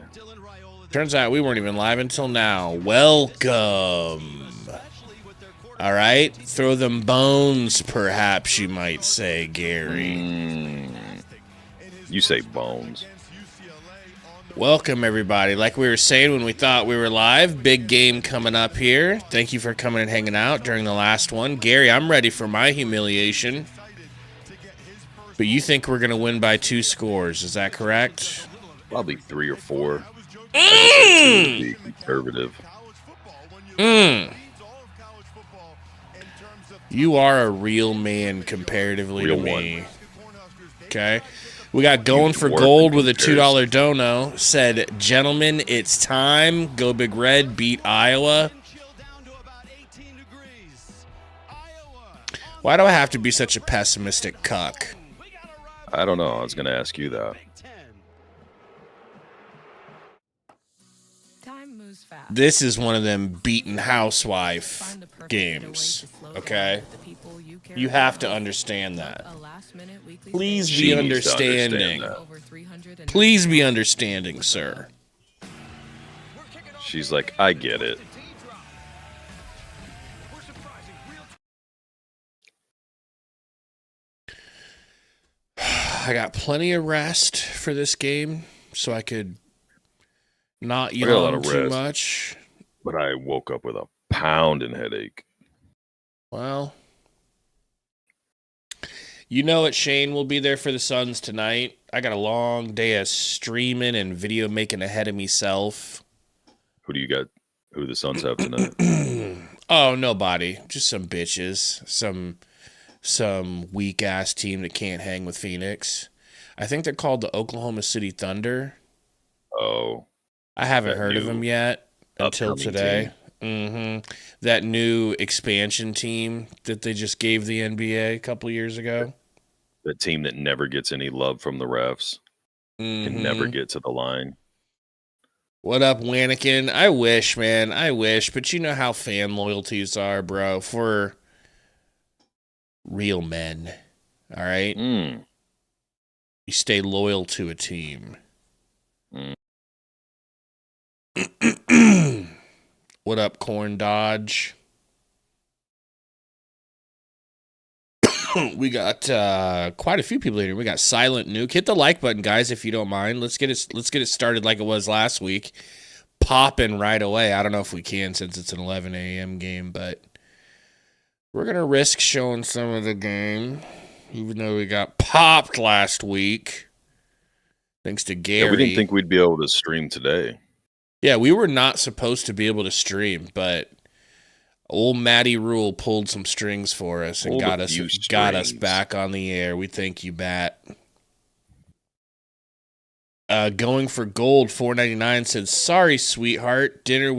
today. Turns out we weren't even live until now. Welcome. All right. Throw them bones, perhaps you might say, Gary. You say bones. Welcome, everybody. Like we were saying when we thought we were live, big game coming up here. Thank you for coming and hanging out during the last one. Gary, I'm ready for my humiliation. But you think we're going to win by 2 scores. Is that correct? Probably 3 or 4. To be conservative. You are a real man comparatively Real to me. one. Okay. We got going for gold with a $2 dono. Said, gentlemen, it's time. Go Big Red. Beat Iowa. Why do I have to be such a pessimistic cuck? I don't know. I was going to ask you that. This is one of them beaten housewife games, okay? You have to understand that. Please be understanding. Please be understanding, sir. She's like, I get it. I got plenty of rest for this game, so I could not yawn too much. But I woke up with a pounding headache. Well, you know it, Shane will be there for the Suns tonight. I got a long day of streaming and video making ahead of myself. Who do you got? Who the Suns have tonight? Oh, nobody. Just some bitches. Some weak-ass team that can't hang with Phoenix. I think they're called the Oklahoma City Thunder. Oh. I haven't heard of them yet until today. That new expansion team that they just gave the NBA a couple years ago. The team that never gets any love from the refs. Can never get to the line. What up, Wannikin? I wish, man. I wish. But you know how fan loyalties are, bro. For real men. All right? You stay loyal to a team. What up, Corn Dodge? We got quite a few people here. We got Silent Nuke. Hit the like button, guys, if you don't mind. Let's get it started like it was last week. Popping right away. I don't know if we can since it's an 11 a.m. game, but we're gonna risk showing some of the game, even though we got popped last week. Thanks to Gary. Yeah, we didn't think we'd be able to stream today. Yeah, we were not supposed to be able to stream, but old Matty Rule pulled some strings for us and got us back on the air. We thank you, Bat. Going for gold, $4.99 said, "Sorry, sweetheart. Dinner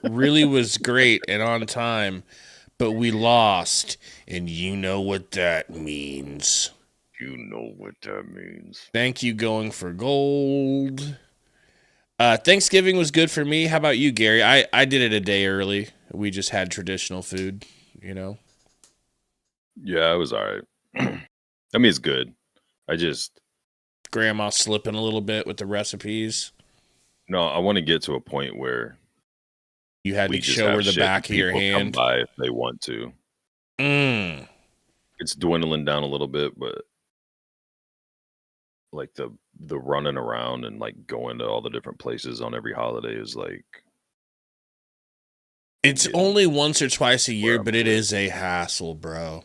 really was great and on time, but we lost, and you know what that means." You know what that means. Thank you, going for gold. Thanksgiving was good for me. How about you, Gary? I did it a day early. We just had traditional food, you know? Yeah, it was all right. I mean, it's good. Grandma slipping a little bit with the recipes. No, I want to get to a point where you had to show her the back of your hand. Come by if they want to. It's dwindling down a little bit, but like the running around and like going to all the different places on every holiday is like, it's only once or twice a year, but it is a hassle, bro.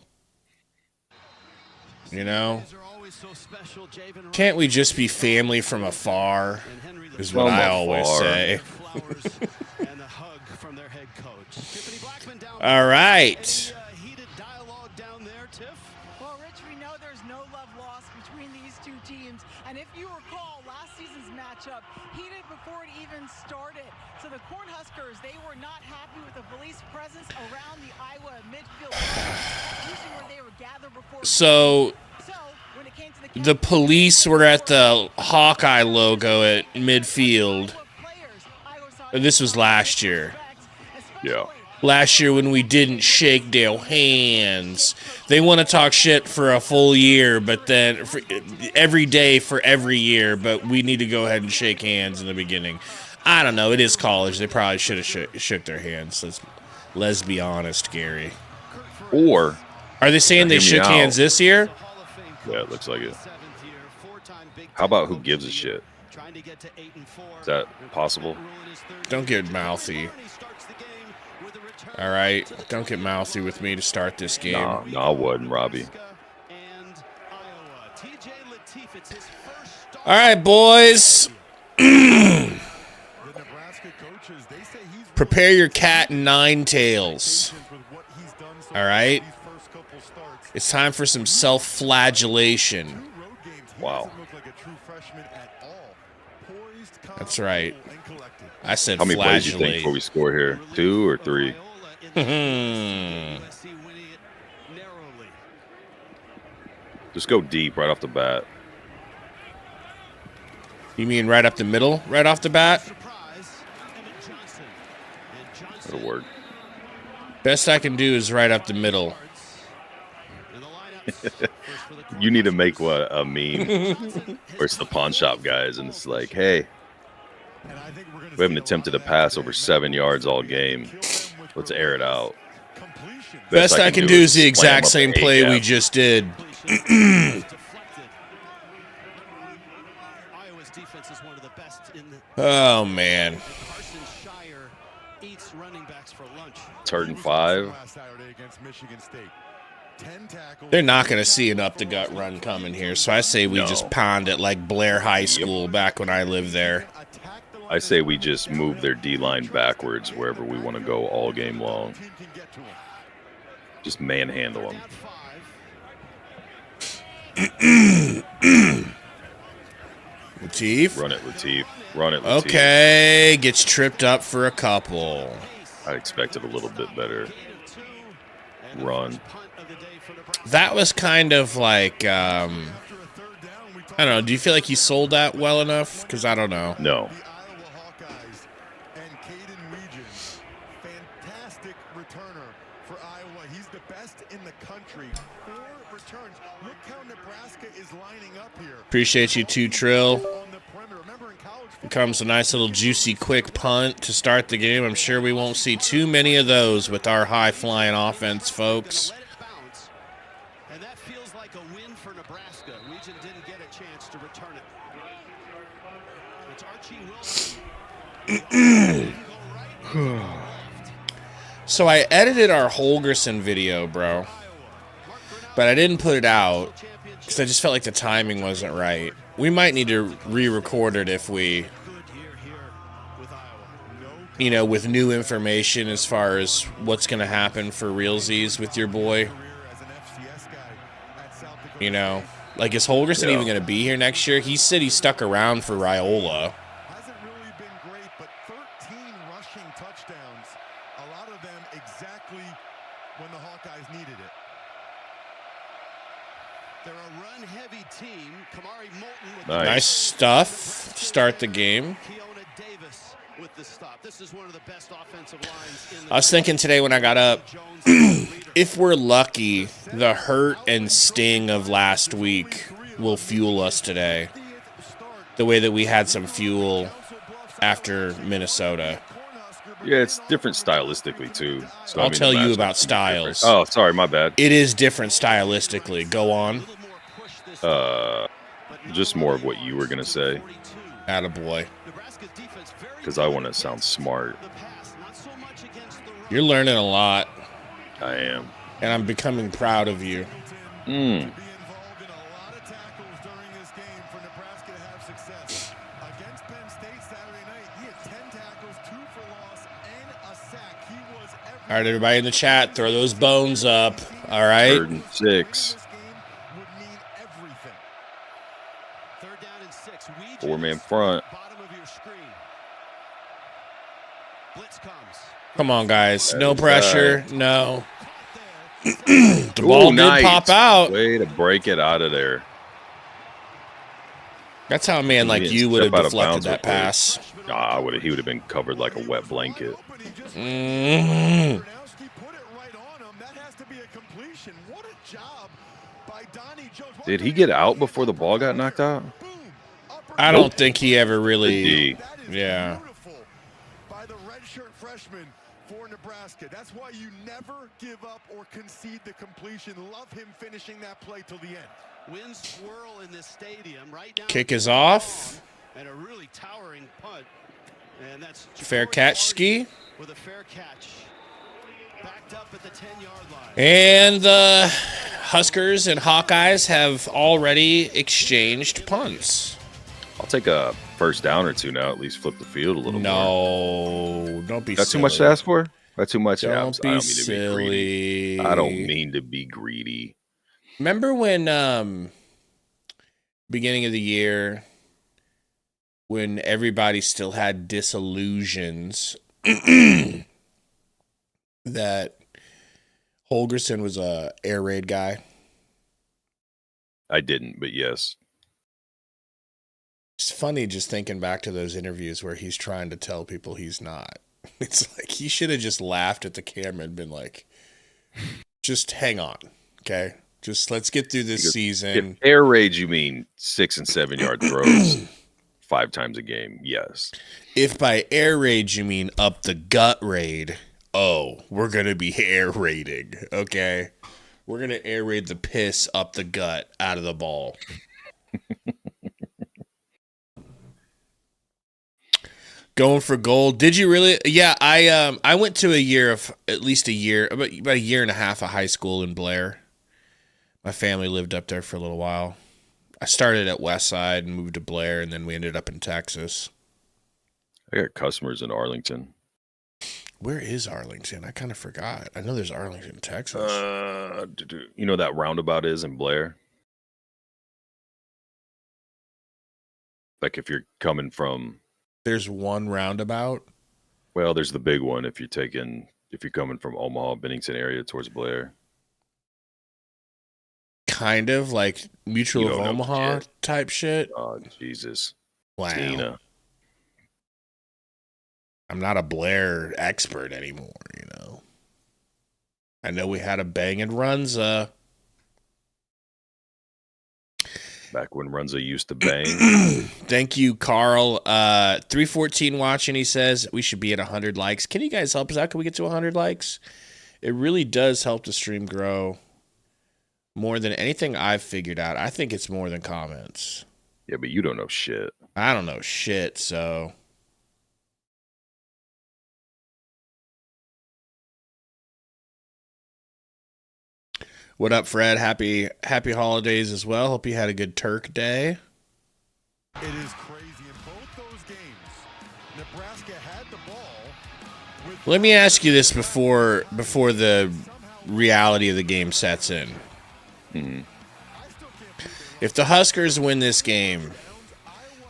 You know? Can't we just be family from afar? Is what I always say. All right. Well, Rich, we know there's no love lost between these two teams. And if you recall, last season's matchup heated before it even started. So the Cornhuskers, they were not happy with the police presence around the Iowa midfield, usually where they were gathered before. So when it came to the police were at the Hawkeye logo at midfield. This was last year. Yeah. last year when we didn't shake their hands. They want to talk shit for a full year, but then every day for every year, but we need to go ahead and shake hands in the beginning. I don't know. It is college. They probably should have shook their hands. Let's be honest, Gary. Or are they saying they shook hands this year? Yeah, it looks like it. How about who gives a shit? Is that possible? Don't get mouthy. All right, don't get mouthy with me to start this game. No, I wouldn't, Robbie. All right, boys. Prepare your cat and nine tails. All right. It's time for some self-flagellation. Wow. That's right. I said how many plays do you think flagellate. before we score here? 2 or 3? Just go deep right off the bat. You mean right up the middle, right off the bat? That'll work. Best I can do is right up the middle. You need to make a meme where it's the pawn shop guys, and it's like, hey, we haven't attempted a pass over 7 yards all game. Let's air it out. Best I can do is the exact same play we just did. Oh, man. 3rd and 5. They're not going to see an up-the-gut run coming here, so I say we just pound it like Blair High School back when I lived there. I say we just move their D-line backwards wherever we want to go all game long. Just manhandle them. Latif? Run it, Latif. Run it, Latif. Okay, gets tripped up for a couple. I expected a little bit better run. That was kind of like, I don't know. Do you feel like he sold that well enough? Because I don't know. No. Fantastic returner for Iowa. He's the best in the country. 4 returns. Look how Nebraska is lining up here. Appreciate you too, Trill. Becomes a nice little juicy quick punt to start the game. I'm sure we won't see too many of those with our high-flying offense, folks. And that feels like a win for Nebraska. Region didn't get a chance to return it. It's Archie Wilson. So I edited our Holgerson video, bro. But I didn't put it out because I just felt like the timing wasn't right. We might need to re-record it if we, with new information as far as what's going to happen for realsies with your boy. Like, is Holgerson even going to be here next year? He said he stuck around for Raiola. Hasn't really been great, but 13 rushing touchdowns. A lot of them exactly when the Hawkeyes needed it. They're a run-heavy team. Kamari Moulton with Nice stuff to start the game. Keona Davis with the stop. This is one of the best offensive lines in the I was thinking today when I got up, if we're lucky, the hurt and sting of last week will fuel us today. The way that we had some fuel after Minnesota. Yeah, it's different stylistically, too. So, I'll tell you about styles. Oh, sorry, my bad. It is different stylistically. Go on. Just more of what you were going to say. Attaboy. Because I want to sound smart. You're learning a lot. I am. And I'm becoming proud of you. All right, everybody in the chat, throw those bones up. All right. 3rd and 6. 4-man front. Come on, guys. No pressure. No. The ball did pop out. Way to break it out of there. That's how a man like didn't you would have step out of deflected bounds that real quick. pass. He would have been covered like a wet blanket. Mm. Put it right on him. That has to be a completion. What a job by Donnie Jones. Did he get out before the ball got knocked out? I don't think he ever really. D. Yeah. Beautiful by the redshirt freshman for Nebraska. That's why you never give up or concede the completion. Love him finishing that play till the end. Winds swirl in this stadium right now. Kick is off. And a really towering punt. And that's Fair catch, Ski. with a fair catch. Backed up at the 10-yard line. And the Huskers and Hawkeyes have already exchanged punts. I'll take a first down or two now. At least flip the field a little more. No, don't be That's silly. too much to ask for? That's too much? Don't I don't be mean to be greedy. silly. I don't mean to be greedy. Remember when beginning of the year when everybody still had disillusions that Holgerson was a air raid guy? I didn't, but yes. It's funny just thinking back to those interviews where he's trying to tell people he's not. It's like he should have just laughed at the camera and been like, just hang on, okay? Just let's get through this season. If air raid, you mean 6 and 7 yard throws 5 times a game? Yes. If by air raid you mean up the gut raid, we're going to be air raiding, okay? We're going to air raid the piss up the gut out of the ball. Going for gold. Did you really? Yeah, I went to at least a year, about a year and a half of high school in Blair. My family lived up there for a little while. I started at Westside and moved to Blair, and then we ended up in Texas. I got customers in Arlington. Where is Arlington? I kind of forgot. I know there's Arlington, Texas. You know that roundabout is in Blair? Like if you're coming from... There's one roundabout? Well, there's the big one if you're coming from Omaha, Bennington area towards Blair. Kind of like Mutual of Omaha type shit? Oh, Jesus. Wow. Tina. I'm not a Blair expert anymore, you know. I know we had a banging Runza. Back when Runza used to bang. Thank you, Carl. 314 watching, he says, we should be at 100 likes. Can you guys help us out? Can we get to 100 likes? It really does help the stream grow more than anything I've figured out. I think it's more than comments. Yeah, but you don't know shit. I don't know shit, so... What up, Fred? Happy holidays as well. Hope you had a good Turk Day. It is crazy in both those games. Nebraska had the ball. Let me ask you this before the reality of the game sets in. Mm-hmm. If the Huskers win this game,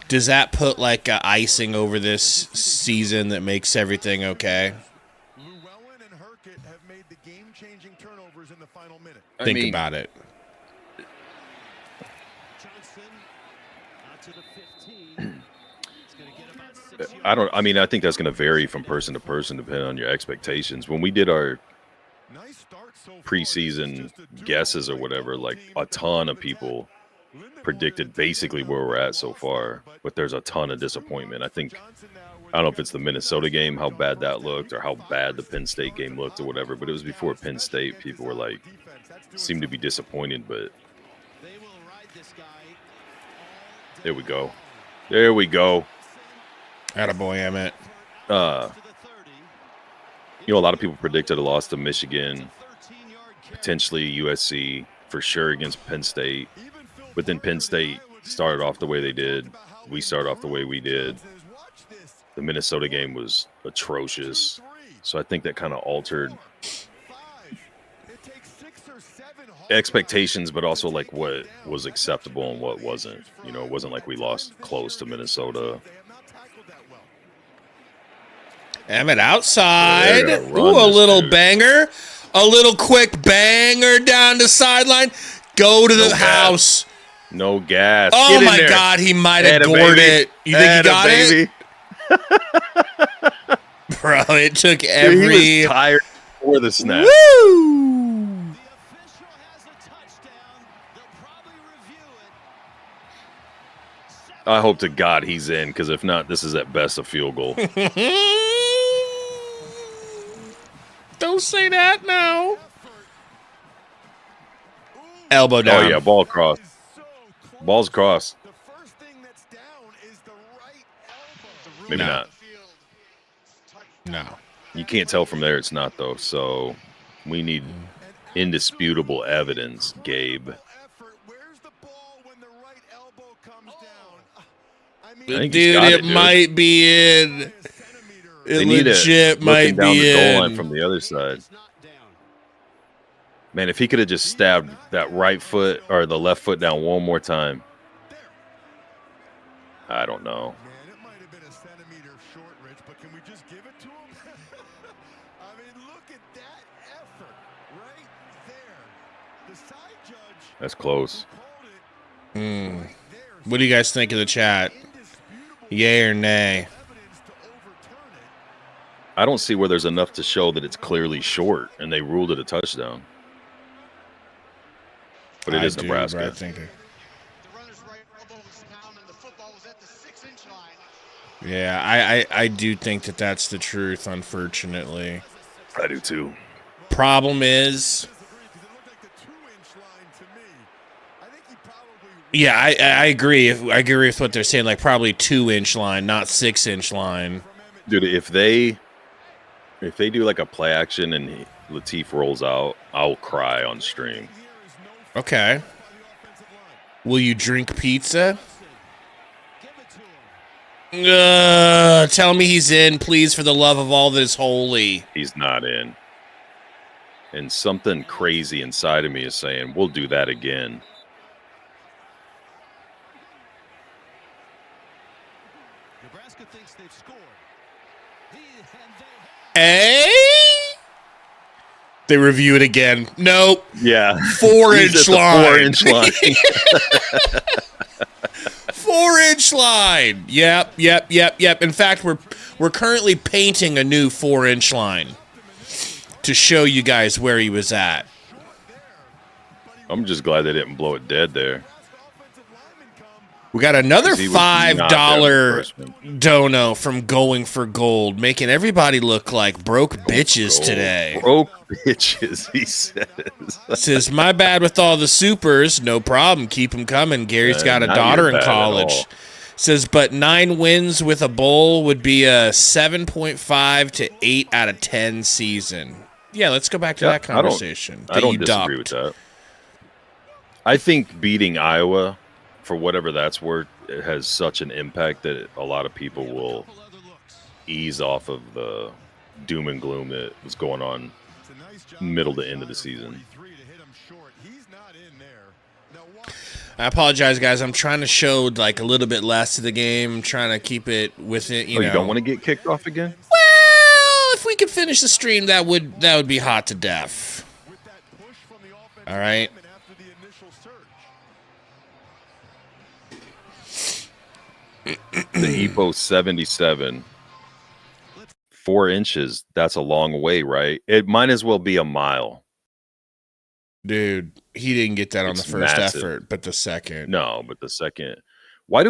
does that put like a icing over this season that makes everything okay? Think about it. I think that's going to vary from person to person depending on your expectations. When we did our preseason guesses or whatever, like a ton of people predicted basically where we're at so far, but there's a ton of disappointment. I don't know if it's the Minnesota game, how bad that looked, or how bad the Penn State game looked or whatever, but it was before Penn State. People were like, seemed to be disappointed, but there we go. There we go. Attaboy, Emmett. A lot of people predicted a loss to Michigan, potentially USC, for sure against Penn State. But then Penn State started off the way they did. We started off the way we did. The Minnesota game was atrocious. So I think that kind of altered expectations, but also like what was acceptable and what wasn't. It wasn't like we lost close to Minnesota. Emmett outside. Ooh, a little banger. A little quick banger down the sideline. Go to the house. No gas. Oh Get in my there. God, he might have Atta gored baby. it. You think he Atta got baby. it? Bro, it took Dude, every... he was tired before the snap. Woo! The official has a touchdown. They'll probably review it. I hope to God he's in, because if not, this is at best a field goal. Don't say that now. Elbow down. Oh, yeah, ball cross. Ball's cross. The first thing that's down is the right elbow. Maybe No. not. No. You can't tell from there it's not, though. So we need indisputable evidence, Gabe. Effort. Where's the ball when the right elbow comes down? I mean, think he's Dude, got it it, dude. might be in. It They need legit it might looking down be the goal line in. from the other side. It's not down. Man, if he could have just stabbed that right foot or the left foot down one more time. I don't know. man, it might have been a centimeter short, Rich, but can we just give it to him? I mean, look at that effort right there. The side judge That's close. called it Hmm. right there. What do you guys think of the chat? Indisputable Yay or nay? evidence to overturn it. I don't see where there's enough to show that it's clearly short, and they ruled it a touchdown. But it is I do, Nebraska. but I think The runner's right elbow was down and the football was at the 6-inch line. yeah, I do think that that's the truth, unfortunately. I do too. Problem is, Disagree, because it looked like the 2-inch line to me. I think he probably yeah, I agree. I agree with what they're saying. Like probably 2-inch line, not 6-inch line. Dude, if they do like a play action and Latif rolls out, I'll cry on stream. Okay. Will you drink pizza? Tell me he's in, please, for the love of all that is holy. He's not in. And something crazy inside of me is saying, we'll do that again. Nebraska thinks they've scored. Hey? They review it again. Nope. Yeah. 4-inch He's at the line. 4-inch line. 4-inch line. Yep. In fact, we're currently painting a new 4-inch line to show you guys where he was at. I'm just glad they didn't blow it dead there. We got another He was not that $5 freshman. dono from Going for Gold, making everybody look like broke bitches today. Broke bitches, he says. Says, my bad with all the supers. No problem. Keep them coming. Gary's got a not daughter your in bad at college. all. Says, but 9 wins with a bowl would be a 7.5 to 8 out of 10 season. Yeah, let's go back to that conversation. I don't you disagree ducked. with that. I think beating Iowa, for whatever that's worth, it has such an impact that a lot of people will ease off of the doom and gloom that was going on middle to end of the season. I apologize, guys. I'm trying to show like a little bit less of the game. I'm trying to keep it within. You know. You don't want to get kicked off again? Well, if we could finish the stream, that would be hot to death. All right. The EPO 77, 4 inches. That's a long way, right? It might as well be a mile. Dude, he didn't get that on the It's first massive. effort, but the second. No, but the second. Why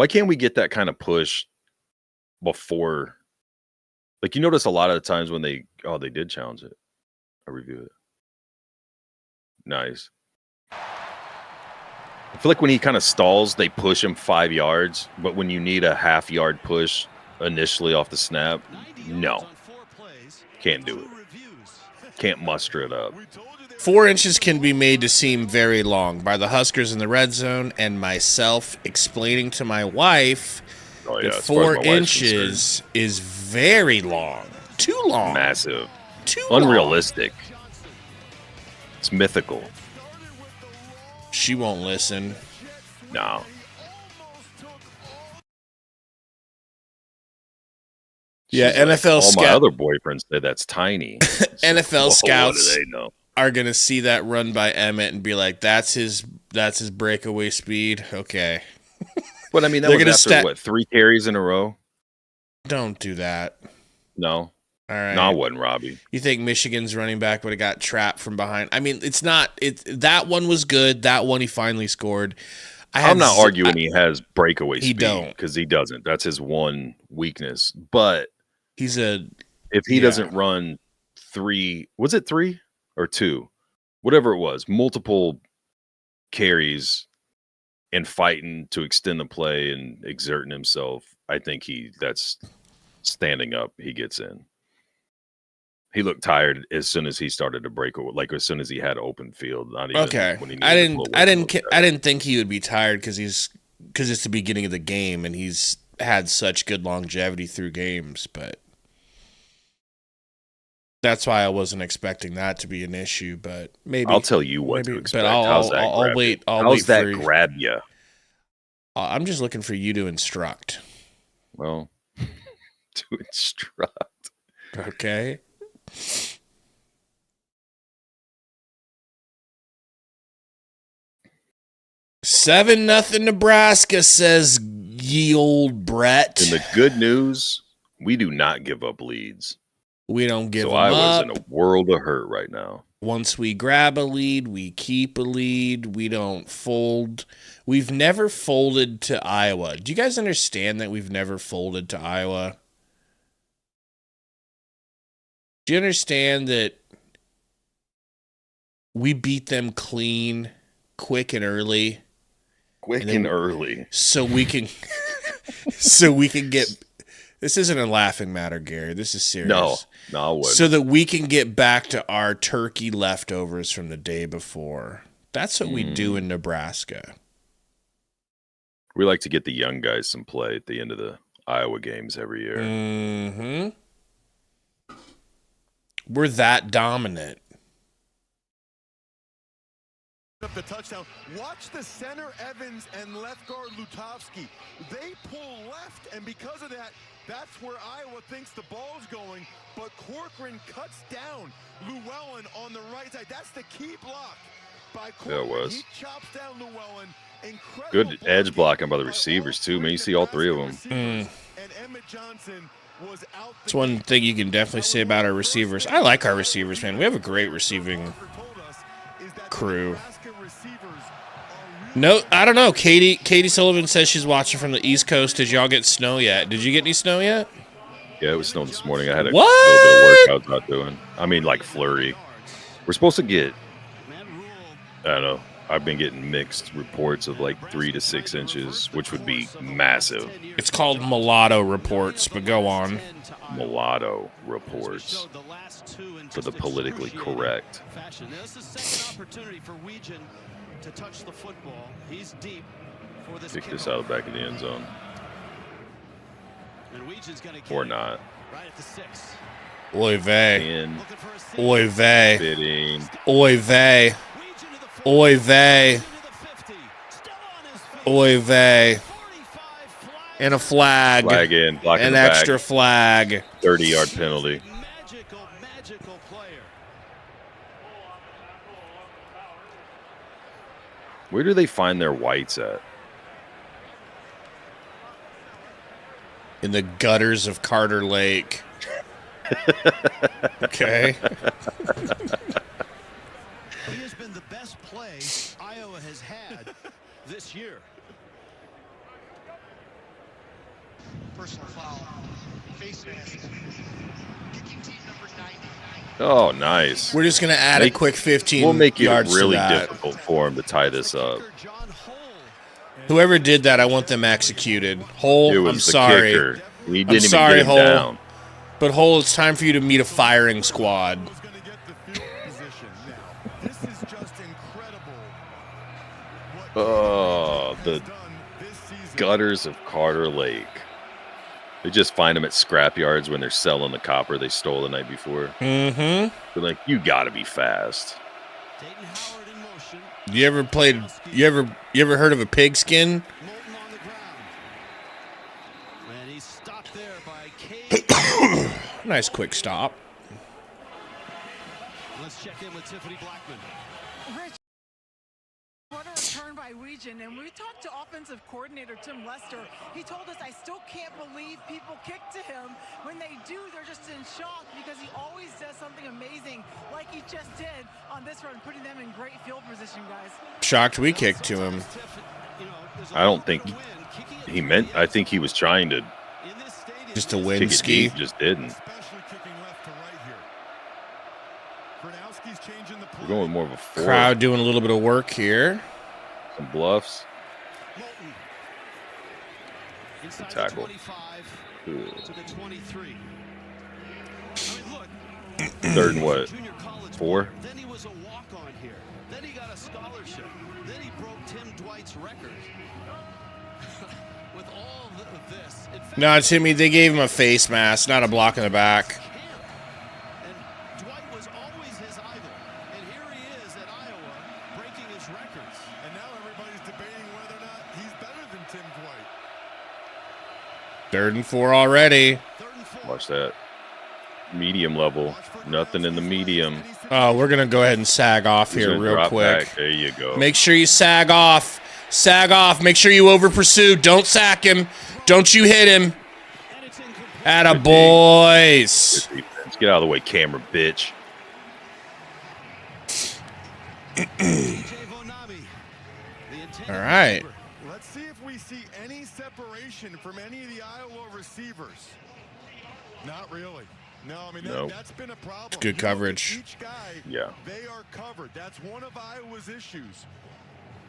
can't we get that kind of push before? Like, you notice a lot of the times when they did challenge it. I review it. Nice. I feel like when he kind of stalls, they push him 5 yards. But when you need a half-yard push initially off the snap, no. Can't do it. Can't muster it up. 4 inches can be made to seem very long by the Huskers in the red zone and myself explaining to my wife Oh, yeah, that as far as 4 my wife's inches is very long. Too long. massive. Too long. Unrealistic. It's mythical. She won't listen. No. Yeah, She's like, NFL all my scout. other boyfriends say that's tiny. It's NFL whoa, scouts. What do they know? are going to see that run by Emmett and be like, that's his breakaway speed. Okay. But I mean, that They're was gonna after what, 3 carries in a row? Don't do that. No. All right. No, it wasn't Robbie. You think Michigan's running back would have got trapped from behind? I mean, it's not. That one was good. That one he finally scored. I'm not arguing he has breakaway speed. He don't. Because he doesn't. That's his one weakness. But if he doesn't run 3, was it 3 or 2? Whatever it was, multiple carries and fighting to extend the play and exerting himself, I think that's standing up, he gets in. He looked tired as soon as he started to break, like as soon as he had open field. Not even when he I didn't think he would be tired because it's the beginning of the game and he's had such good longevity through games, but that's why I wasn't expecting that to be an issue. But maybe I'll tell you what to expect. But I'll wait. How's that grab you? I'm just looking for you to instruct. Well, to instruct. Okay. Seven 0 Nebraska, says ye old Brett. And the good news, we do not give up leads. We don't give them up. So I was in a world of hurt right now. Once we grab a lead, we keep a lead. We don't fold. We've never folded to Iowa. Do you guys understand that we've never folded to Iowa? Do you understand that we beat them clean, quick and early? Early. So we can get. This isn't a laughing matter, Gary. This is serious. No, I wouldn't. So that we can get back to our turkey leftovers from the day before. That's what we do in Nebraska. We like to get the young guys some play at the end of the Iowa games every year. Mm-hmm. We're that dominant. Up the touchdown. Watch the center Evans and left guard Lutovsky. They pull left, and because of that, that's where Iowa thinks the ball's going. But Corcoran cuts down Llewellyn on the right side. That's the key block by Corcoran. Yeah, it was. He chops down Llewellyn. Good edge blocking by the receivers too, man. You see all 3 of them. And Emmett Johnson was out. That's one thing you can definitely say about our receivers. I like our receivers, man. We have a great receiving crew. No, I don't know. Katie Sullivan says she's watching from the East Coast. Did y'all get snow yet? Did you get any snow yet? Yeah, it was snowing this morning. I had a little bit of work I was out doing. I mean, like flurry. We're supposed to get, I don't know. I've been getting mixed reports of like 3 to 6 inches, which would be massive. It's called mulatto reports, but go on. Mulatto reports for the politically correct. This is second opportunity for Weegan to touch the football. He's deep for this. Kick this out of the back of the end zone. And Weegan's gonna get or not. Right at the 6. Oy vey. In. Oy vey. Fitting. Oy vey. Oy vey. Oy vey. And a flag. Flag in. Blocking an the extra back. flag. 30-yard penalty. Magical player. Where do they find their whites at? In the gutters of Carter Lake. Okay. He has been the best play Iowa has had this year. Personal foul. Face mask. Kicking team number 90. Oh, nice. We're just going to add a quick 15 We'll make it yards really to that. difficult for him to tie this up. Whoever did that, I want them executed. Hole, It was I'm the sorry. kicker. He didn't I'm even sorry, get him Hole. down. But Hole, it's time for you to meet a firing squad. Oh, the gutters of Carter Lake. They just find them at scrap yards when they're selling the copper they stole the night before. Mm-hmm. They're like, you got to be fast. Dayton Howard in motion. You ever heard of a pigskin? Moulton on the ground. And he's stopped there by Cade. Nice quick stop. Let's check in with Tiffany Blackman. Rich, what a return by Weegan. And we talked to offensive coordinator Tim Lester. He told us, I still can't believe people kick to him. When they do, they're just in shock because he always does something amazing like he just did on this run, putting them in great field position, guys. Shocked we kicked to him. I don't think he meant. I think he was trying to Just a win kick it ski. deep, just didn't. Especially kicking left to right here. Gronowski's changing the play. We're going with more of a 4. Crowd doing a little bit of work here. Some bluffs. Moulton. Inside tackle. the 25 Ugh. to the 23. I mean, look. 3rd and what? Junior college 4? Then he was a walk-on here. Then he got a scholarship. Then he broke Tim Dwight's record. With all of this. In fact, No, Timmy, they gave him a face mask, not a block in the back. and Dwight was always his idol. And here he is at Iowa breaking his records. And now everybody's debating whether or not he's better than Tim Dwight. 3rd and 4 already. 3rd and 4. Watch that. Medium level. Nothing in the medium. Oh, we're going to go ahead and sag off He's here gonna real drop quick. back. There you go. Make sure you sag off. Sag off. Make sure you over pursue. Don't sack him. Don't you hit him. And it's incomplete. Atta boys. Good defense. Get out of the way, camera bitch. DJ Vonami, the intended All right. receiver. Let's see if we see any separation from any of the Iowa receivers. Not really. No, I mean, Nope. that's been a problem. It's good You look at coverage. Each guy, Yeah. they are covered. That's one of Iowa's issues.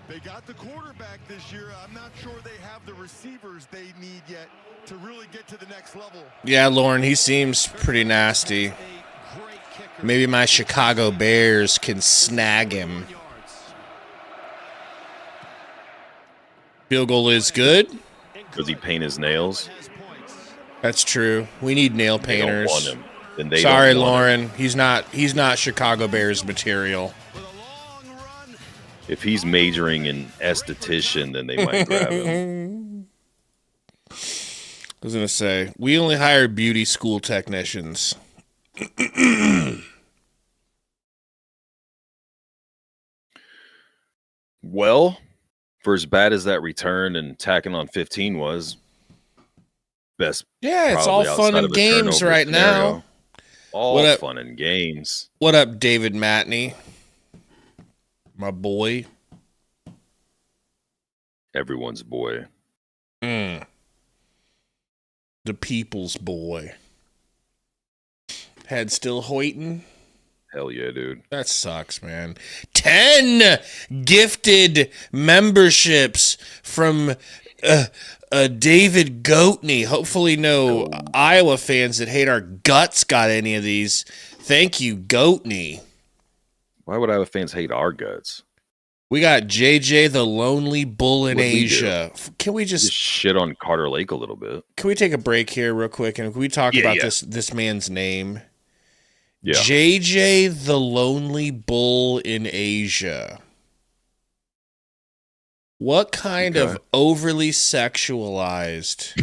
They got the quarterback this year. I'm not sure they have the receivers they need yet to really get to the next level. Yeah, Lauren, he seems pretty nasty. A great kicker. Maybe my Chicago Bears can snag him. Yards. Field goal is good. Does he paint his nails? Has points. That's true. We need nail They don't painters. want him. Then they Sorry, don't want him. Lauren. He's not Chicago Bears material. With a long run. If he's majoring in esthetician, then they might grab him. I was gonna say we only hire beauty school technicians. Well, for as bad as that return and tacking on 15 was, best. Yeah, it's all probably fun outside and of a games turnover right scenario. now. All What up? fun and games. What up, David Matney? My boy. Everyone's boy. The people's boy. Head still hoiting? Hell yeah, dude. That sucks, man. 10 gifted memberships from David Goatney. Hopefully no Iowa fans that hate our guts got any of these. Thank you, Goatney. Why would Iowa fans hate our guts? We got JJ the Lonely Bull in What'd we Asia. Can we Just shit on Carter Lake a little bit. can we take a break here real quick and can we talk Yeah, about yeah. this man's name? Yeah. JJ the Lonely Bull in Asia. What kind of Okay. overly sexualized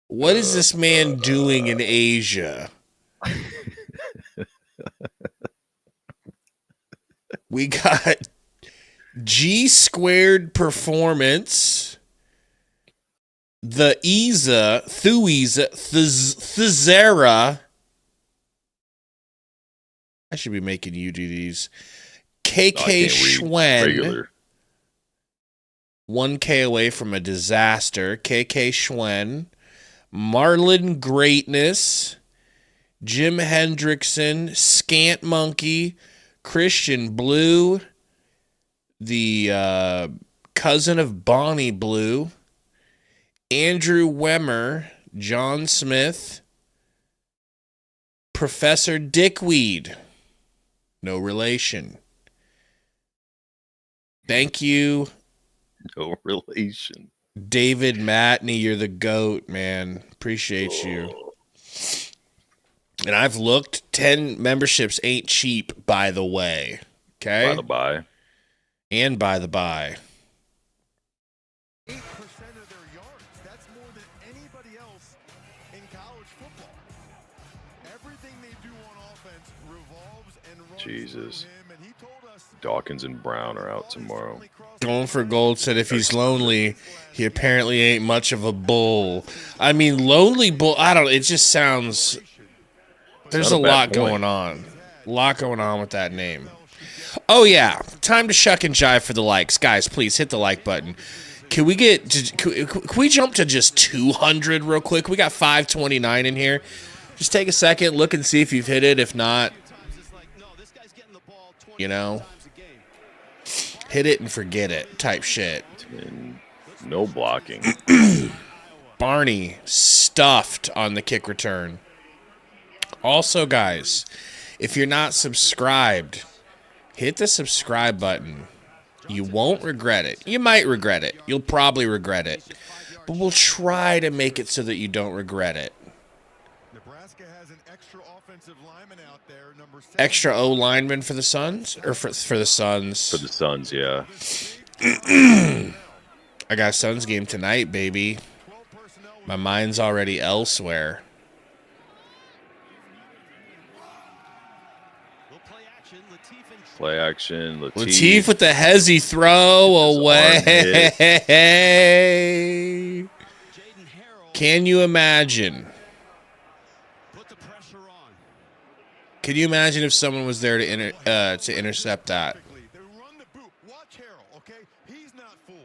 what is this man doing in Asia? We got G Squared Performance, the Thezera. I should be making you do these. KK I can't read Schwen, regular. 1K away from a disaster. KK Schwen, Marlin Greatness, Jim Hendrickson, Scant Monkey, Christian Blue, the cousin of Bonnie Blue, Andrew Wemmer, John Smith, Professor Dickweed, no relation. Thank you, No relation. David Matney. You're the GOAT, man. Appreciate you. And I've looked. 10 memberships ain't cheap, by the way. Okay? By the by. And by the by. 8% of their yards. That's more than anybody else in college Jesus. Dawkins and Brown are out tomorrow. Going for Gold said if he's lonely, he apparently ain't much of a bull. I mean, lonely bull. I don't. It just sounds. There's a not a bad lot point. going on. A lot going on with that name. Oh yeah, time to shuck and jive for the likes, guys. Please hit the like button. Can we get? Can we jump to just 200 real quick? We got 529 in here. Just take a second, look and see if you've hit it. If not, you know, hit it and forget it type shit. And no blocking. Barney stuffed on the kick return. Also, guys, if you're not subscribed, hit the subscribe button. You won't regret it. You might regret it. You'll probably regret it. But we'll try to make it so that you don't regret it. Nebraska has an extra offensive lineman out there, number 7. Extra O lineman for the Suns? Or for the Suns? For the Suns, yeah. I got a Suns game tonight, baby. My mind's already elsewhere. Play action. Latif with the hezzy throw away. Can you imagine? Can you imagine if someone was there to intercept that? They run the boot. Watch Harrell, okay? He's not fooled.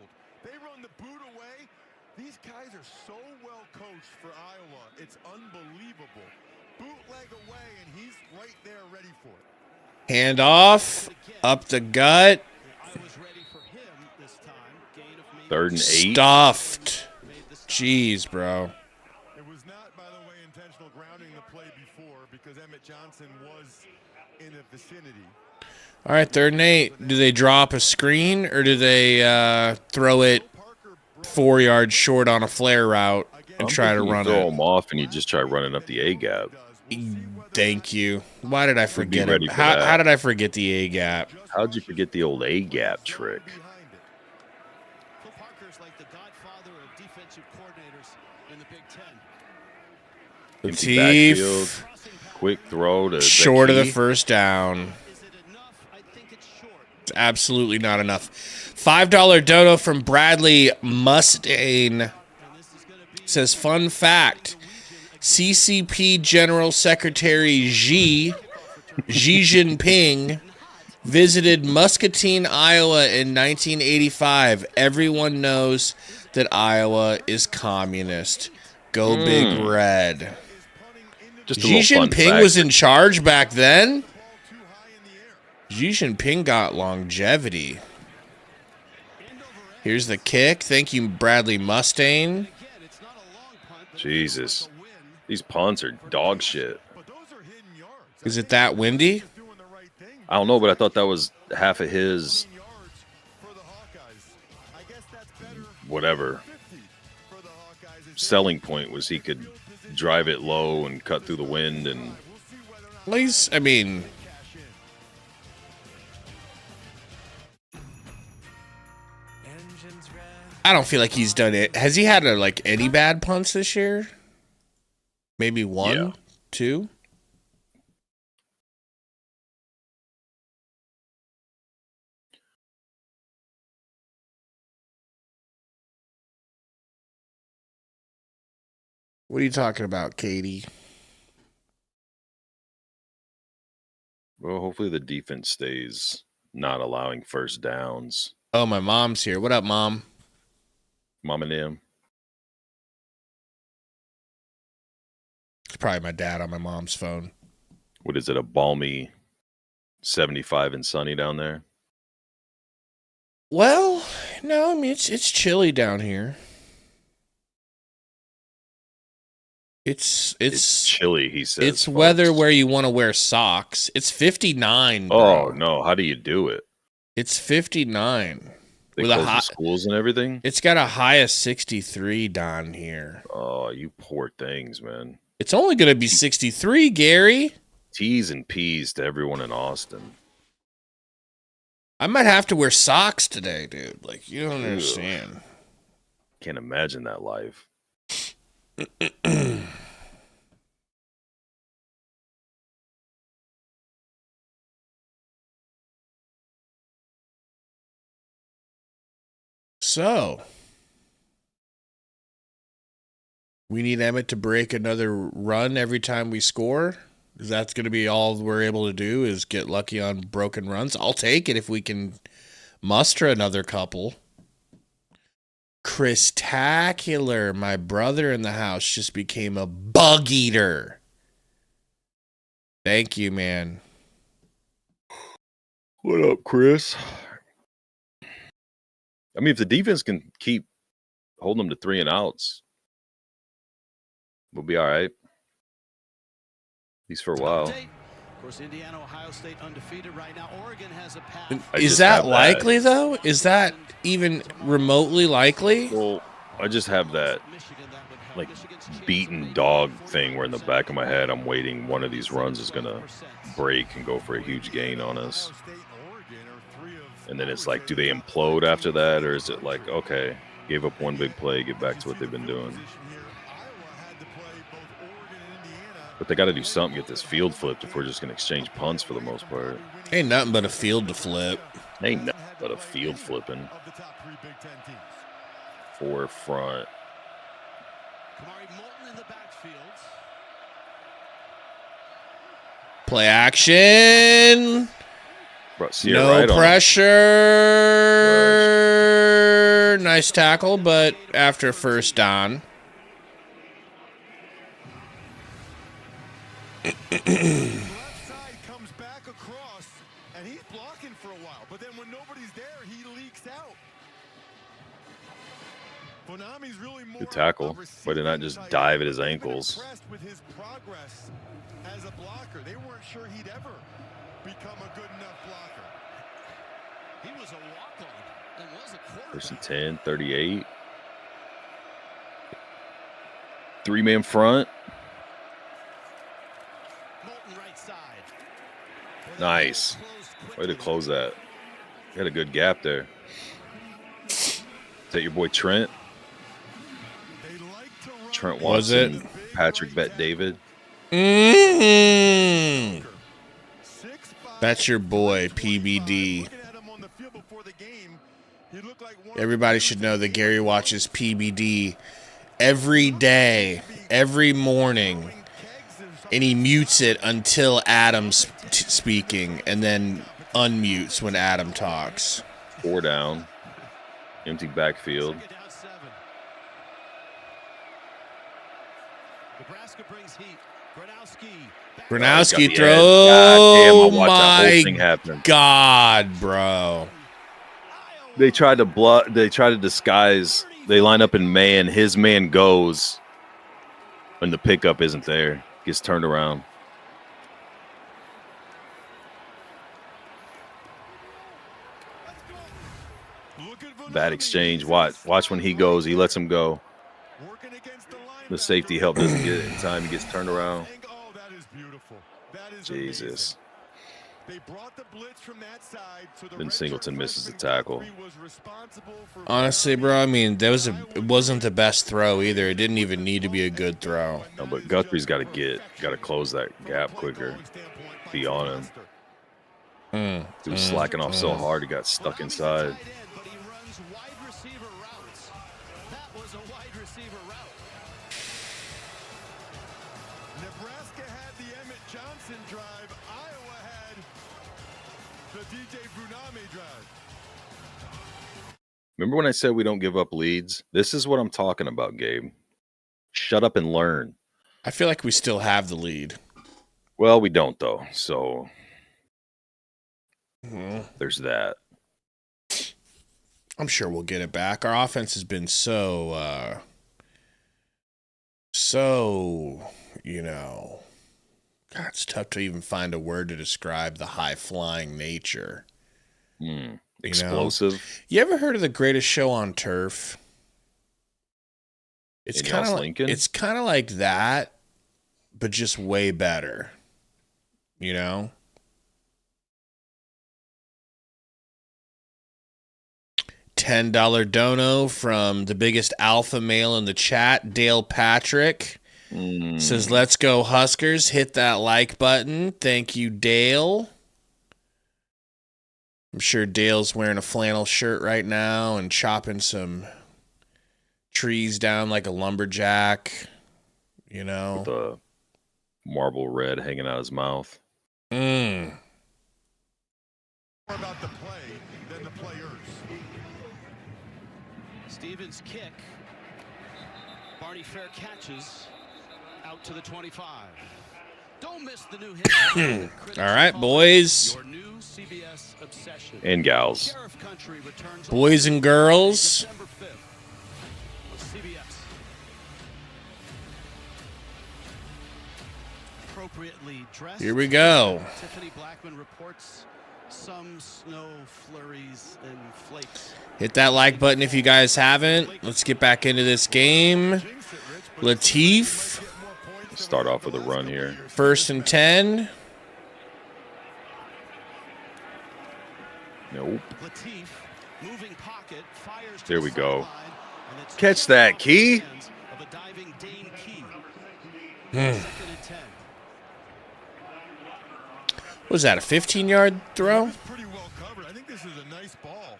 They run the boot away. These guys are so well coached for Iowa. It's unbelievable. Bootleg away, and he's right there ready for it. Hand off, up the gut. 3rd and 8. Stuffed. Jeez, bro. It was not, by the way, intentional grounding the play before because Emmett Johnson was in the vicinity. All right, 3rd and 8. Do they drop a screen or do they throw it 4 yards short on a flare route and try to run throw it? them off and you just try running up the A gap. Thank you. Why did I forget ready it? for that. How did I forget the A gap? How'd you forget the old A gap trick? Phil Parker's like the godfather of defensive coordinators in the Big Ten. Empty backfield, Latif, quick throw to short of the key. first down. Is it enough? I think it's short. It's absolutely not enough. $5 dono from Bradley Mustaine says, fun fact, CCP General Secretary Xi Jinping visited Muscatine, Iowa in 1985. Everyone knows that Iowa is communist. Go Big Red. Just a Xi little fun Jinping fact. was in charge back then? Xi Jinping got longevity. Here's the kick. Thank you, Bradley Mustaine. Jesus. These punts are dog shit. Is it that windy? I don't know, but I thought that was half of his whatever selling point was he could drive it low and cut through the wind and Well, I mean, I don't feel like he's done it. Has he had any bad punts this year? Maybe one, Yeah. two. What are you talking about, Katie? well, hopefully the defense stays not allowing first downs. Oh, my mom's here. What up, Mom? Mom and them. It's probably my dad on my mom's phone. What is it, a balmy 75 and sunny down there? Well, no, I mean it's chilly down here. It's chilly, he says. it's folks. weather where you want to wear socks. It's 59. Bro. Oh, no. How do you do it? It's 59. They With a close the high, schools and everything? it's got a high of 63 down here. Oh, you poor things, man. It's only going to be 63, Gary. T's and P's to everyone in Austin. I might have to wear socks today, dude. Like, you don't understand. Can't imagine that life. So, we need Emmett to break another run every time we score. Is that's going to be all we're able to do is get lucky on broken runs? I'll take it if we can muster another couple. Chris-tacular, my brother in the house just became a bug eater. Thank you, man. What up, Chris? I mean, if the defense can keep holding them to 3 and outs, we'll be all right. At least for a while. Of course, Indiana, Ohio State undefeated right now. Oregon has a path. Is that likely, though? Is that even remotely likely? Well, I just have that, like, beaten dog thing where in the back of my head I'm waiting one of these runs is going to break and go for a huge gain on us. And then it's like, do they implode after that? Or is it like, okay, gave up one big play, get back to what they've been doing? But they got to do something, get this field flipped if we're just going to exchange punts for the most part. Ain't nothing but a field to flip. Ain't nothing but a field flipping. 4 front. Play action. Bro, Sierra No right pressure. Nice tackle, but after first down. Left side comes back across, and he's blocking for a while. But then when nobody's there, he leaks out. Bonami's really more Good tackle. Why did not just dive at his ankles? Impressed with his progress as a blocker. They weren't sure he'd ever become a good enough blocker. He was a walk-on and was a quarterback. First and 10, 38. 3-man front. Right side. Nice. Way to close that. You had a good gap there. Is that your boy Trent? Trent Was Watson, it? Patrick Bet David. That's your boy, PBD. Everybody should know that Gary watches PBD every day, every morning, and he mutes it until Adam's speaking, and then unmutes when Adam talks. 4 down. Empty backfield. Nebraska brings heat. Gronowski Yeah, throw. goddamn, I watched that whole My thing happen. God, bro. They tried to They tried to disguise. They line up in man. His man goes when the pickup isn't there. Gets turned around. Bad exchange. Watch when he goes. He lets him go. The safety help doesn't get it in time. He gets turned around. Jesus. Then Singleton misses the tackle. Honestly, bro, I mean, it wasn't the best throw either. It didn't even need to be a good throw. No, but Guthrie's got to close that gap quicker. Be on him. He was slacking off so hard he got stuck inside. Nebraska had the Emmett Johnson drive. Iowa had the DJ Bruname drive. Remember when I said we don't give up leads? This is what I'm talking about, Gabe. Shut up and learn. I feel like we still have the lead. Well, we don't, though. So there's that. I'm sure we'll get it back. Our offense has been so, God, it's tough to even find a word to describe the high-flying nature. Explosive. You ever heard of the greatest show on turf? It's kind of like that, but just way better. You know? $10 dono from the biggest alpha male in the chat, Dale Patrick. Says, let's go Huskers. Hit that like button. Thank you, Dale. I'm sure Dale's wearing a flannel shirt right now and chopping some trees down like a lumberjack, you know. With a marble red hanging out his mouth. More about the play than the players. Stevens kick. Barney Fair catches out to the 25. Don't miss the new hit. All right, boys. Your new CBS obsession. And gals. Sheriff Country returns Boys and girls. December 5th with CBS. Appropriately dressed. Here we go. Tiffany Blackman reports some snow flurries and flakes. Hit that like button if you guys haven't. Let's get back into this game. Latif, Start off with a run here. 1st and 10. Nope. Latif, moving pocket, fires to There we the go. sideline, and it's Catch that, Key. hands of a diving Dane Key. Hmm. 2nd and 10. Was that a 15-yard throw? Pretty well covered. I think this is a nice ball.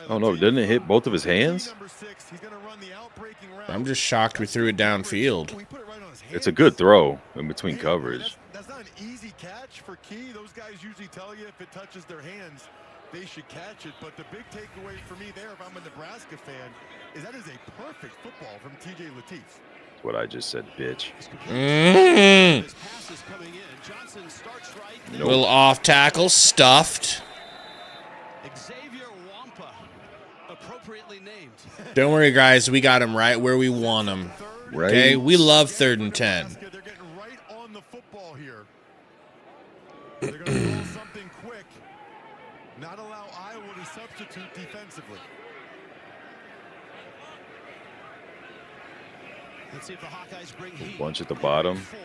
Oh no, didn't it hit both of his hands? Number 6, he's going to run the outbreaking route. I'm just shocked we threw it downfield. We put it right on his hands. It's a good throw in between coverage. That's not an easy catch for Key. Those guys usually tell you if it touches their hands, they should catch it. But the big takeaway for me there, if I'm a Nebraska fan, is that is a perfect football from TJ Latif. That's what I just said, bitch. This pass is coming in. Johnson starts right. Nope. Little off tackle, stuffed. Xavier Wampa, appropriately named. Don't worry, guys. We got him right where we want him. Right? Okay, we love 3rd and 10. They're getting right on the football here. They're going to roll something quick, not allow Iowa to substitute defensively. Let's see if the Hawkeyes bring heat. Bunch at the bottom. 4.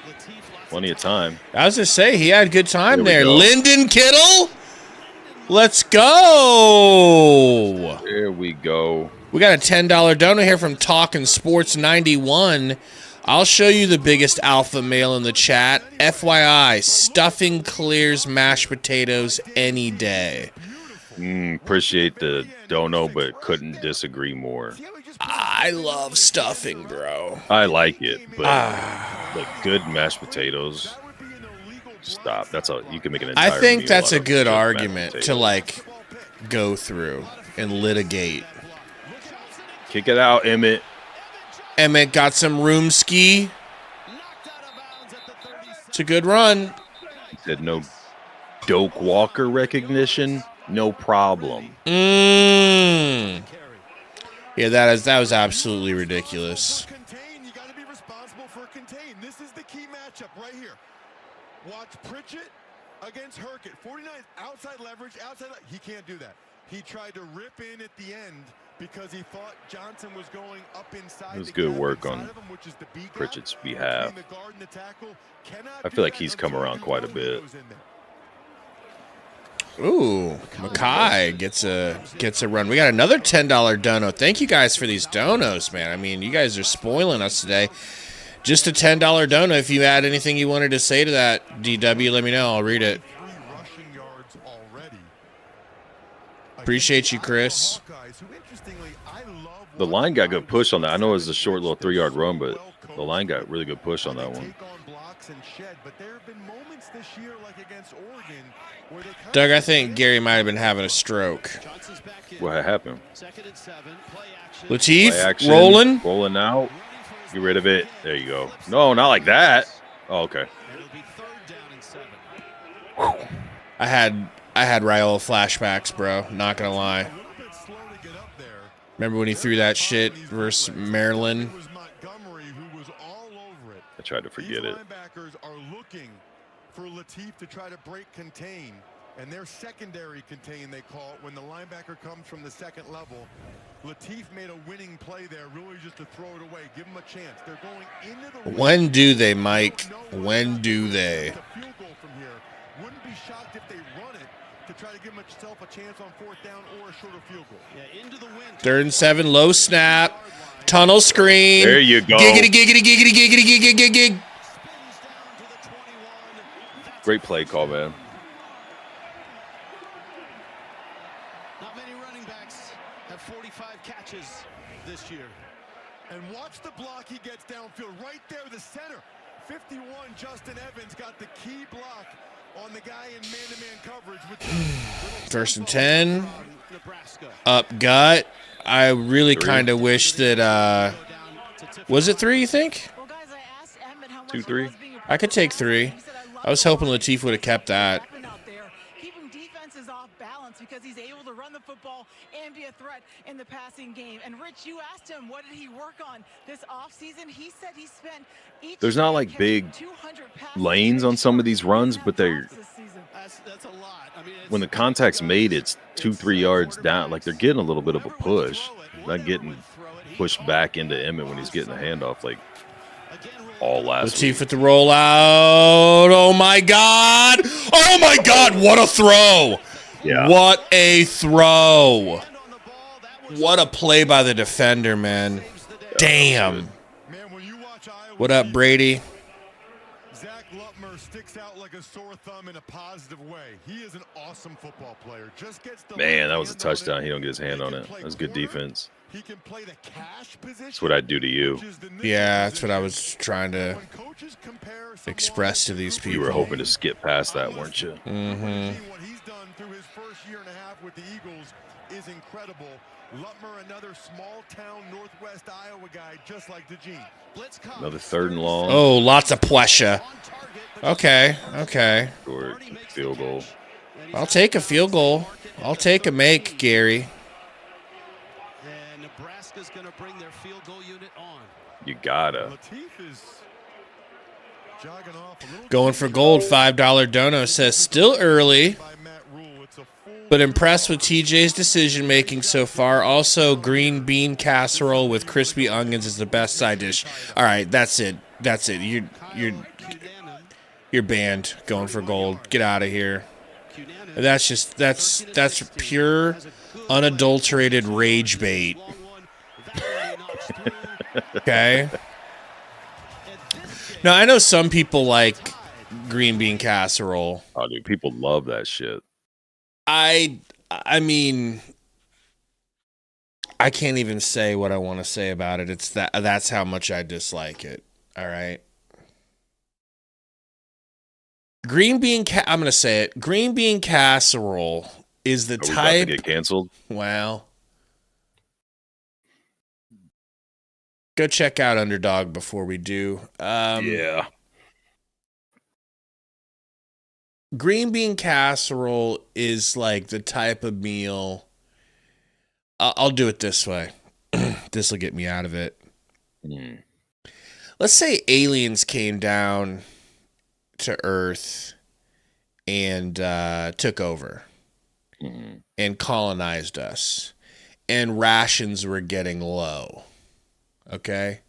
Latif, lots Plenty of of time. I was just say he had good time There there. we go. Lyndon Kittle, let's go. There we go. We got a $10 donor here from Talkin' Sports 91. I'll show you the biggest alpha male in the chat. FYI, stuffing clears mashed potatoes any day. Appreciate the dono, but couldn't disagree more. I love stuffing, bro. I like it, but good mashed potatoes. Stop. That's all. You can make an entire I think meal that's out a of good just mashed argument to potatoes. like go through and litigate. Kick it out, Emmett. Emmett got some room ski. It's a good run. He said no Doak Walker recognition. No problem. Yeah, that was absolutely ridiculous. Contain, you got to be responsible for contain. This is the key matchup right here. Watch Pritchett against Herkett. 49 outside leverage, he can't do that. He tried to rip in at the end because he thought Johnson was going up inside. It was the good gap work inside on of him, which is the B gap Pritchett's between behalf. the guard and the tackle. Cannot I do feel like that he's until come around he quite a goes bit. in there. Ooh, Mackay gets a run. We got another $10 dono. Thank you guys for these donos, man. I mean, you guys are spoiling us today. Just a $10 dono. If you had anything you wanted to say to that, DW, let me know. I'll read it. 3 rushing yards already. Appreciate you, Chris. Hawkeyes, who, interestingly, I love The line got good push on that. I know it was a short little They're 3-yard run, so but well-coached. the line got really good push on that They one. take on blocks and shed, but there have been moments this year, like against Oregon, where they kind Doug, of I think Gary might have been having a stroke. Johnson's back in. What happened? 2nd and 7. Play action. Latif, Play action, rolling. rolling out. Get rid of it. There you go. No, not like that. Oh, okay. It'll be 3rd down and 7. I had Raiola flashbacks, bro. Not gonna lie. a little bit slow to get up there. Remember when he threw that shit versus Maryland? It was Montgomery who was all over it. I tried to forget These it. linebackers are looking for Latif to try to break contain, and their secondary contain, they call it, when the linebacker comes from the second level. Latif made a winning play there, really just to throw it away, give him a chance. They're going into the When do they, Mike? When do they? The field goal from here. Wouldn't be shocked if they run it to try to give themselves a chance on 4th down or a shorter field goal. Yeah, into the wind. 3rd and 7, low snap, tunnel screen. There you go. Giggity, giggity, giggity, giggity, giggity, giggity. Spins down to the 21. That's Great play call, man. catches this year. And watch the block he gets downfield. Right there, the center. 51, Justin Evans got the key block on the guy in man-to-man coverage. With First and 10. Nebraska. Up gut. I really kind of wish that, was it 3, you think? Well, guys, I asked Emmett how much 2, he 3. loves being a I could take 3. He said, "I love I was the hoping ball. Latif would have kept that. Weapon out there, keeping defenses off balance because he's able to run the football and be a threat in the passing game." And Rich, you asked him, what did he work on this offseason? He said he spent each There's not day like catching big 200 passes lanes on some of these runs, but they're this season. That's a lot. I mean, when the contact's made, it's 2-3 yards down. Like they're getting a little bit of a push, not getting pushed back into Emmett when he's getting the handoff like all last week. Latif with the rollout. Oh my God! Oh my God! What a throw! Yeah. What a throw! What a play by the defender, man. Damn. Man, when you watch Iowa, What up, Brady? Zach Lutmer sticks out like a sore thumb in a positive way. He is an awesome football player. Just gets the Man, that was a hand on it. touchdown. He don't get his hand He on can it. play That was good corner. defense. He can play the cash position. That's what I'd do to you. which is the nickel Yeah, that's what I position. was trying to When coaches compare someone express to these Cooper You were people. hoping to skip past that, weren't you? Mm-hmm. What he's done through his first year and a half with the Eagles is incredible. Lutmer, another small-town Northwest Iowa guy, just like DeGene. blitz comes. Another 3rd and long. Oh, lots of pressure. On target, but Okay, okay. Or field goal. I'll take a field goal. I'll take a make, Gary. And Nebraska's going to bring their field goal unit on. You gotta. Latif is jogging off a little Going for gold. $5 dono says still early, by Matt Rule. It's a full but impressed with TJ's decision making so far. Also, green bean casserole with crispy onions is the best side dish. All right, that's it. That's it. You're banned. Going for gold. Get out of here. That's just that's pure, unadulterated rage bait. Okay. Now I know some people like green bean casserole. Oh, dude, people love that shit. I mean, I can't even say what I want to say about it. It's that's how much I dislike it. All right. Green bean I'm going to say it. Green bean casserole is the Are we about to type. get canceled? Well, go check out Underdog before we do. Yeah. Green bean casserole is like the type of meal. I'll do it this way. This will get me out of it. Mm. Let's say aliens came down to Earth and took over and colonized us, and rations were getting low. Okay?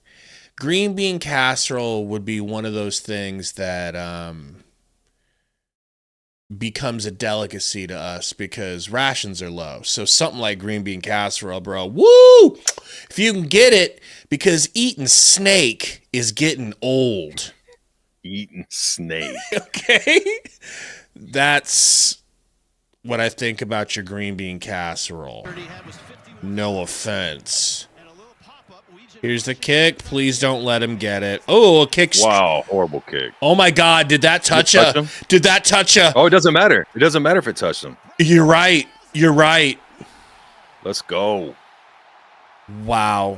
Green bean casserole would be one of those things that becomes a delicacy to us because rations are low. So something like green bean casserole, bro. Woo! If you can get it, because eating snake is getting old. Eating snake. Okay? That's what I think about your green bean casserole. No offense. Here's the kick. Please don't let him get it. Oh, a kick. Wow, horrible kick. Oh my God! Did that touch Did it touch you? him? Did that touch you? Oh, it doesn't matter. It doesn't matter if it touched him. You're right. You're right. Let's go. Wow.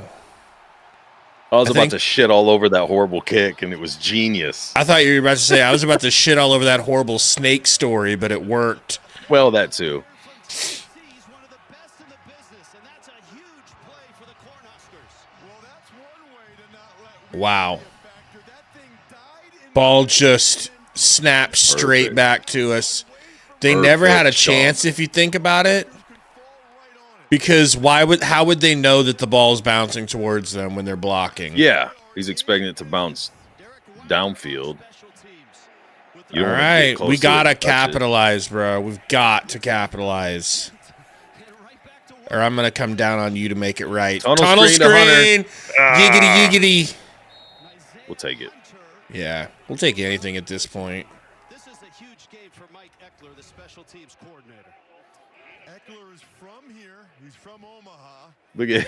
I was I about think- to shit all over that horrible kick, and it was genius. I thought you were about to say I was about to shit all over that horrible snake story, but it worked. Well, that too. He's one of the best in the business, and that's a huge play for the Cornhuskers. Well, that's one way to not let Wow. factor. That thing died in Ball just snapped straight Perfect. back to us. They never had a Perfect shot. chance if you think about it. Because how would they know that the ball's bouncing towards them when they're blocking? Yeah, he's expecting it to bounce downfield. You All don't wanna get right, close we to it gotta and touch it. capitalize, bro. We've got to capitalize. Or I'm gonna come down on you to make it right. Tunnel screen to Hunter. Yiggity yiggity. We'll take it. Yeah, we'll take anything at this point. This is a huge game for Mike Eckler, the special teams coordinator. Eckler is from here. He's from Omaha. Look at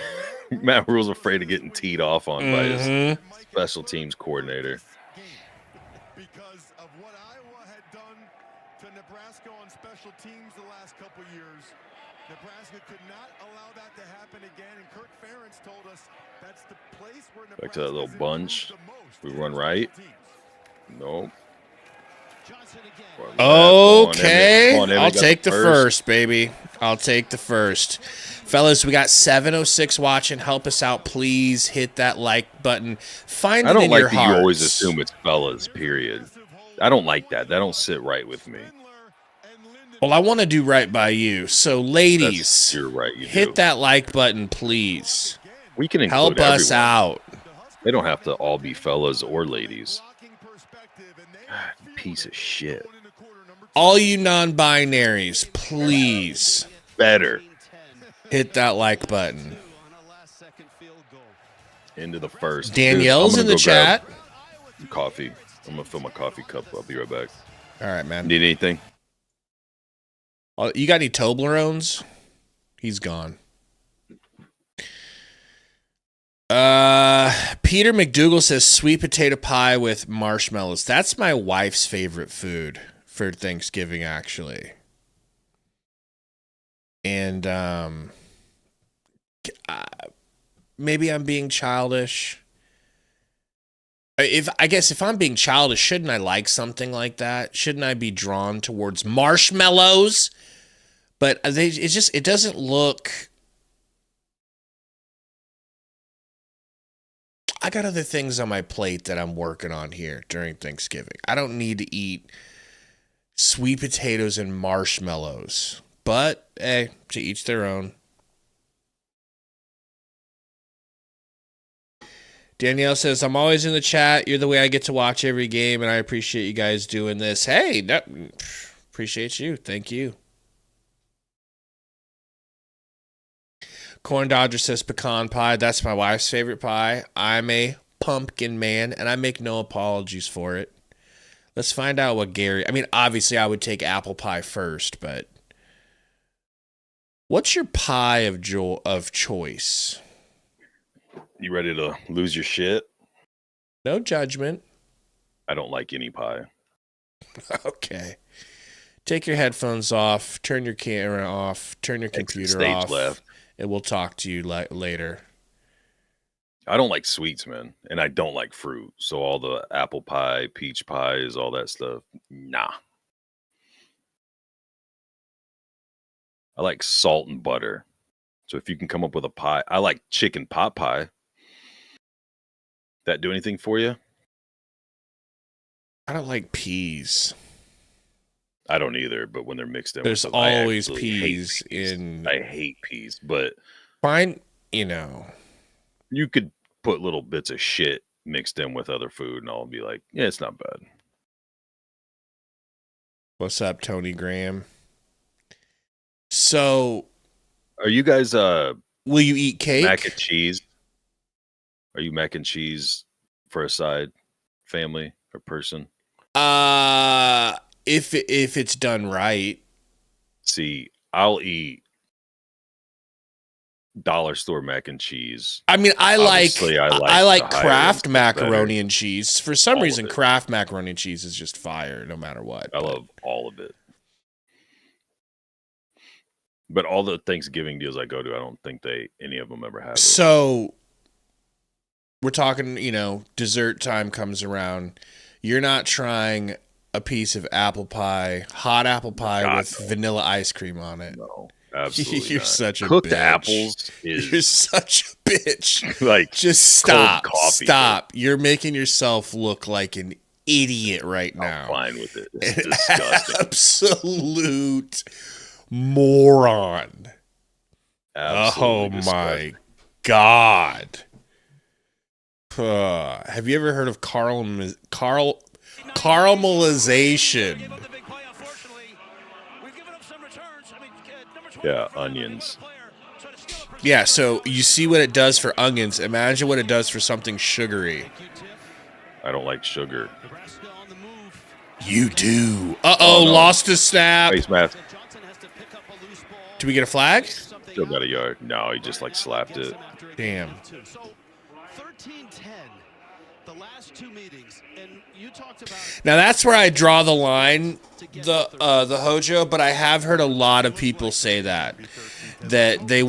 Matt Rule's afraid of getting teed off on by his special teams coordinator. Because of what Iowa had done to Nebraska on special teams the last couple years, Nebraska could not allow that to happen again. And Kirk Ferentz told us that's the place where Nebraska Back to that little bunch. We run right. Nope. Okay. Come on, Emmett. I'll Got take the first, baby. I'll take the first. Fellas, we got 706 watching. Help us out. Please hit that like button. Find it I don't in like your that hearts. you always assume it's fellas, period. I don't like that. That don't sit right with me. Well, I want to do right by you. So, ladies, You're right. You hit do. that like button, please. We can include Help us everyone. out. They don't have to all be fellas or ladies. God, piece of shit. All you non-binaries, please Better. hit that like button. Into the first. Danielle's Dude, I'm in the gonna go chat. grab Coffee. I'm gonna fill my coffee cup. I'll be right back. All right, man. Need anything? Oh, you got any Toblerones? He's gone. Peter McDougal says sweet potato pie with marshmallows. That's my wife's favorite food for Thanksgiving, actually. And maybe I'm being childish. If I'm being childish, shouldn't I like something like that? Shouldn't I be drawn towards marshmallows? But it doesn't look. I got other things on my plate that I'm working on here during Thanksgiving. I don't need to eat sweet potatoes and marshmallows. But, hey, to each their own. Danielle says, I'm always in the chat. You're the way I get to watch every game, and I appreciate you guys doing this. Hey, appreciate you. Thank you. Corn Dodger says pecan pie. That's my wife's favorite pie. I'm a pumpkin man, and I make no apologies for it. Let's find out what Gary... I mean, obviously, I would take apple pie first, but... What's your pie of choice? You ready to lose your shit? No judgment. I don't like any pie. Okay. Take your headphones off. Turn your camera off. Turn your computer Stage off. left. And we'll talk to you later. I don't like sweets, man. And I don't like fruit. So all the apple pie, peach pies, all that stuff, nah. I like salt and butter. So if you can come up with a pie, I like chicken pot pie. That do anything for you? I don't like peas. I don't either, but when they're mixed in, There's with them, I always actually hate peas in. I hate peas, but Fine, you know. you could put little bits of shit mixed in with other food, and I'll be like, yeah, it's not bad. What's up, Tony Graham? So, Are you guys will you eat cake? mac and cheese? Are you mac and cheese for a side, family or person? If it's done right. See, I'll eat dollar store mac and cheese. I mean, I like Obviously, I like the higher Kraft end macaroni better. and cheese. For some All of reason, it. Kraft macaroni and cheese is just fire, no matter what. I love all of it. But all the Thanksgiving deals I go to, I don't think any of them ever have it. So, we're talking, dessert time comes around. You're not trying a piece of apple pie, hot apple pie God, with no. vanilla ice cream on it. No, absolutely You're not. such a Cooked bitch. apples You're is such a bitch. like Just stop. coffee, Stop. You're making yourself look like an idiot right now. I'm fine with it. It's disgusting. Absolute moron. Absolutely Oh disgusting. my God. Have you ever heard of caramelization? Yeah, onions. Yeah, so you see what it does for onions. Imagine what it does for something sugary. I don't like sugar. You do. Oh, no. Lost a snap. Face mask. Do we get a flag? Still got a yard. No, he just like slapped it. Damn. So 13-10, the last two meetings, and you talked about Now that's where I draw the line, the Hojo. But I have heard a lot of people say that they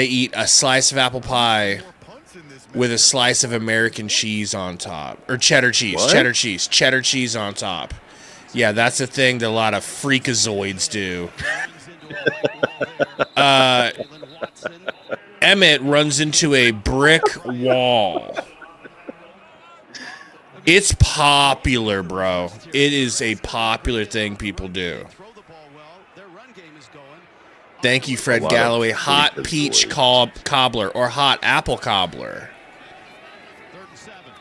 eat a slice of apple pie with a slice of American cheese on top, or cheddar cheese, What? cheddar cheese on top. Yeah, that's a thing that a lot of freakazoids do. Emmett runs into a brick wall. It's popular, bro. It is a popular thing people do. Thank you, Fred Galloway. Hot peach cobbler or hot apple cobbler.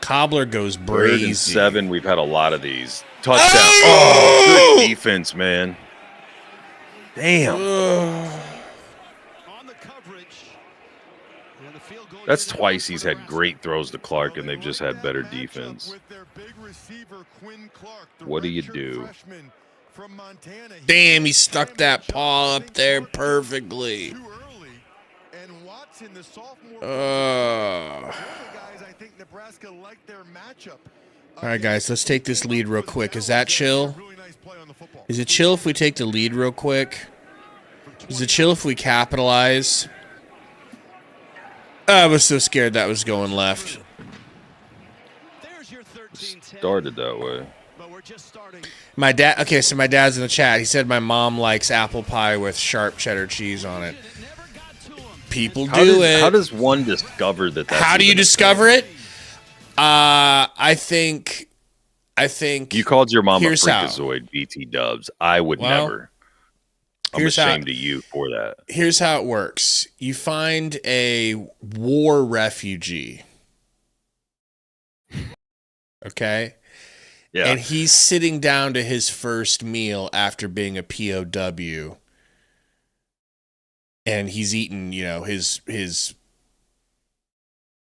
Cobbler goes 3rd brazy. and 7. We've had a lot of these. Touchdown. Oh, good defense, man. Damn. That's twice he's had great throws to Clark, and they've just had better defense. What do you do? Damn, he stuck that paw up there perfectly. All right, guys, let's take this lead real quick. Is that chill? Is it chill if we take the lead real quick? Is it chill if we capitalize? I was so scared that was going left. Started that way. My dad. Okay, so my dad's in the chat. He said my mom likes apple pie with sharp cheddar cheese on it. People do it. How does one discover that? How do you discover it? I think you called your mom a here's how. freakazoid, BT Dubs. I would never. I'm ashamed of you for that. Here's how it works. You find a war refugee. Okay? Yeah. And he's sitting down to his first meal after being a POW. And he's eating, his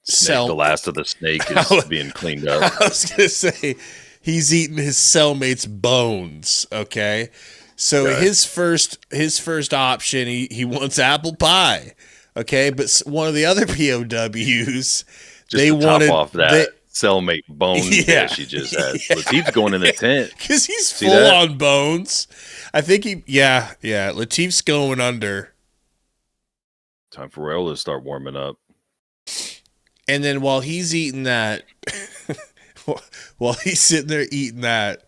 The last of the snake is being cleaned up. I was gonna say he's eating his cellmate's bones. Okay, so his first option he wants apple pie. Okay, but one of the other POWs they wanted off that cellmate bone dish he just had. Latif's going in the tent because he's full on bones. I think Latif's going under. Time for Rail to start warming up. And then while he's eating that, while he's sitting there eating that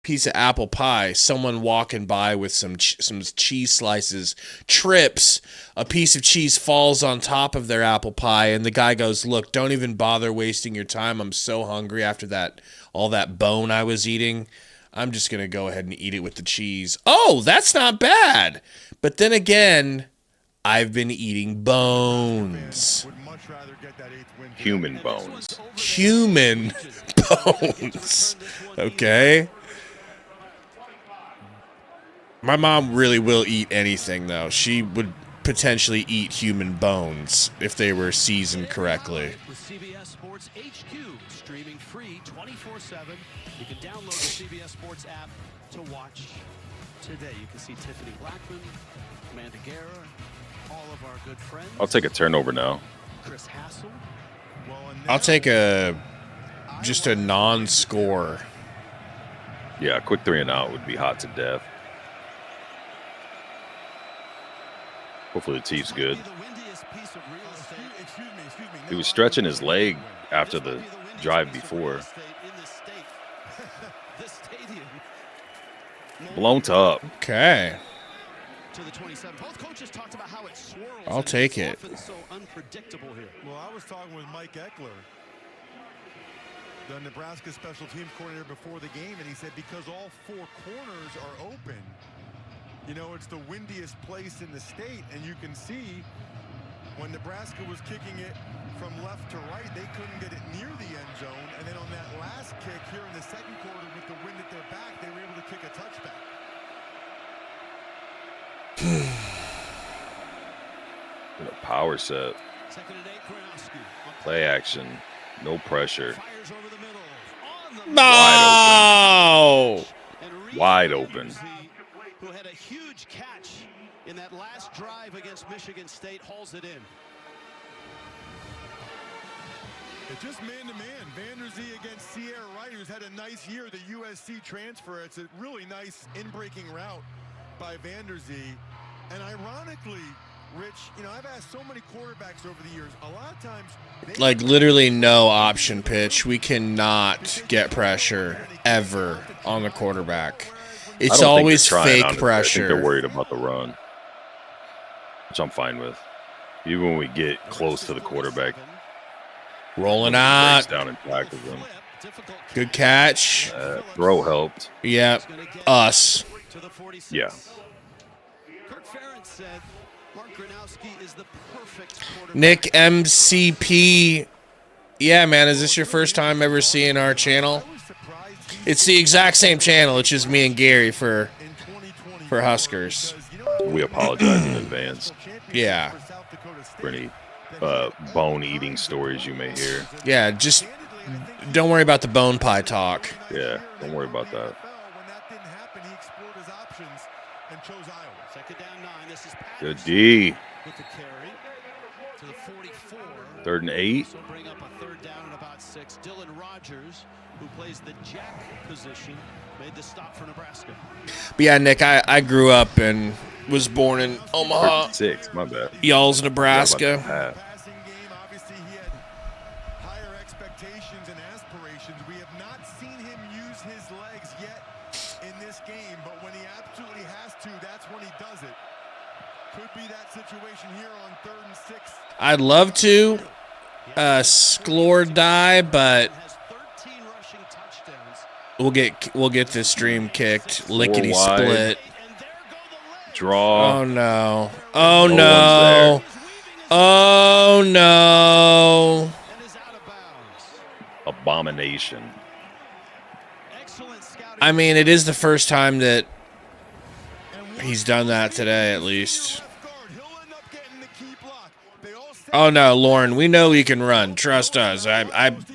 piece of apple pie, someone walking by with some cheese slices trips. A piece of cheese falls on top of their apple pie, and the guy goes, "Look, don't even bother wasting your time. I'm so hungry after all that bone I was eating. I'm just gonna go ahead and eat it with the cheese." Oh, that's not bad. But then again, I've been eating bones. Human bones. Human bones. Okay. My mom really will eat anything, though. She would potentially eat human bones if they were seasoned correctly. With CBS Sports HQ, streaming free 24/7. You can download the CBS Sports app to watch today. You can see Tiffany Blackman, Amanda Guerra, all of our good friends. I'll take a turnover now. Chris Hassel. I'll take just a non-score. Yeah, a quick 3 and out would be hot to death. Hopefully the team's good. He was stretching his leg after the drive before. Blown up. Okay. I'll take it. Well, I was talking with Mike Eckler, the Nebraska special teams coordinator, before the game, and he said because all 4 corners are open, it's the windiest place in the state, and you can see when Nebraska was kicking it from left to right, they couldn't get it near the end zone, and then on that last kick here in the second quarter with the wind at their back, they were able to kick a touchback. A power set. Play action. No pressure. No! Wide open. who had a huge catch in that last drive against Michigan State, hauls it in. It's just man-to-man. Vanderzee against Sierra Wright, who's had a nice year, the USC transfer. It's a really nice in-breaking route by Vanderzee. And ironically, Rich, you know, I've asked so many quarterbacks over the years, a lot of times... Like, literally no option pitch. We cannot get pressure ever on the quarterback. It's always fake pressure. I think they're worried about the run, which I'm fine with. Even when we get close to the quarterback, rolling out. Down and tackles them. Good catch. Throw helped. Yeah, us. Yeah. Nick MCP. Yeah, man, is this your first time ever seeing our channel? It's the exact same channel. It's just me and Gary for Huskers. We apologize in advance. Yeah. For any bone-eating stories you may hear. Yeah, just don't worry about the bone pie talk. Yeah, don't worry about that. Good D. 3rd and 8. So bring up a 3rd down and about 6. Dylan Rogers, who plays the jack position, made the stop for Nebraska. But yeah, Nick, I grew up and was born in Omaha. 6, my bad. Y'all's Nebraska. Passing game, obviously he had higher expectations and aspirations. We have not seen him use his legs yet in this game, but when he absolutely has to, that's when he does it. Could be that situation here on 3rd and 6. I'd love to score die, but we'll get this stream kicked. Lickety split. Draw. Oh no. Oh no. Oh no. Abomination. I mean, it is the first time that he's done that today, at least. Oh no, Lauren, we know he can run. Trust us. I've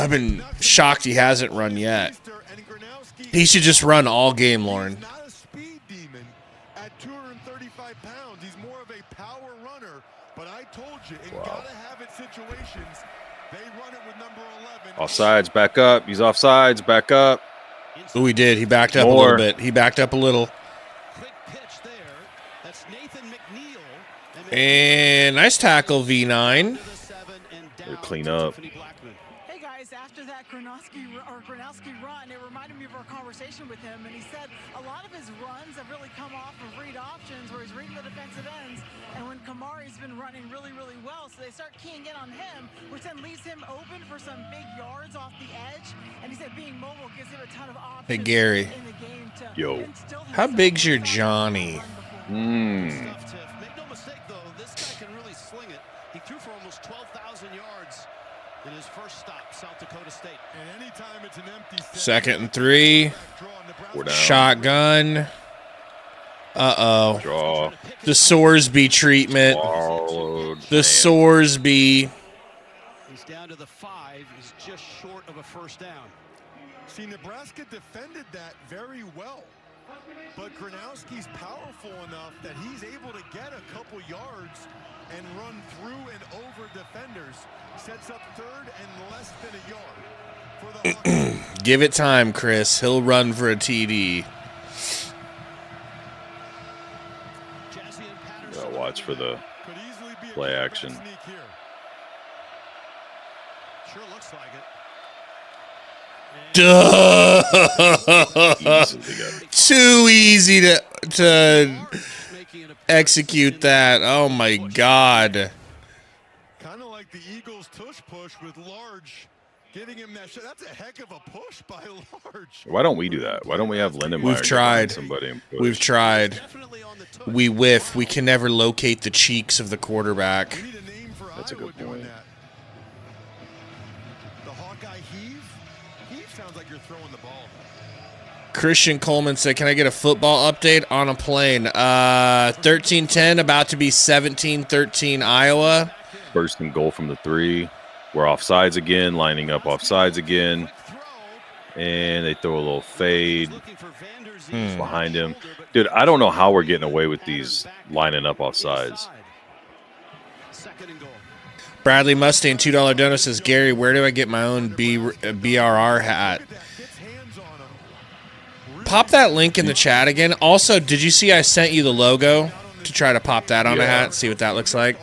been shocked he hasn't run yet. He should just run all game, Lauren. He's not a speed demon at 235 pounds. He's more of a power runner. But I told you, in gotta have it situations, they run it with number 11. Offsides, back up. He's offsides, back up. Oh, he did. He backed up a little bit. He backed up a little. And nice tackle, V9. They're clean up. Hey guys, after that Gronowski run, it reminded me of our conversation with him, and he said a lot of his runs have really come off of read options where he's reading the defensive ends, and when Kamari's been running really, really well, so they start keying in on him, which then leaves him open for some big yards off the edge, and he said being mobile gives him a ton of options. Hey, Gary. In the game to Yo. How big's your Johnny? Make no mistake, though, this guy can really sling it. He threw for almost 12,000 yards in his first stop, South Dakota State. And anytime it's an empty set, 2nd and 3. Shotgun. Uh-oh. Draw. The Sorsby treatment. Swallowed. The Sorsby. He's down to the 5. He's just short of a 1st down. See, Nebraska defended that very well. But Gronowski's powerful enough that he's able to get a couple yards and run through and over defenders. Sets up 3rd and less than a yard for the Hawkeyes. Give it time, Chris. He'll run for a TD. Gotta watch for the play action. Sure looks like it. Duh. Too easy to execute that. Oh my God. Kind of like the Eagles tush push with Large giving him that shot. That's a heck of a push by Large. Why don't we do that? Why don't we have Lindenmeyer? We've tried. Somebody and push? We've tried. We whiff. We can never locate the cheeks of the quarterback. We need a name for That's a Iowa good doing point. that. The Hawkeye heave? Heave sounds like you're throwing the ball. Christian Coleman said, can I get a football update on a plane? 13-10, about to be 17-13 Iowa. 1st and goal from the 3. We're offsides again, lining up offsides again. And they throw a little fade. Looking for behind him. Dude, I don't know how we're getting away with these lining up off sides. Bradley Mustang, $2 donut says, Gary, where do I get my own BRR hat? Pop that link in the chat again. Also, did you see I sent you the logo to try to pop that on a hat? See what that looks like.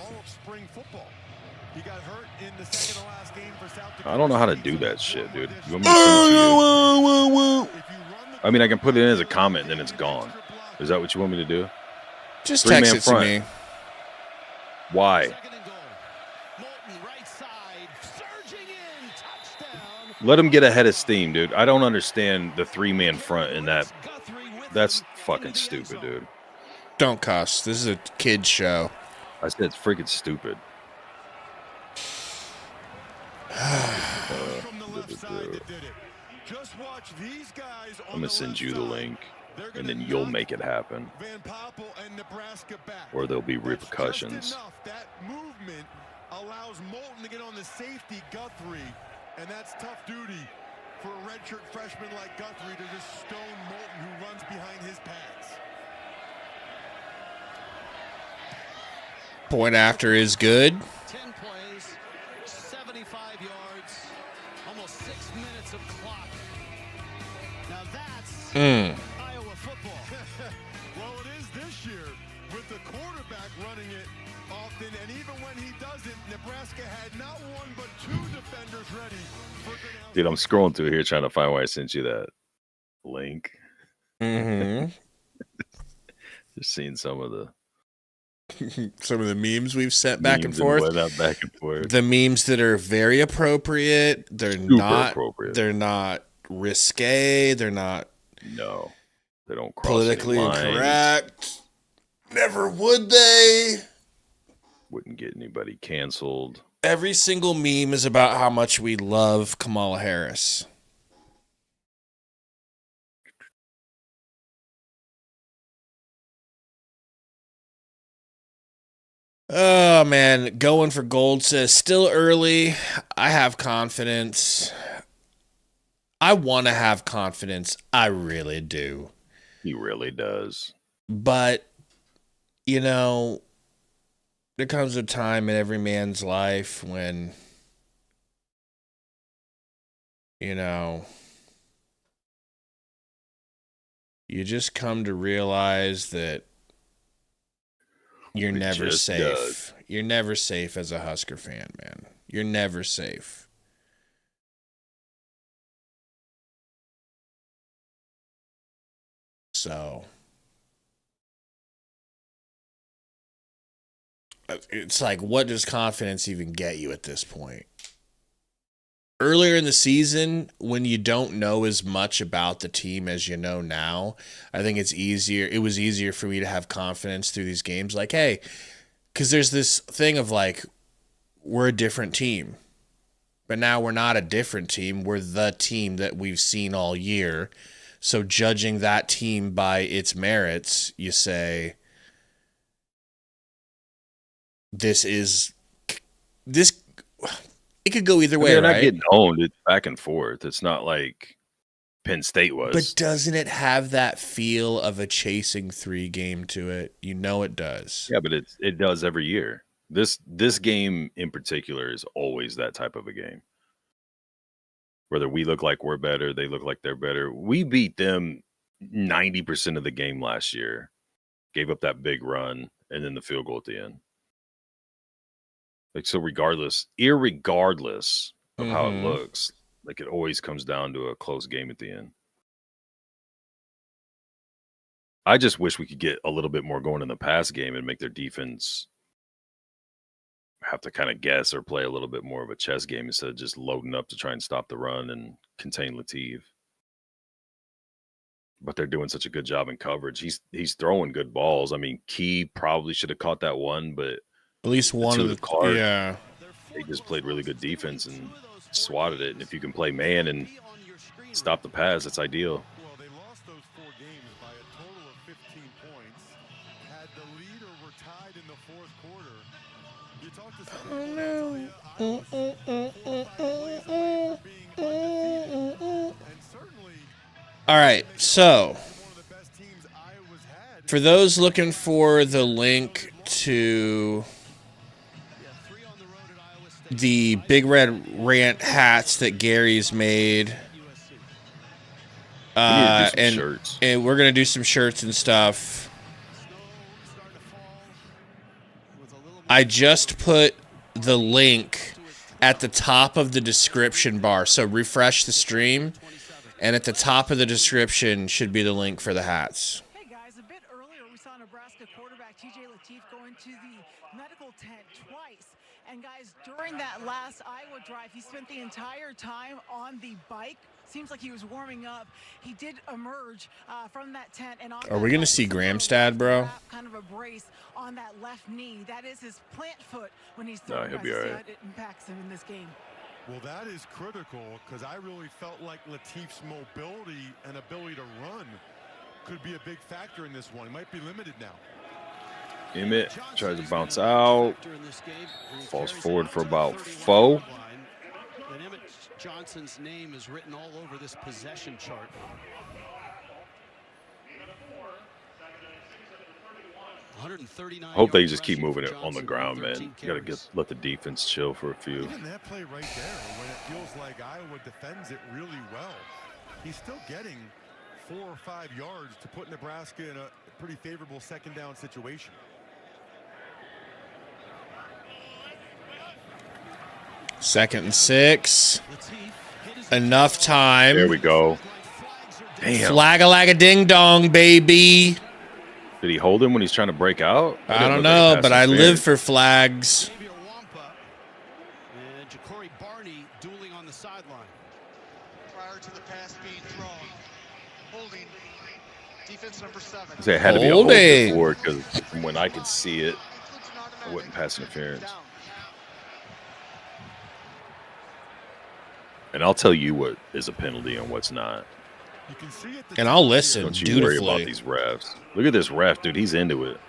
I don't know how to do that shit, dude. You want me to send it to you? I mean, I can put it in as a comment and then it's gone. Is that what you want me to do? Just text it to me. Why? Let him get ahead of steam, dude. I don't understand the 3-man front in that. That's fucking stupid, dude. Don't cuss. This is a kid's show. I said it's freaking stupid. I'm gonna send you the link, and then you'll make it happen, or there'll be repercussions. That movement allows Moulton to get on the safety Guthrie, and that's tough duty for a redshirt freshman like Guthrie to just stone Moulton, who runs behind his pads. Point after is good. 10 plays, 75 yards, almost 6 minutes of clock. Now that's Iowa football. Well, it is this year with the quarterback running it often, and even when he doesn't, Nebraska had not one but 2 defenders ready. Dude, I'm scrolling through here trying to find why I sent you that link. Mm-hmm. Just seeing some of the memes we've sent back and forth. Back and forth. The memes that are very appropriate. They're Super not appropriate. They're not risque. They're not they don't cross politically any lines. incorrect. Never would they. Wouldn't get anybody canceled. Every single meme is about how much we love Kamala Harris. Oh, man. Going for gold says, still early. I have confidence. I want to have confidence. I really do. He really does. But, you know, there comes a time in every man's life when, you know, you just come to realize that you're never safe. You're never safe as a Husker fan, man. You're never safe. So it's like, what does confidence even get you at this point? Earlier in the season, when you don't know as much about the team as you know now, I think it's easier. It was easier for me to have confidence through these games. Like, hey, because there's this thing of like, we're a different team. But now we're not a different team. We're the team that we've seen all year. So judging that team by its merits, you say, this. It could go either way, they're right? not getting owned. It's back and forth. It's not like Penn State was. But doesn't it have that feel of a chasing 3 game to it? You know it does. Yeah, but it does every year. This game in particular is always that type of a game. Whether we look like we're better, they look like they're better. We beat them 90% of the game last year. Gave up that big run and then the field goal at the end. Like, so irregardless of how it looks, like it always comes down to a close game at the end. I just wish we could get a little bit more going in the pass game and make their defense have to kind of guess or play a little bit more of a chess game instead of just loading up to try and stop the run and contain Latif. But they're doing such a good job in coverage. He's throwing good balls. I mean, Key probably should have caught that one, but at least one of the Clark, yeah. They just played really good defense and swatted it. And if you can play man and stop the pass, it's ideal. Well, they lost those 4 games by a total of 15 points. Had the lead or were tied in the 4th quarter. You talk to some All right, so For those looking for the link to the Big Red Rant hats that Gary's made, We need to do some and shirts. and we're gonna do some shirts and stuff. I just put the link at the top of the description bar, so refresh the stream, and at the top of the description should be the link for the hats. Hey guys, a bit earlier we saw Nebraska quarterback TJ Lateef go into the medical tent twice. And guys, during that last Iowa drive, he spent the entire time on the bike. Seems like he was warming up. He did emerge from that tent. And Are we gonna see Gramstad, bro? Kind of a brace on that left knee. That is his plant foot when he's No, throwing. he'll be all right. It impacts him in this game. Well, that is critical because I really felt like Lateef's mobility and ability to run could be a big factor in this one. He might be limited now. Emmett tries to bounce out. Falls forward for about 4. And Emmett Johnson's name is written all over this possession chart. I hope they just keep moving it on the ground, man. You gotta let the defense chill for a few. Even that play right there, when it feels like Iowa defends it really well, he's still getting 4 or 5 yards to put Nebraska in a pretty favorable second down situation. Second and 6. Enough time. There we go. Damn. Flag-a-lag-a-ding-dong, baby. Did he hold him when he's trying to break out? I don't know, but I live for flags. And Ja'Cory Barney dueling on the sideline. Prior to the pass being thrown. Holding. Defense number 7. I say it had to be a Holding. hold before, because from when I could see it, I wouldn't pass interference. And I'll tell you what is a penalty and what's not. You can see it. And I'll listen Don't you worry dutifully. about these refs. Look at this ref, dude. He's into it.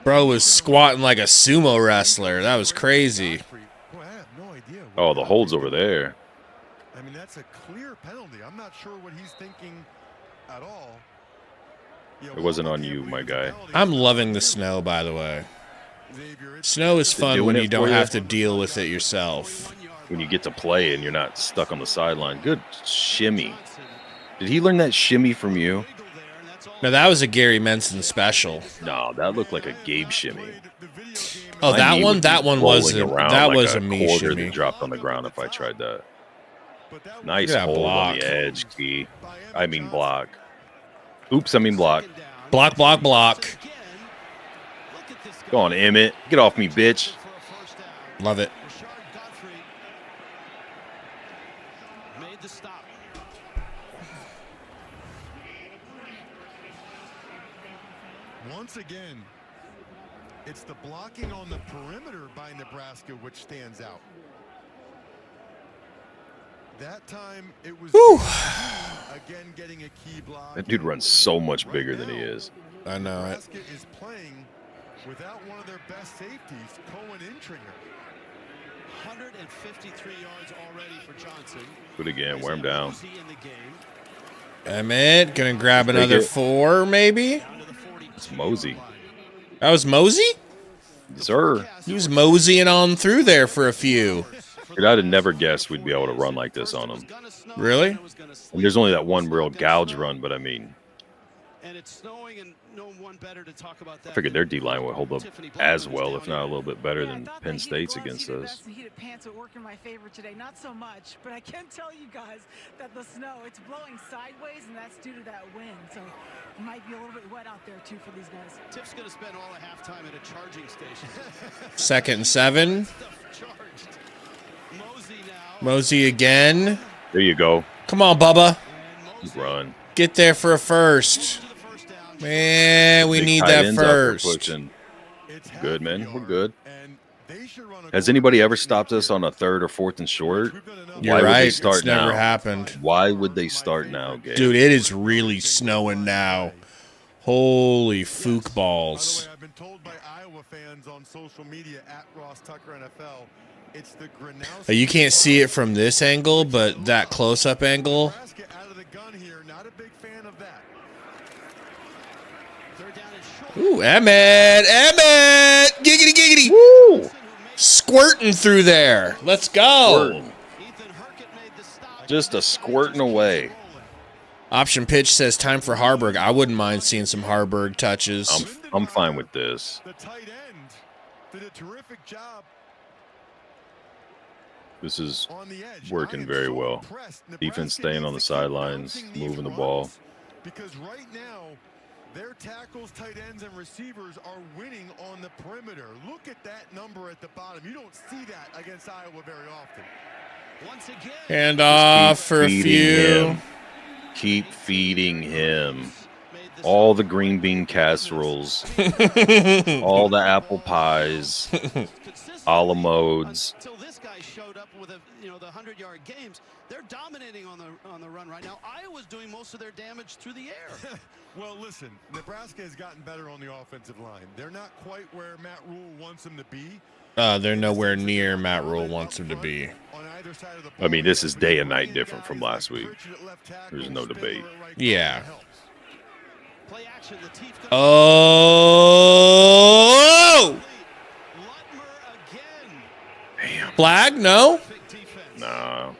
Bro was squatting like a sumo wrestler. That was crazy. Boy, I have no idea. Oh, the hold's over there. I mean, that's a clear penalty. I'm not sure what he's thinking at all. It wasn't on you, my guy. I'm loving the snow, by the way. Xavier, Snow is fun doing when it you don't for you? have to deal with it yourself. When you get to play and you're not stuck on the sideline. Good shimmy. Did he learn that shimmy from you? Now, that was a Gary Menson special. No, that looked like a Gabe shimmy. Oh, My that knee one? would That be one was rolling around that like was a me quarter shimmy. that dropped on the ground if I tried that. Nice Look at that hold on the block. edge, Key. I mean block. Oops, I mean block. Block, block, block. Go on, Emmett. Get off me, bitch. Love it. Made the stop. Once again, it's the blocking on the perimeter by Nebraska which stands out. That time it was again getting a key block. That dude runs so much bigger than he is. I know it. Nebraska is playing without one of their best safeties, Cohen Intringer. 153 yards already for Johnson. Do it again. Wear him down. Emmett gonna grab Take another it. 4, maybe. It's Mosey. That was Mosey. Sir. He was moseying on through there for a few. Dude, I'd have never guessed we'd be able to run like this on him. Really? And there's only that one real gouge run, but I mean, And it's snowing, and no one better to talk about that. I figured their D-line would hold up as well, if not a little bit better than Penn State's against us. The heated pants would work in my favor today. Not so much, but I can tell you guys that the snow, it's blowing sideways, and that's due to that wind. So it might be a little bit wet out there, too, for these guys. Tiff's going to spend all of halftime at a charging station. Second and 7. Charged. Mosey now. Mosey again. There you go. Come on, Bubba. Run. Get there for a first. Man, we Big need tight that ends out there first. pushing. Good, man. We're good. And they should run a Has anybody ever stopped us on a 3rd or 4th and short? You're Why would right. they start It's never now? happened. Why would they start now, Gabe? Dude, it is really snowing now. Holy fook By the balls. way, I've been told by Iowa fans on social media at Ross Tucker NFL, it's the Gronowski. You can't see it from this angle, but that close-up angle. Nebraska out of the gun here, not a big fan of that. Ooh, Emmett! Giggity, giggity! Woo! Squirting through there. Let's go. Just a squirting away. Option pitch says time for Harburg. I wouldn't mind seeing some Harburg touches. I'm fine with this. The tight end did a terrific job This is on the edge. working very well. Defense staying on the sidelines, moving the ball. Because right now, their tackles, tight ends, and receivers are winning on the perimeter. Look at that number at the bottom. You don't see that against Iowa very often. Once again, Hand off for a few. Him. Keep feeding him. All the green bean casseroles, all the apple pies, a la modes. Until this guy showed up with the 100-yard games, they're dominating on the run right now. Iowa's doing most of their damage through the air. Well, listen, Nebraska has gotten better on the offensive line. They're not quite where Matt Rule wants them to be. They're nowhere near Matt Rule wants them to be. I mean, this is day and night different from last week. There's no debate. Yeah. Play action, the Teeth gonna Oh! Lutmer again. Damn. Flag? No? Big defense. Nah.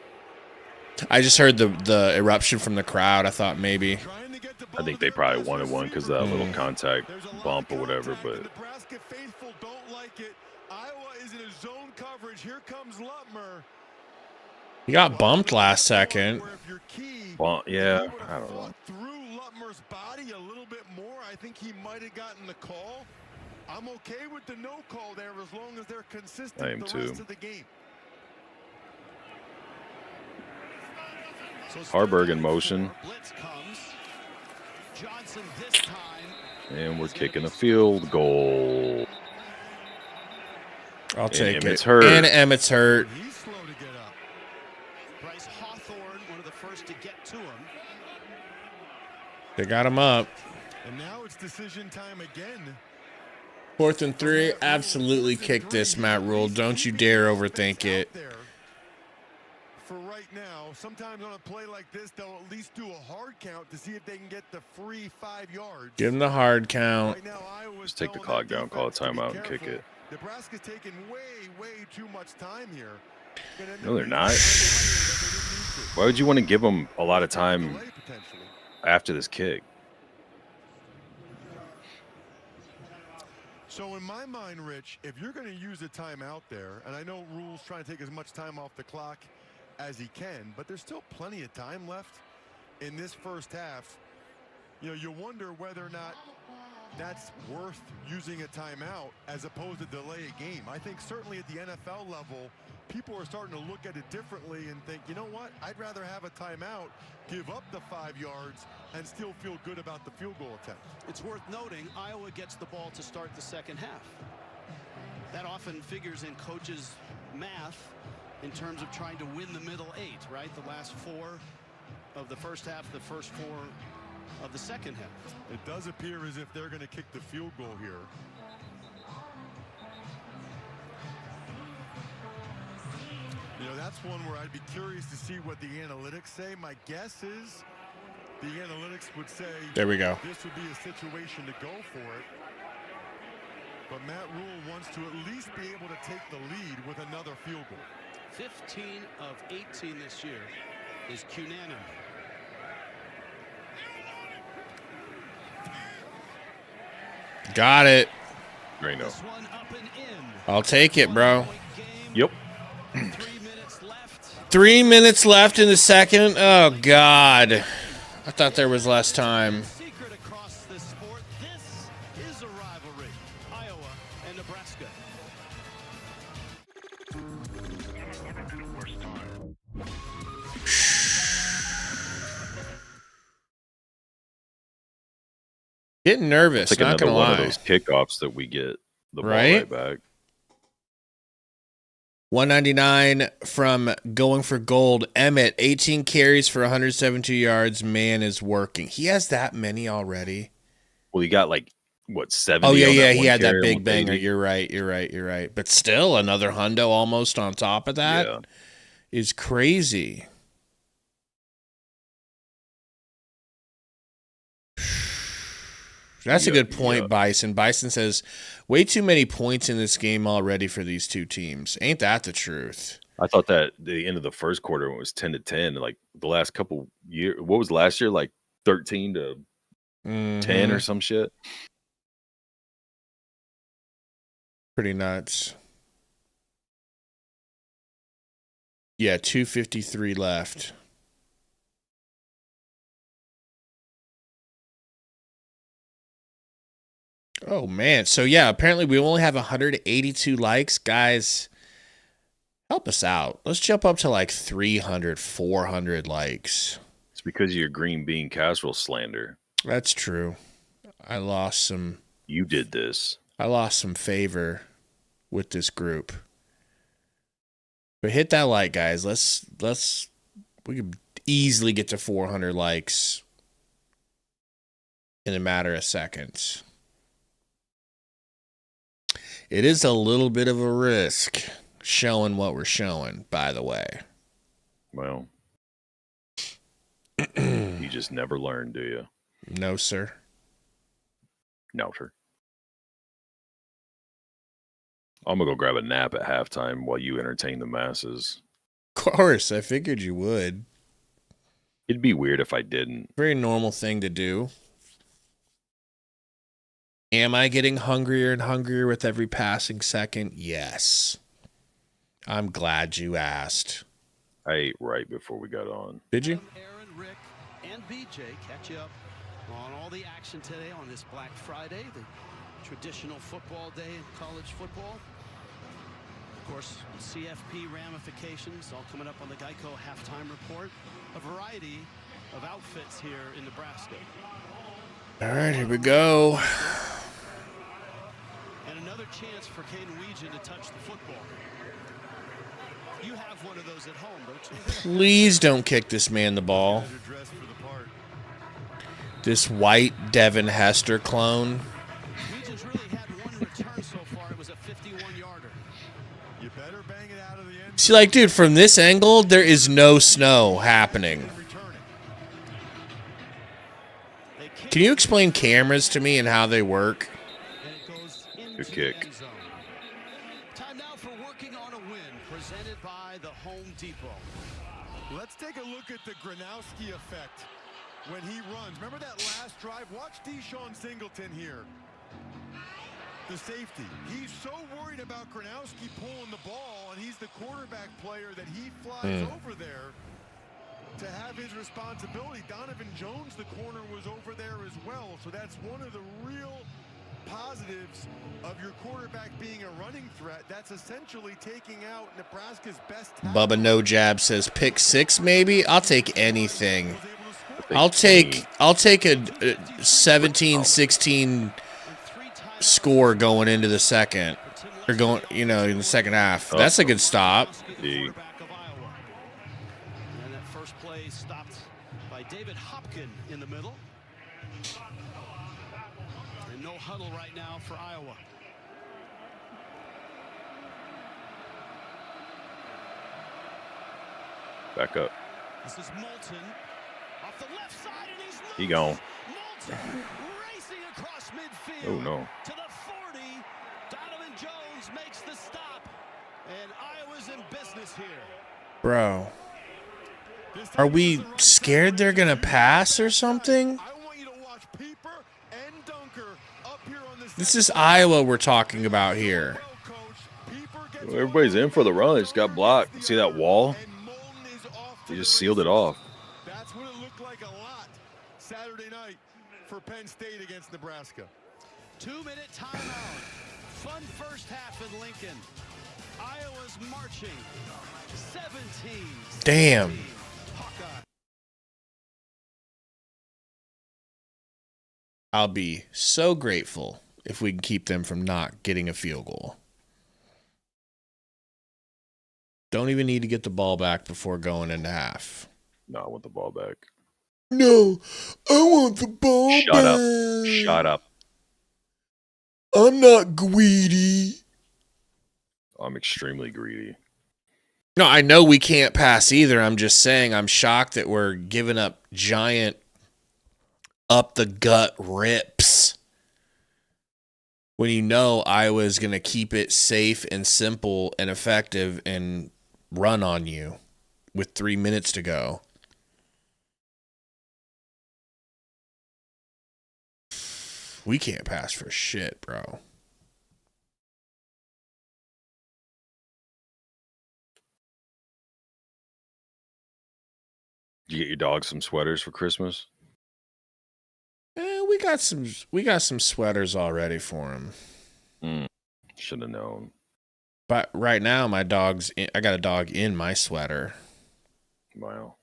I just heard the eruption from the crowd. I thought maybe. I think they probably wanted one because of that little contact bump or whatever, but Nebraska faithful don't like it. Iowa is in a zone coverage. Here comes Lutmer. He got bumped last second. yeah, I don't know. Through Lutmer's body a little bit more. I think he might have gotten the call. I'm okay with the no call there as long as they're consistent I am the too. rest of the game. Harburg in motion, Blitz comes. Johnson this time. and we're kicking a field goal. I'll take Emmett's it. hurt. And Emmett's hurt. He's slow to get up. Bryce Hawthorne, one of the first to get to him. They got him up. And now it's decision time again. 4th and 3. Absolutely kick this, Matt Rule. Don't you dare overthink it. For right now, sometimes on a play like this, they'll at least do a hard count to see if they can get the free 5 yards. Give him the hard count. Right now, Iowa's Just take the telling clock that down, call a defense to be timeout, and kick careful. it. Nebraska's taking way too much time here. No, they're not. Why would you want to give them a lot of time after this kick? So in my mind, Rich, if you're going to use a timeout there, and I know Rule's trying to take as much time off the clock as he can, but there's still plenty of time left in this first half. You wonder whether or not that's worth using a timeout as opposed to delay a game. I think certainly at the NFL level, people are starting to look at it differently and think, you know what, I'd rather have a timeout, give up the 5 yards, and still feel good about the field goal attempt. It's worth noting Iowa gets the ball to start the second half. That often figures in coaches' math in terms of trying to win the middle 8, right? The last 4 of the first half, the first 4 of the second half. It does appear as if they're going to kick the field goal here. That's one where I'd be curious to see what the analytics say. My guess is the analytics would say There we go. this would be a situation to go for it. But Matt Rule wants to at least be able to take the lead with another field goal. 15 of 18 this year is Cunanan. Got it. Reno. This one up and in. I'll take it, bro. Yep. 3 minutes left. 3 minutes left in the second. Oh, God. I thought there was less time. Secret across this sport. This is a rivalry. Iowa and Nebraska. Getting nervous, It's like not another gonna one lie. of those kickoffs that we get the ball Right? right back. 199 from Going for Gold. Emmett, 18 carries for 172 yards. Man is working. He has that many already. Well, he got like what 70? Oh yeah, on yeah. that He one had that carry, big 180? banger. You're right. But still, another hundo almost on top of that is Yeah. crazy. That's a good point, Yeah. Bison. Bison says, way too many points in this game already for these two teams. Ain't that the truth? I thought that the end of the first quarter when it was 10-10, like the last couple years, what was last year? Like 13-10 or some shit. Pretty nuts. Yeah, 2:53 left. Oh, man. So, yeah, apparently we only have 182 likes. Guys, help us out. Let's jump up to like 300, 400 likes. It's because of your green bean casserole slander. That's true. I lost some You did this. favor with this group. But hit that like, guys. We could easily get to 400 likes in a matter of seconds. It is a little bit of a risk showing what we're showing, by the way. Well, you just never learn, do you? No, sir. No, sir. I'm going to go grab a nap at halftime while you entertain the masses. Of course, I figured you would. It'd be weird if I didn't. Very normal thing to do. Am I getting hungrier and hungrier with every passing second? Yes. I'm glad you asked. I ate right before we got on. Did you? Aaron, Rick, and BJ catch you up on all the action today on this Black Friday, the traditional football day in college football. Of course, CFP ramifications all coming up on the Geico halftime report. A variety of outfits here in Nebraska. All right, here we go. And another chance for Caden Weegan to touch the football. You have one of those at home, don't you? Please don't kick this man the ball. This white Devin Hester clone. Weegan's really had one return so far. It was a 51-yarder. You better bang it out of the end. See, like, dude, from this angle, there is no snow happening. Can you explain cameras to me and how they work? And it goes into Good the kick. end zone. Time now for Working on a Win, presented by the Home Depot. Let's take a look at the Gronowski effect when he runs. Remember that last drive? Watch Deshaun Singleton here. The safety. He's so worried about Gronowski pulling the ball, and he's the quarterback player that he flies over there to have his responsibility. Donovan Jones, the corner, was over there as well. So that's one of the real positives of your quarterback being a running threat. That's essentially taking out Nebraska's best tackle. Bubba No Jab says pick six, maybe. I'll take anything. I'll take a 17-16 score going into the second, or going, in the second half. That's a good stop. The And that first play stopped by David Hopkin in the middle. And no huddle right now for Iowa. back up. This is Moulton off the left side, and he's He gone. Moulton racing across midfield. Oh, no. To the 40. Donovan Jones makes the stop, and Iowa's in business here. Bro, are we scared they're going to pass or something? I want you to watch Peeper and Dunker up here on this. This is Iowa we're talking about here. Well, everybody's in for the run. They just got blocked. See that wall? They just sealed it off. That's what it looked like a lot Saturday night for Penn State against Nebraska. 2-minute timeout. Fun first half in Lincoln. Iowa's marching. 17. Damn. Hawkeye. I'll be so grateful if we can keep them from not getting a field goal. Don't even need to get the ball back before going into half. No, I want the ball back. No, I want the ball Shut up. Shut up. I'm not greedy. I'm extremely greedy. No, I know we can't pass either. I'm just saying I'm shocked that we're giving up giant up the gut rips when you know Iowa's going to keep it safe and simple and effective and run on you with 3 minutes to go. We can't pass for shit, bro. Did you get your dog some sweaters for Christmas? We got some sweaters already for him. Should have known. But right now, I got a dog in my sweater. Wow.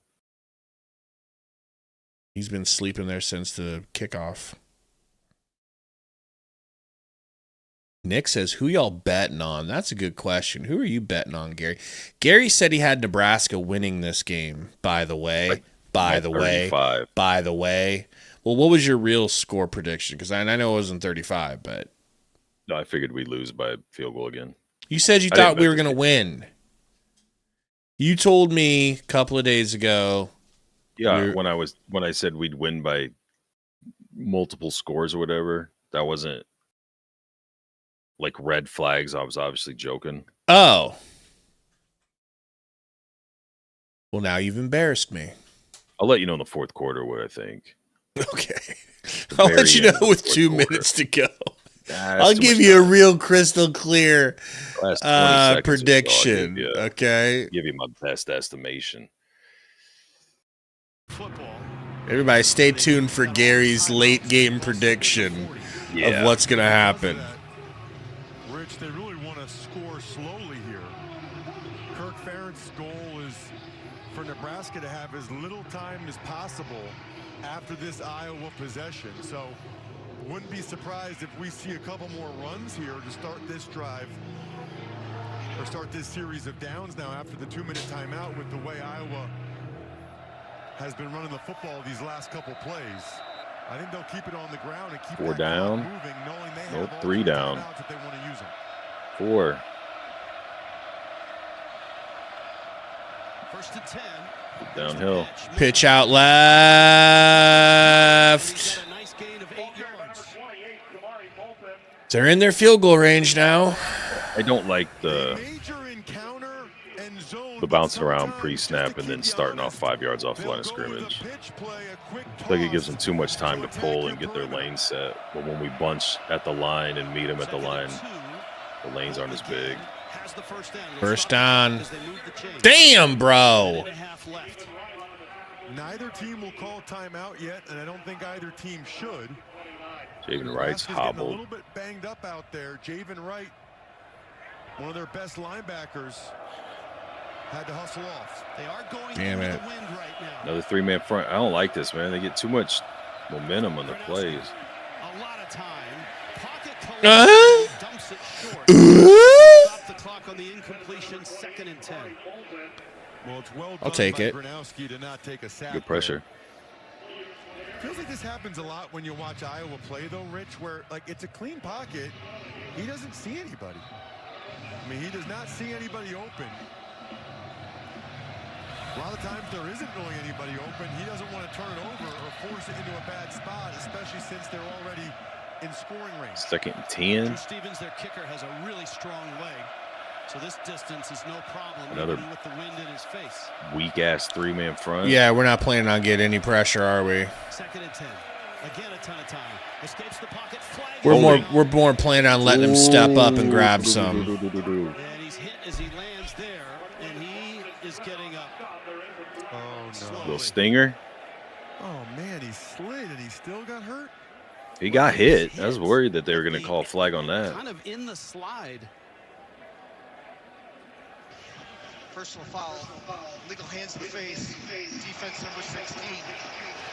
He's been sleeping there since the kickoff. Nick says, who y'all betting on? That's a good question. Who are you betting on, Gary? Gary said he had Nebraska winning this game, by the way. By the way. Well, what was your real score prediction? Because I know it wasn't 35, but. No, I figured we'd lose by a field goal again. You said you thought we were going to win. You told me a couple of days ago. Yeah, when I said we'd win by multiple scores or whatever, that wasn't like red flags. I was obviously joking. Oh. Well, now you've embarrassed me. I'll let you know in the fourth quarter what I think. Okay. I'll let you know with 2 minutes to go. I'll give you a real crystal clear prediction. Okay. Give you my best estimation. Football. Everybody stay tuned for Gary's late game prediction of what's going to happen. Rich, they really want to score slowly here. Kirk Ferentz' goal is for Nebraska to have as little time as possible after this Iowa possession. So wouldn't be surprised if we see a couple more runs here to start this drive or start this series of downs now after the 2-minute timeout with the way Iowa has been running the football these last couple plays. I think they'll keep it on the ground and keep 4 down. Moving, knowing they have all 3 down. If they want to use them. 4. First and 10. Downhill. Pitch out left. Nice gain of 8 yards. They're in their field goal range now. I don't like the Major encounter and zone, bouncing around pre-snap and then starting off 5 yards off the line of scrimmage. I think it gives them too much time to pull and get their lane set. But when we bunch at the line and meet them at the line, the lanes aren't as big. First down. Damn, bro. Neither team will call timeout yet, and I don't think either team should. Javen Wright's A hobbled. little bit banged up out there. Javen Wright, one of their best linebackers, had to hustle off. They are going Damn it. the wind right now. Another 3-man front. I don't like this, man. They get too much momentum on their plays. A lot of time. Pocket dumps it short. Stop the clock on the incompletion. 2nd and 10. Well, it's well done I'll take by it. Gronowski to not take a sack. Good pressure. Feels like this happens a lot when you watch Iowa play, though, Rich, where, like, it's a clean pocket. He doesn't see anybody. I mean, he does not see anybody open. A lot of times there isn't really anybody open. He doesn't want to turn it over or force it into a bad spot, especially since they're already in scoring range. 2nd and 10. Drew Stevens, their kicker, has a really strong leg. So this distance is no problem, Another even with the wind in his face. Weak-ass 3-man front. Yeah, we're not planning on getting any pressure, are we? 2nd and 10. Again, a ton of time. Escapes the pocket. Flag. We're more planning on letting him step up and grab some. And he's hit as he lands there, and he is getting up. Oh, no. Little stinger. Oh, man, he slid and he still got hurt? He got hit. I was worried that they were going to call a flag on that. Kind of in the slide. Personal foul, legal hands to the face, defense number 16.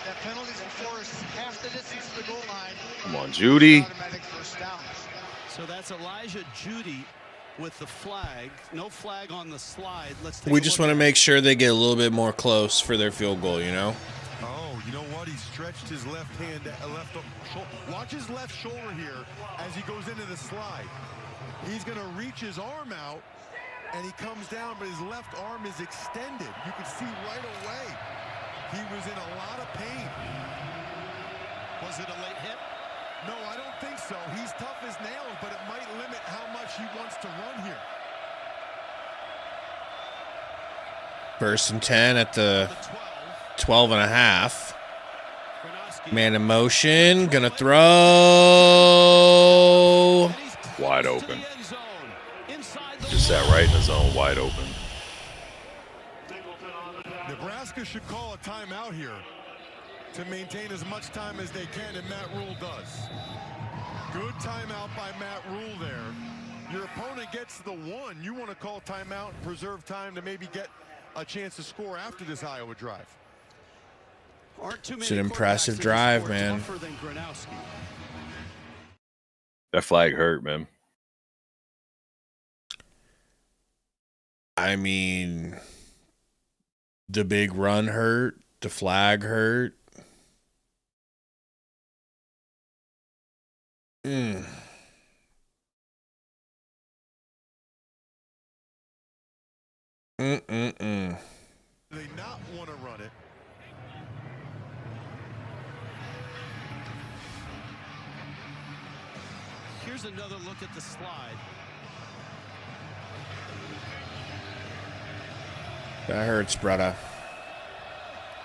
That penalty's enforced half the distance to the goal line. Come on, Judy. Automatic first down. So that's Elijah Judy with the flag. No flag on the slide. Let's take We a just look want to at make sure they get a little bit more close for their field goal, you know? Oh, you know what? He stretched his left hand, watch his left shoulder here as he goes into the slide. He's going to reach his arm out, and he comes down, but his left arm is extended. You can see right away he was in a lot of pain. Was it a late hit? No, I don't think so. He's tough as nails, but it might limit how much he wants to run here. 1st and 10 at the 12 and a half. Man in motion, gonna throw. Wide open. Just sat right in the zone, wide open. Nebraska should call a timeout here to maintain as much time as they can, and Matt Rule does. Good timeout by Matt Rule there. Your opponent gets the one. You want to call timeout and preserve time to maybe get a chance to score after this Iowa drive. It's an impressive drive, man. That flag hurt, man. I mean, the big run hurt. The flag hurt. Mm. They not want to run it. Here's another look at the slide. That hurts, brother.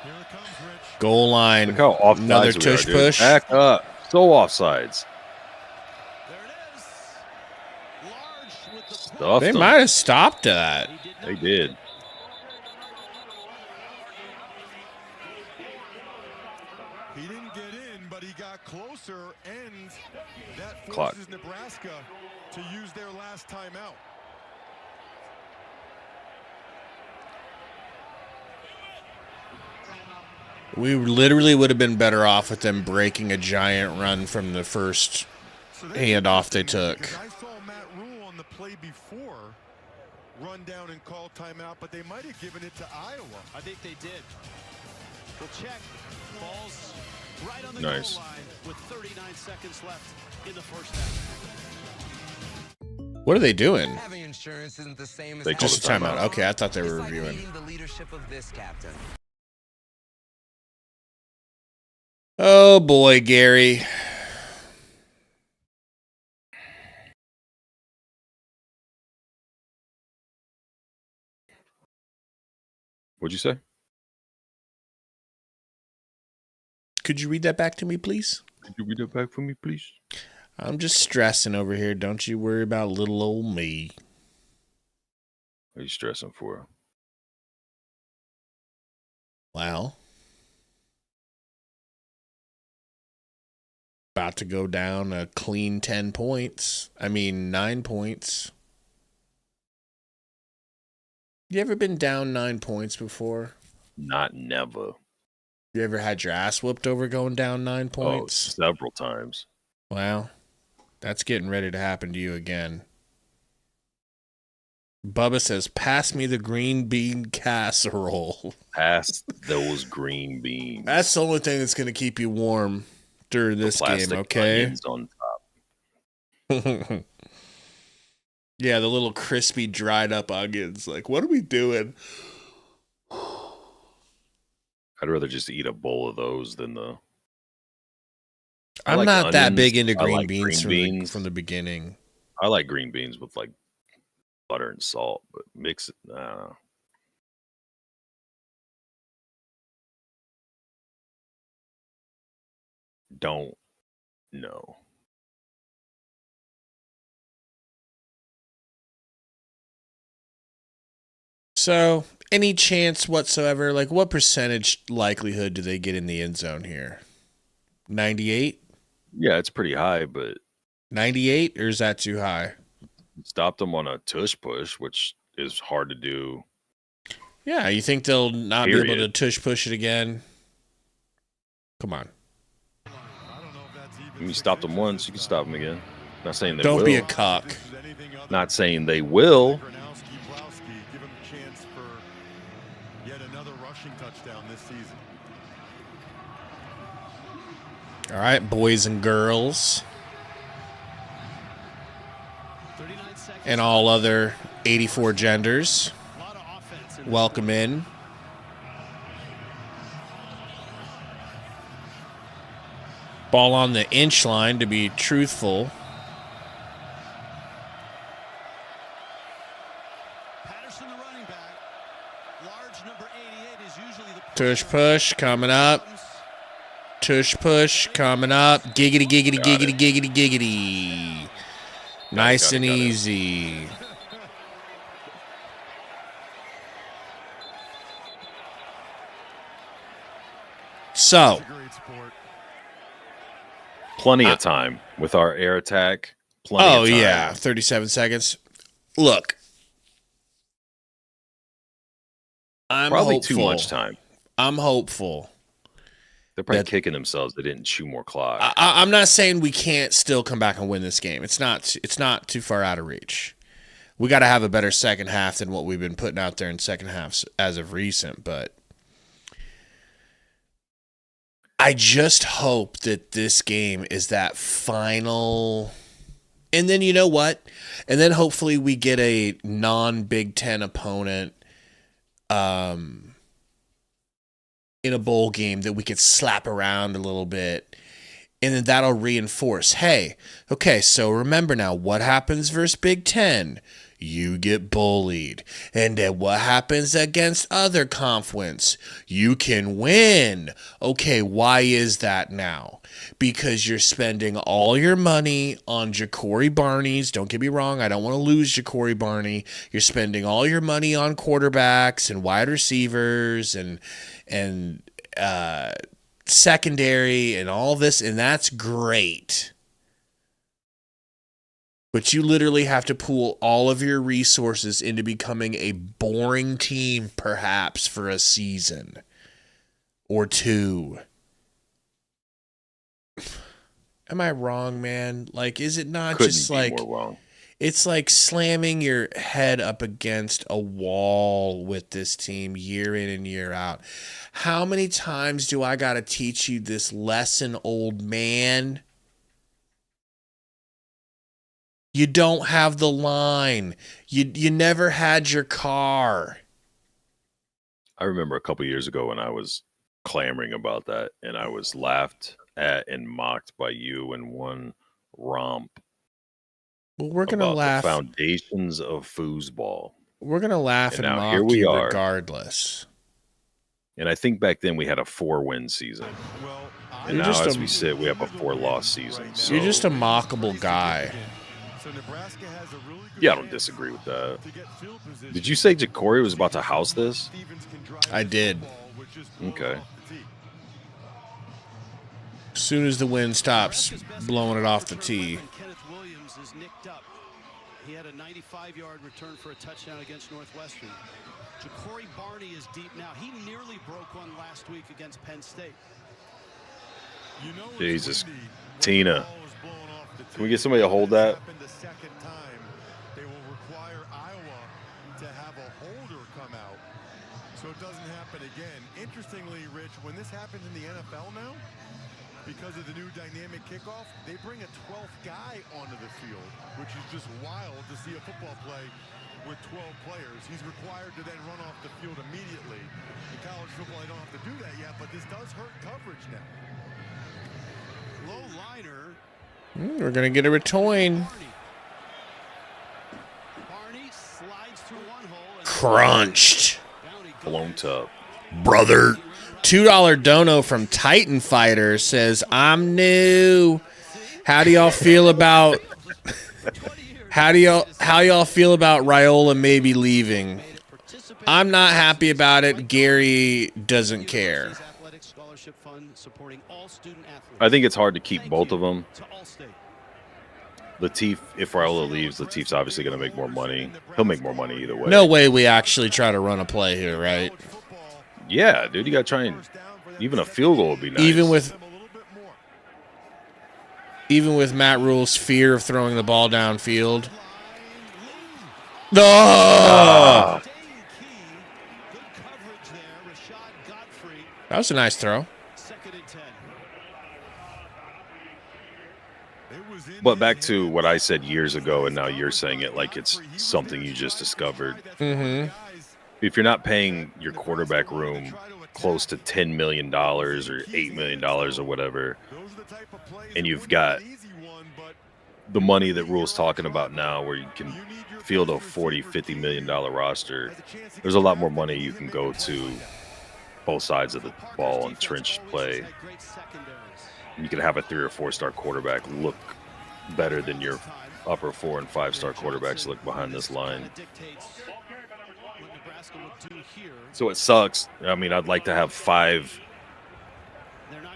Here it comes, Rich. Goal line. Look how offsides Another we tush are, dude. push. Back up. So offsides. There it is. Large with the Stuffed They them. might have stopped that. They did. He didn't get in, but he got closer, and that Clock. forces Nebraska to use their last timeout. We literally would have been better off with them breaking a giant run from the first So handoff they took. Because I saw Matt Rule on the play before run down and call timeout, but they might have given it to Iowa. I think they did. We'll check. Balls right on the Nice. goal line with 39 seconds left in the first half. What are they doing? Having insurance isn't the same as They called Just a a timeout. timeout. Okay, I thought they It's were like reviewing. meeting the leadership of this captain. Oh boy, Gary. What'd you say? Could you read that back to me, please? Could you read that back for me, please? I'm just stressing over here. Don't you worry about little old me. What are you stressing for? Well, about to go down a clean 10 points. 9 points. You ever been down 9 points before? Not never. You ever had your ass whooped over going down 9 Oh, points? several times. Well, that's getting ready to happen to you again. Bubba says, pass me the green bean casserole. Pass those green beans. That's the only thing that's going to keep you warm during this game, Plastic okay? onions on top. Yeah, the little crispy, dried up onions. Like, what are we doing? I'd rather just eat a bowl of those than the. I I'm like not that onions. big into I green like beans, green beans. from the beginning. I like green beans with like butter and salt, but mix it. Don't know. So, any chance whatsoever, like what percentage likelihood do they get in the end zone here? 98? Yeah, it's pretty high, but 98, or is that too high? stopped them on a tush push, which is hard to do. Yeah, you think they'll not be able to Period. tush push it again? Come on. I don't know if that's even When you stop them once, you can stop them again. Not saying they Don't will. be a cock. This is anything other Not saying they will. Gronowski, give him a chance for yet another rushing touchdown this season. All right, boys and girls, 39 seconds. and all other 84 genders, A lot of offense in this welcome one. in. Ball on the inch line, to be truthful. Patterson, the running back. Large number 88 is usually the Tush push coming up. Tush push coming up. Giggity, giggity, Got giggity, it. giggity, giggity. Nice got it, and got it. easy. So, Great sport. Plenty of time with our air attack. Plenty oh of time. yeah, 37 seconds. Look, I'm Probably hopeful. too much time. I'm hopeful. They're probably That- kicking themselves. They didn't chew more clock. I'm not saying we can't still come back and win this game. It's not too far out of reach. We got to have a better second half than what we've been putting out there in second halves as of recent, but I just hope that this game is that final. And then you know what? And then hopefully we get a non-Big Ten opponent in a bowl game that we could slap around a little bit. And then that'll reinforce, hey, okay, so remember now, what happens versus Big Ten? You get bullied. And then what happens against other conference? You can win. Okay, why is that now? Because you're spending all your money on Ja'Cory Barneys. Don't get me wrong, I don't want to lose Ja'Cory Barney. You're spending all your money on quarterbacks and wide receivers and secondary and all this, and that's great. But you literally have to pool all of your resources into becoming a boring team, perhaps, for a season or two. Am I wrong, man? Like, is it not Couldn't just be like... more wrong. It's like slamming your head up against a wall with this team year in and year out. How many times do I got to teach you this lesson, old man? You don't have the line. You never had your car. I remember a couple years ago when I was clamoring about that, and I was laughed at and mocked by you in one romp. Well, we're gonna about laugh. the foundations of foosball. We're gonna laugh And and now mock here we you are. regardless. And I think back then we had a 4-win season. Well, And You're now just as a- we sit, we have a 4-loss season. So, You're just a mockable guy. So Nebraska has a really good yeah, I don't chance disagree with that. to get field position. Did you say Ja'Cory was about to house this? Stevens can drive I the did. ball, which is blown Okay. off the tee. As soon as the wind stops blowing it off the tee. Kenneth Williams is nicked up. He had a 95-yard return for a touchdown against Northwestern. Ja'Cory Barney is deep now. He nearly broke one last week against Penn State. You know it's Jesus. windy when Tina. the ball is blown off the Can we tee. get somebody to hold This that? happened the second time. They will require Iowa to have a holder come out so it doesn't happen again. Interestingly, Rich, when this happens in the NFL now, because of the new dynamic kickoff, they bring a 12th guy onto the field, which is just wild to see a football play with 12 players. He's required to then run off the field immediately. In college football, they don't have to do that yet, but this does hurt coverage now. Low liner. We're going to get a return. Barney slides through one hole. And Crunched. down he goes. Blown up. Brother. $2 dono from Titan Fighter says, I'm new. How do y'all feel about how y'all feel about Raiola maybe leaving? I'm not happy about it. Gary doesn't care. Athletic Scholarship Fund supporting all student athletes. I think it's hard to keep both of them. To Allstate. Latif, if Raiola leaves, Latif's obviously going to make more money. He'll make more money either way. No way we actually try to run a play here, right? Yeah, dude, you got to try and even a field goal would be nice. Even with Matt Rule's fear of throwing the ball downfield. No! Ah, Good coverage there. Rashad Godfrey, That was a nice throw. second and 10. but back to what I said years ago, and now you're saying it like it's something you just discovered. Mm-hmm. If you're not paying your quarterback room close to $10 million or $8 million or whatever, and you've got the money that Rule's talking about now where you can field a $40, $50 million roster, there's a lot more money you can go to both sides of the ball and trench play. You can have a 3 or 4 star quarterback look better than your upper 4 and 5 star quarterbacks look behind this line. So it sucks. I mean, I'd like to have 5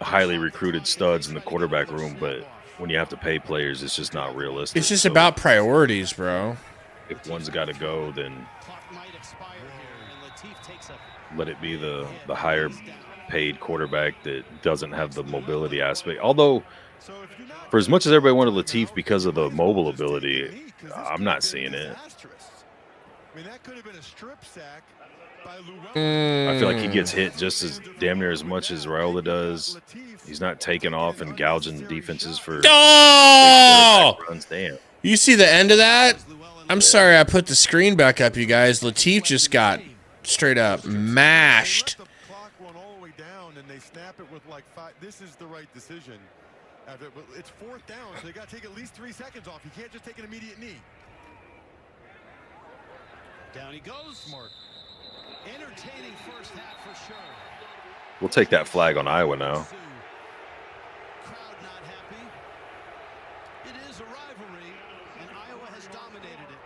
highly recruited studs in the quarterback room, but when you have to pay players, it's just not realistic. It's just about priorities, bro. If one's got to go, then let it be the higher paid quarterback that doesn't have the mobility aspect. Although, for as much as everybody wanted Latif because of the mobile ability, I'm not seeing it. I mean, that could have been a strip sack by I feel like he gets hit just as damn near as much as Raiola does. He's not taking off and gouging defenses for runs. Damn. You see the end of that? I'm sorry I put the screen back up, you guys. Latif just got straight up mashed. The clock went all the way down, and they snap it with like 5. This is the right decision. It's 4th down, so they got to take at least 3 seconds off. You can't just take an immediate knee. Down he goes. Smart. Entertaining first half for sure. We'll take that flag on Iowa now. Crowd not happy. It is a rivalry, and Iowa has dominated it.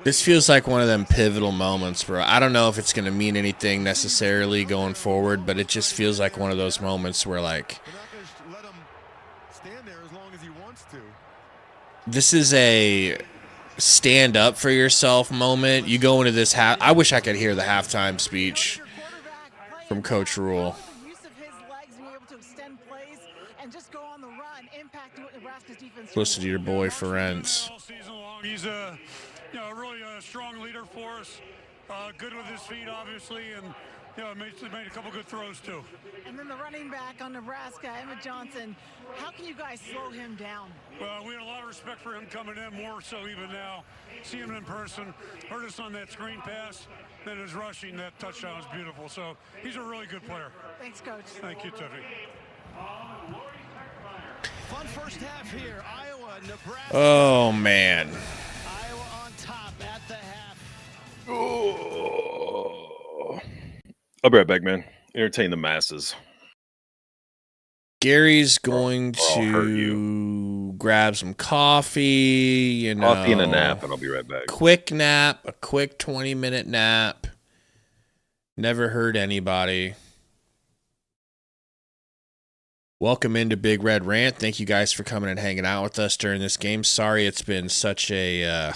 This feels like one of them pivotal moments, bro. I don't know if it's going to mean anything necessarily going forward, but it just feels like one of those moments where, like, They're not going to let him stand there as long as he wants to. this is a stand up for yourself moment. You go into this I wish I could hear the halftime speech from Coach Rule. Listen to your boy Ferenc. He's a really strong leader for us. Good with his feet, obviously, and made a couple good throws too. And then the running back on Nebraska, Emmett Johnson. How can you guys slow him down? Well, we had a lot of respect for him coming in, more so even now. See him in person, hurt us on that screen pass, then his rushing, that touchdown was beautiful. So he's a really good player. Thanks, Coach. Thank you, Tiffany. Fun first half here. Iowa, Nebraska. Oh, man. Iowa on top at the half. Oh. I'll be right back, man. Entertain the masses. Gary's going I'll hurt to grab some coffee, Coffee and a nap, and I'll be right back. Quick nap, a quick 20-minute nap. Never hurt anybody. Welcome into Big Red Rant. Thank you guys for coming and hanging out with us during this game. Sorry it's been such a...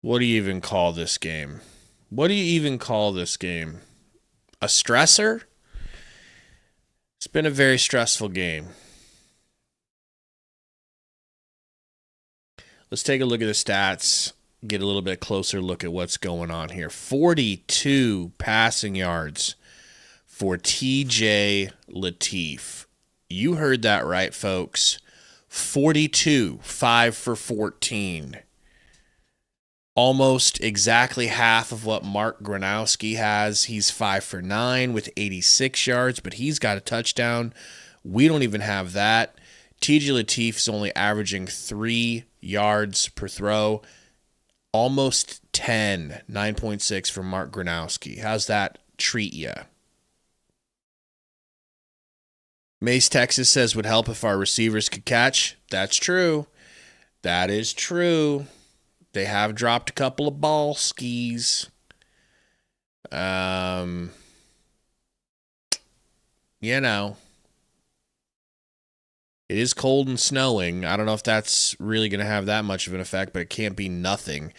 what do you even call this game? What do you even call this game? A stressor? It's been a very stressful game. Let's take a look at the stats, get a little bit closer look at what's going on here. 42 passing yards for TJ Latif. You heard that right, folks. 42, 5 for 14. Almost exactly half of what Mark Gronowski has. He's 5 for 9 with 86 yards, but he's got a touchdown. We don't even have that. TJ Latif is only averaging 3 yards per throw. Almost 10, 9.6 for Mark Gronowski. How's that treat you? Mace, Texas says would help if our receivers could catch. That's true. That is true. They have dropped a couple of ball skis. It is cold and snowing. I don't know if that's really going to have that much of an effect, but it can't be nothing.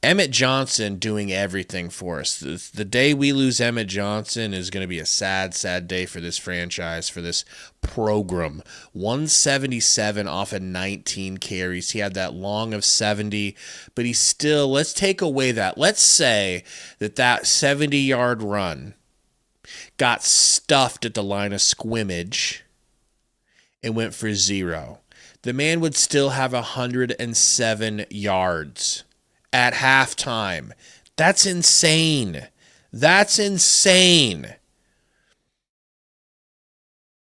Emmett Johnson doing everything for us. The day we lose Emmett Johnson is going to be a sad, sad day for this franchise, for this program. 177 off of 19 carries. He had that long of 70, but he's still, let's take away that. Let's say that 70-yard run got stuffed at the line of scrimmage and went for 0. The man would still have 107 yards at halftime. That's insane. That's insane.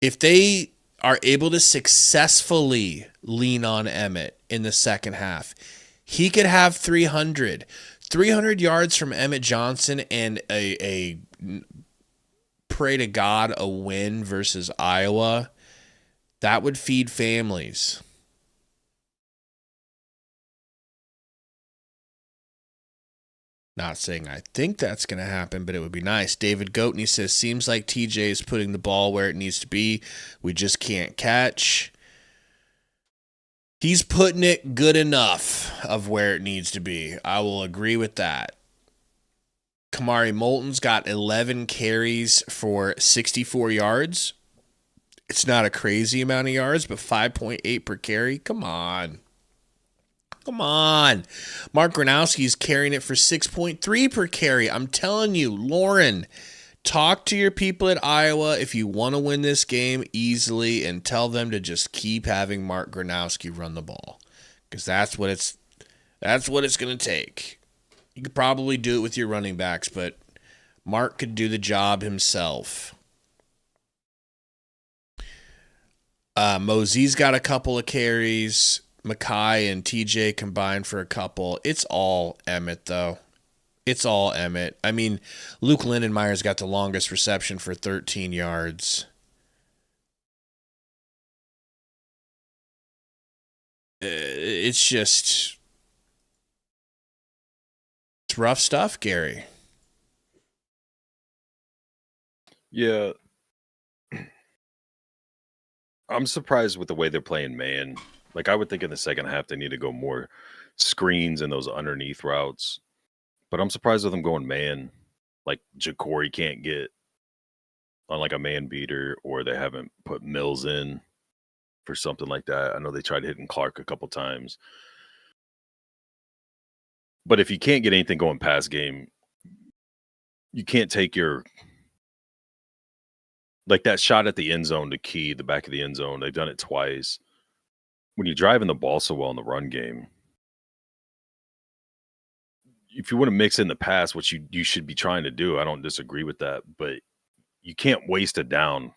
if they are able to successfully lean on Emmett in the second half, he could have 300 yards from Emmett Johnson and a pray to God a win versus Iowa. That would feed families. Not saying I think that's going to happen, but it would be nice. David Goatney says, seems like TJ is putting the ball where it needs to be. We just can't catch. He's putting it good enough of where it needs to be. I will agree with that. Kamari Moulton's got 11 carries for 64 yards. It's not a crazy amount of yards, but 5.8 per carry. Come on. Mark Gronowski's carrying it for 6.3 per carry. I'm telling you, Lauren, talk to your people at Iowa if you want to win this game easily and tell them to just keep having Mark Gronowski run the ball, because that's what it's going to take. You could probably do it with your running backs, but Mark could do the job himself. Mosey's got a couple of carries. Mackay and TJ combined for a couple. It's all Emmett, though. It's all Emmett. I mean, Luke Lindenmeyer's got the longest reception for 13 yards. It's rough stuff, Gary. Yeah. I'm surprised with the way they're playing man. Like, I would think in the second half they need to go more screens and those underneath routes. But I'm surprised with them going man. Like, Ja'Cory can't get on like a man beater, or they haven't put Mills in for something like that. I know they tried hitting Clark a couple times. But if you can't get anything going pass game, you can't take your like that shot at the end zone to Key, the back of the end zone. They've done it twice. When you're driving the ball so well in the run game, if you want to mix in the pass, which you should be trying to do, I don't disagree with that, but you can't waste it down.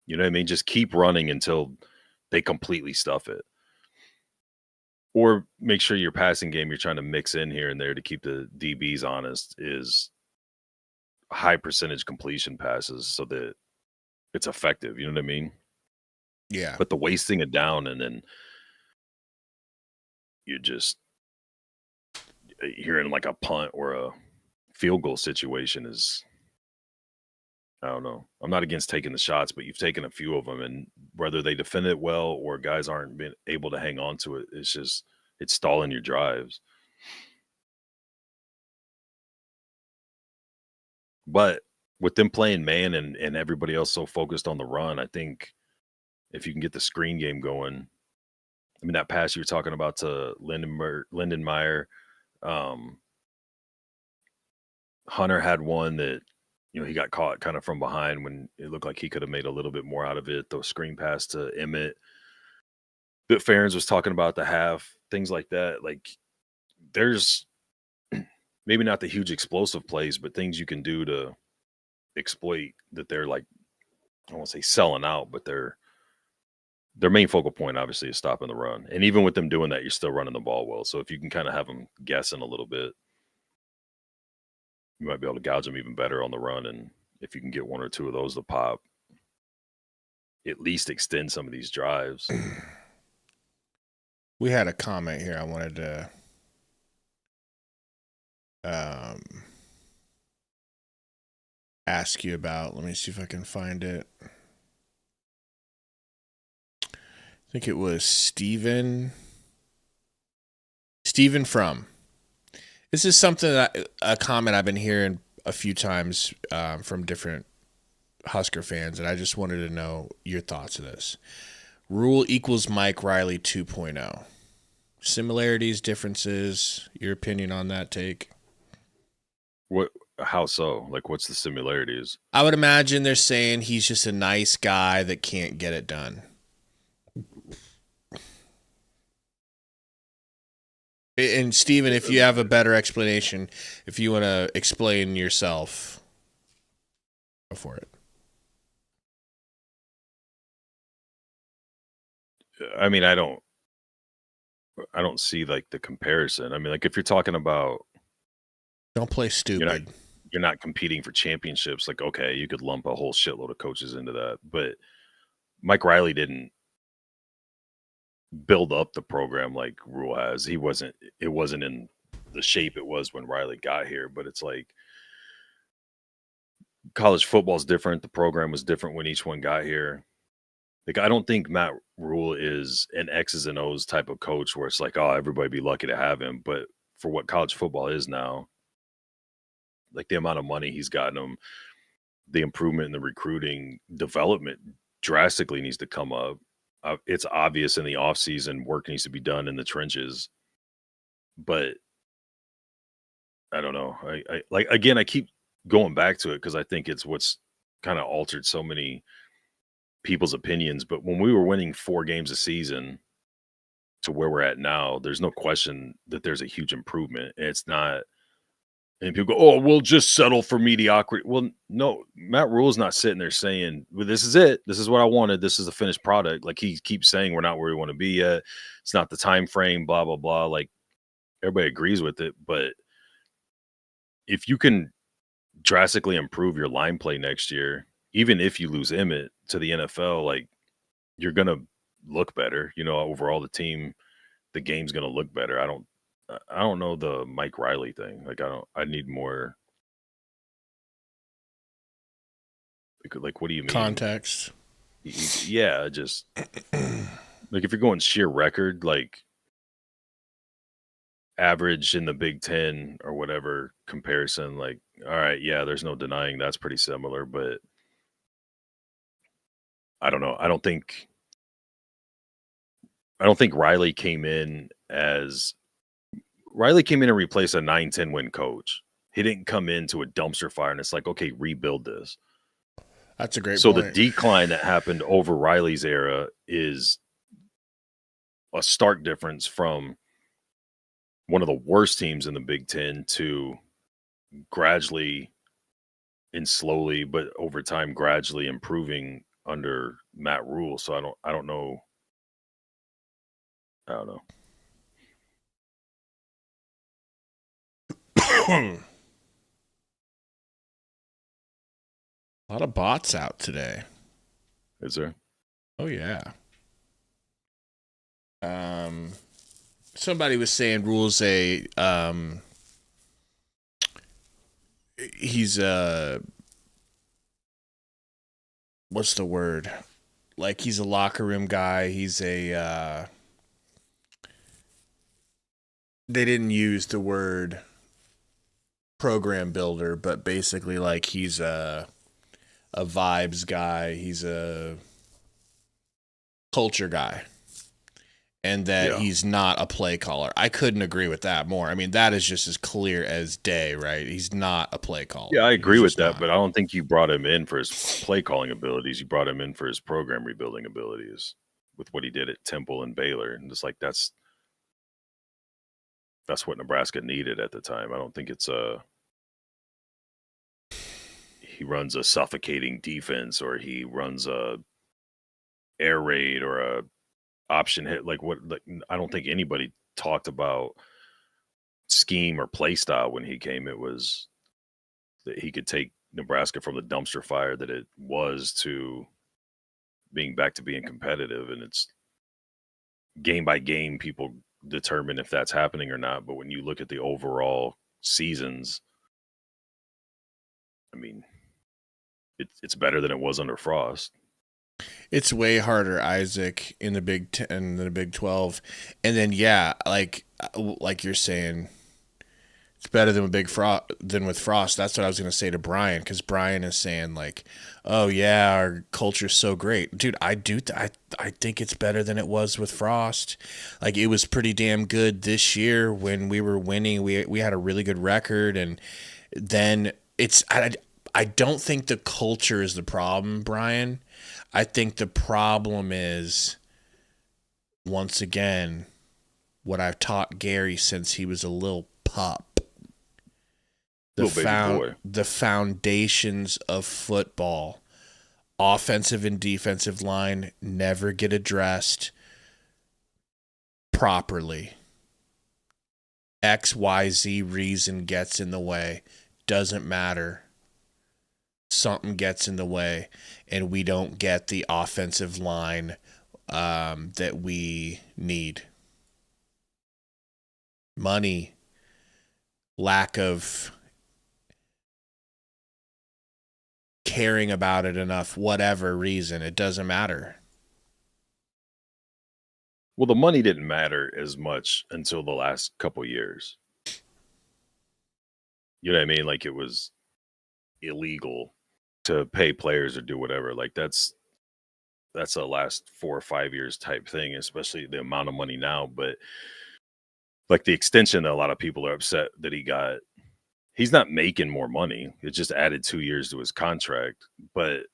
You know what I mean? Just keep running until they completely stuff it. Or make sure your passing game you're trying to mix in here and there to keep the DBs honest is high percentage completion passes so that it's effective. You know what I mean? Yeah. But the wasting it down and then you're in like a punt or a field goal situation is, I don't know. I'm not against taking the shots, but you've taken a few of them, and whether they defend it well or guys aren't been able to hang on to it, it's stalling your drives. But with them playing man and everybody else so focused on the run, I think if you can get the screen game going, I mean, that pass you were talking about to Lindenmeyer, Hunter had one that, he got caught kind of from behind when it looked like he could have made a little bit more out of it. The screen pass to Emmett that Ferentz was talking about the half, things like that. Like, there's maybe not the huge explosive plays, but things you can do to exploit that they're like, I won't say selling out, but their main focal point obviously is stopping the run. And even with them doing that, you're still running the ball well. So if you can kind of have them guessing a little bit, you might be able to gouge them even better on the run. And if you can get one or two of those to pop, at least extend some of these drives. We had a comment here I wanted to ask you about. Let me see if I can find it. I think it was Steven from. This is something a comment I've been hearing a few times from different Husker fans, and I just wanted to know your thoughts of this. Rule equals Mike Riley 2.0. Similarities, differences, your opinion on that take? How so? Like, what's the similarities? I would imagine they're saying he's just a nice guy that can't get it done. And Steven, if you have a better explanation, if you want to explain yourself, go for it. I mean, I don't see like the comparison. I mean, like if you're talking about Don't play you're stupid. you're not competing for championships, like okay, you could lump a whole shitload of coaches into that. But Mike Riley didn't build up the program like Rule has. It wasn't in the shape it was when Riley got here, but it's like college football is different. The program was different when each one got here. Like, I don't think Matt Rule is an X's and O's type of coach where it's like, oh, everybody be lucky to have him. But for what college football is now, like the amount of money he's gotten them, the improvement in the recruiting development drastically needs to come up. It's obvious in the offseason work needs to be done in the trenches. But I don't know. I like, again, I keep going back to it because I think it's what's kind of altered so many people's opinions. But when we were winning 4 games a season to where we're at now, there's no question that there's a huge improvement. And it's not, and people go, oh, we'll just settle for mediocrity. Well, no, Matt Rule's not sitting there saying, well, this is it. This is what I wanted. This is the finished product. Like he keeps saying, we're not where we want to be yet. It's not the time frame, blah, blah, blah. Like everybody agrees with it. But if you can drastically improve your line play next year, even if you lose Emmett to the NFL, like you're going to look better, overall the team, the game's going to look better. I don't know the Mike Riley thing. Like I need more. Like, what do you mean? Context. Yeah. Just like if you're going sheer record, like average in the Big Ten or whatever comparison, like, all right, yeah, there's no denying that's pretty similar, but I don't know. I don't think Riley came in and replaced a 9-10 win coach. He didn't come into a dumpster fire and it's like, okay, rebuild this. That's a great point. So point. the decline that happened over Riley's era is a stark difference from one of the worst teams in the Big Ten to gradually and slowly, but over time, gradually improving under Matt Rule. So I don't know. A lot of bots out today. Is there? Oh yeah. Somebody was saying Rule's he's what's the word? Like he's a locker room guy. He's they didn't use the word program builder, but basically like he's a vibes guy. He's a culture guy. And that he's not a play caller. I couldn't agree with that more. I mean, that is just as clear as day, right? He's not a play caller. Yeah, I agree with that, but I don't think you brought him in for his play calling abilities. You brought him in for his program rebuilding abilities with what he did at Temple and Baylor. And just like that's what Nebraska needed at the time. I don't think it's he runs a suffocating defense or he runs a air raid or a option hit. Like I don't think anybody talked about scheme or play style when he came. It was that he could take Nebraska from the dumpster fire that it was to being back to being competitive. And it's game by game, people determine if that's happening or not. But when you look at the overall seasons, I mean, it's better than it was under Frost. It's way harder, Isaac, in the Big 10 than the Big 12. And then, like you're saying, it's better than with Frost. That's what I was going to say to Brian, because Brian is saying, like, oh, yeah, our culture's so great. Dude, I think it's better than it was with Frost. Like, it was pretty damn good this year when we were winning. We had a really good record, and then I don't think the culture is the problem, Brian. I think the problem is, once again, what I've taught Gary since he was a little pup. The foundations of football, offensive and defensive line, never get addressed. properly, XYZ reason gets in the way. Doesn't matter. Something gets in the way, and we don't get the offensive line that we need. Money, lack of caring about it enough, whatever reason, it doesn't matter. Well, the money didn't matter as much until the last couple years. You know what I mean? Like, it was illegal to pay players or do whatever. Like, that's a last 4 or 5 years type thing, especially the amount of money now. But like the extension that a lot of people are upset that he got, he's not making more money. It just added 2 years to his contract. But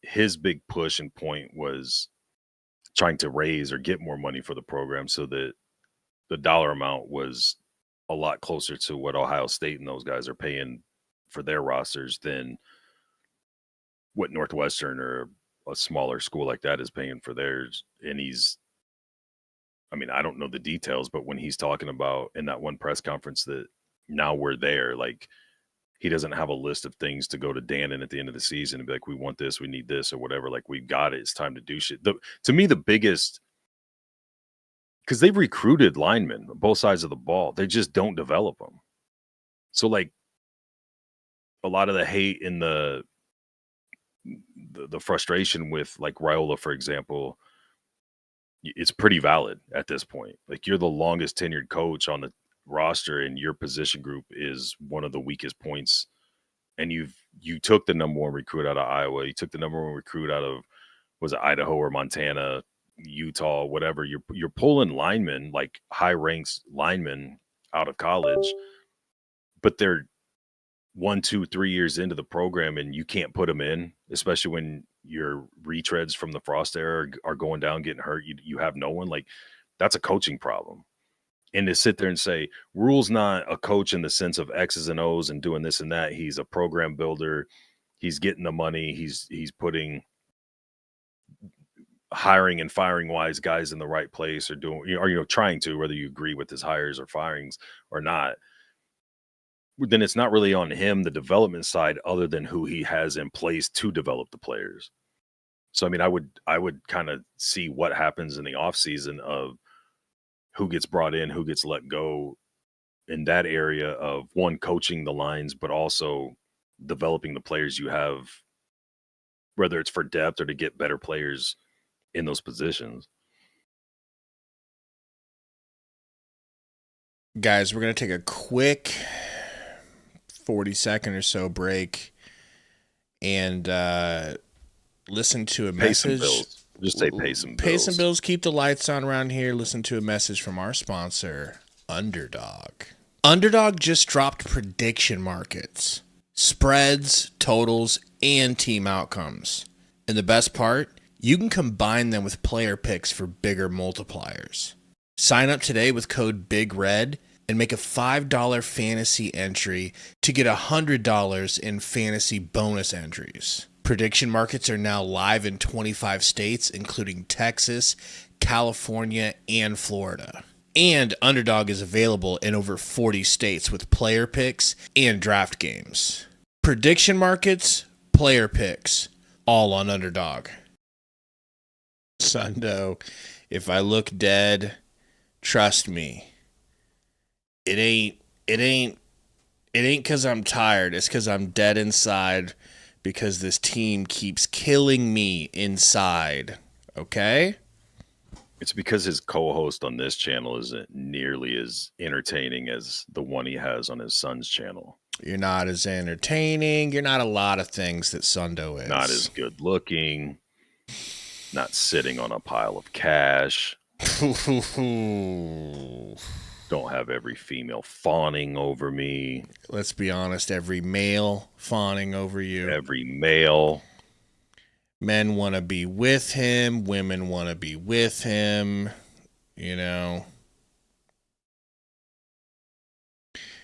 his big push and point was trying to raise or get more money for the program so that the dollar amount was a lot closer to what Ohio State and those guys are paying for their rosters than what Northwestern or a smaller school like that is paying for theirs. And I don't know the details, but when he's talking about in that one press conference that now we're there, like, he doesn't have a list of things to go to Dannon at the end of the season and be like, we want this, we need this, or whatever. Like, we've got it. It's time to do shit. To me, the biggest, because they've recruited linemen on both sides of the ball. They just don't develop them. So, like, a lot of the hate and the frustration with, like, Raiola, for example, it's pretty valid at this point. Like, you're the longest tenured coach on the roster, and your position group is one of the weakest points. And you took the number one recruit out of Iowa. You took the number one recruit out of, was it Idaho or Montana, Utah, whatever. You're pulling linemen, like high ranks linemen, out of college, but they're 1, 2, 3 years into the program, and you can't put them in, especially when your retreads from the Frost era are going down, getting hurt. You have no one. Like, that's a coaching problem. And to sit there and say, Rule's not a coach in the sense of X's and O's and doing this and that. He's a program builder. He's getting the money. He's putting hiring and firing wise guys in the right place, or trying to, whether you agree with his hires or firings or not. Then it's not really on him, the development side, other than who he has in place to develop the players. So, I would kind of see what happens in the offseason of who gets brought in, who gets let go in that area of, one, coaching the lines, but also developing the players you have, whether it's for depth or to get better players in those positions. Guys, we're going to take a quick 40-second or so break and listen to a Pay some message. bills. Just say pay some bills. Pay some bills, keep the lights on around here. Listen to a message from our sponsor, Underdog. Underdog just dropped prediction markets, spreads, totals, and team outcomes. And the best part, you can combine them with player picks for bigger multipliers. Sign up today with code BIGRED and make a $5 fantasy entry to get $100 in fantasy bonus entries. Prediction markets are now live in 25 states, including Texas, California, and Florida. And Underdog is available in over 40 states with player picks and draft games. Prediction markets, player picks, all on Underdog. Sundo, if I look dead, trust me, it ain't because I'm tired. It's because I'm dead inside, because this team keeps killing me inside. Okay? It's because his co-host on this channel isn't nearly as entertaining as the one he has on his son's channel. You're not as entertaining. You're not a lot of things that Sundo is. Not as good looking. Not sitting on a pile of cash. Don't have every female fawning over me. Let's be honest, every male fawning over you. Every male. Men want to be with him. Women want to be with him. You know.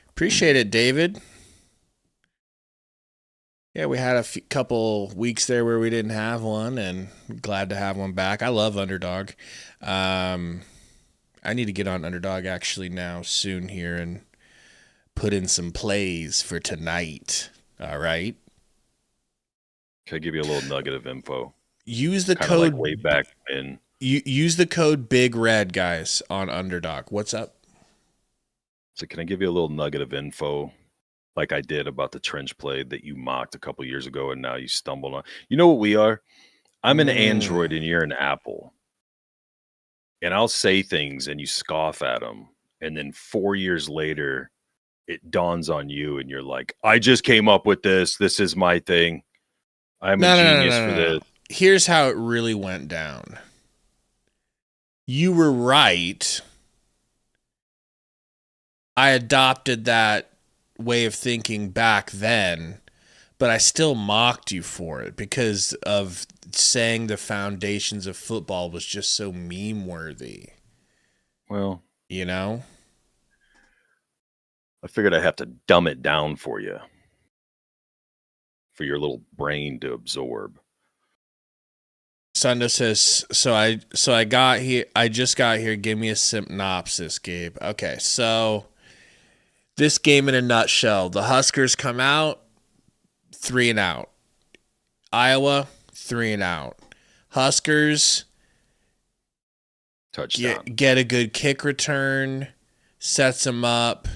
Appreciate it, David. Yeah, we had a couple weeks there where we didn't have one, and glad to have one back. I love Underdog. I I need to get on Underdog actually now soon here and put in some plays for tonight. All right. Can I give you a little nugget of info? Use the Kinda code like way back in. Use the code Big Red, guys, on Underdog. What's up? So can I give you a little nugget of info, like I did about the trench play that you mocked a couple years ago, and now you stumbled on? You know what we are? I'm an Android, and you're an Apple. And I'll say things, and you scoff at them, and then 4 years later, it dawns on you, and you're like, "I just came up with this. This is my thing. I'm a genius for this." Here's how it really went down. You were right. I adopted that way of thinking back then, but I still mocked you for it because of saying the foundations of football was just so meme worthy. Well, you know, I figured I'd have to dumb it down for you, for your little brain to absorb. Sundo says, so I got here. I just got here. Give me a synopsis, Gabe. Okay, so this game in a nutshell: the Huskers come out 3-and-out. Iowa 3-and-out. Huskers touchdown. Get a good kick return, sets them up,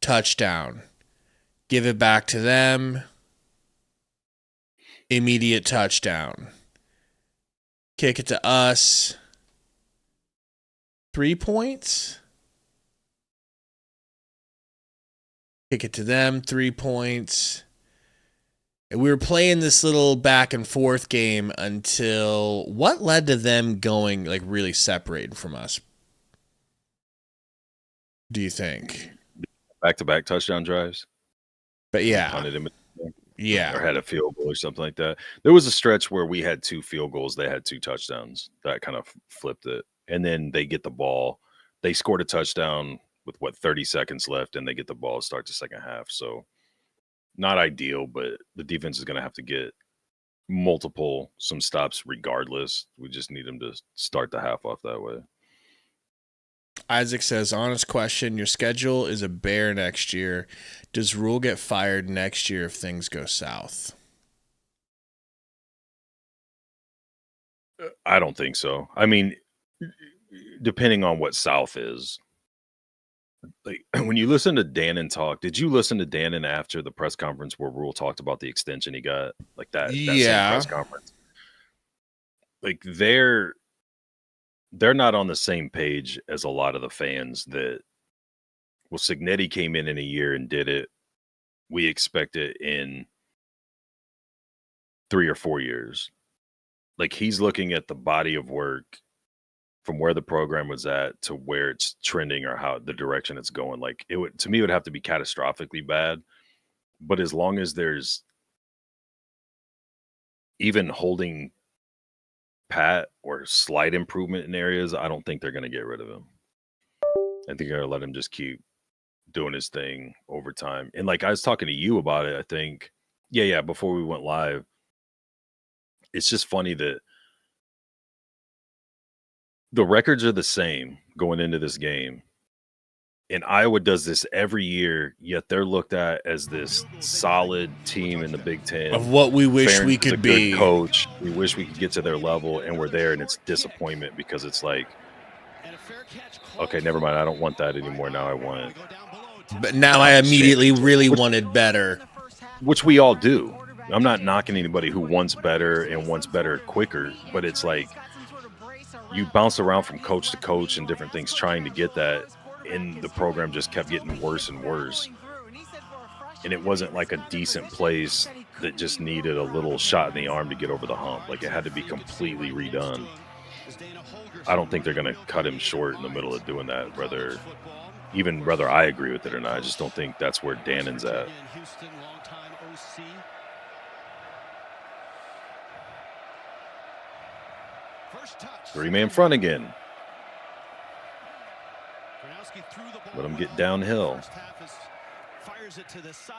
touchdown. Give it back to them. Immediate touchdown. Kick it to us. 3 points. Kick it to them. 3 points. And we were playing this little back and forth game until what led to them going like really separated from us? Do you think? Back-to-back touchdown drives? But yeah. Punted him. Yeah. Or had a field goal or something like that. There was a stretch where we had 2 field goals. They had 2 touchdowns. That kind of flipped it. And then they get the ball. They scored a touchdown with, 30 seconds left, and they get the ball to start the second half. So not ideal, but the defense is going to have to get some stops regardless. We just need them to start the half off that way. Isaac says, honest question, your schedule is a bear next year. Does Rule get fired next year if things go south? I don't think so. I mean, depending on what South is. Like when you listen to Dannon talk, did you listen to Dannon after the press conference where Rule talked about the extension he got? Like that same press conference. Like they're not on the same page as a lot of the fans that, well, Cignetti came in a year and did it. We expect it in 3 or 4 years. Like he's looking at the body of work from where the program was at to where it's trending or how the direction it's going. Like it would, to me, it would have to be catastrophically bad. But as long as there's even holding pat or slight improvement in areas, I don't think they're going to get rid of him. I think they're going to let him just keep doing his thing over time. And like I was talking to you about it, I think, before we went live, it's just funny that the records are the same going into this game. And Iowa does this every year, yet they're looked at as this solid team in the Big Ten. Of what we wish we could be. Good coach. We wish we could get to their level, and we're there, and it's disappointment because it's like, okay, never mind. I don't want that anymore. Now I want it. But now I immediately really wanted better. Which we all do. I'm not knocking anybody who wants better and wants better quicker, but it's like you bounce around from coach to coach and different things trying to get that. And the program just kept getting worse and worse. And it wasn't like a decent place that just needed a little shot in the arm to get over the hump. Like it had to be completely redone. I don't think they're going to cut him short in the middle of doing that, whether I agree with it or not. I just don't think that's where Dannon's at. Three-man front again. Let him get downhill.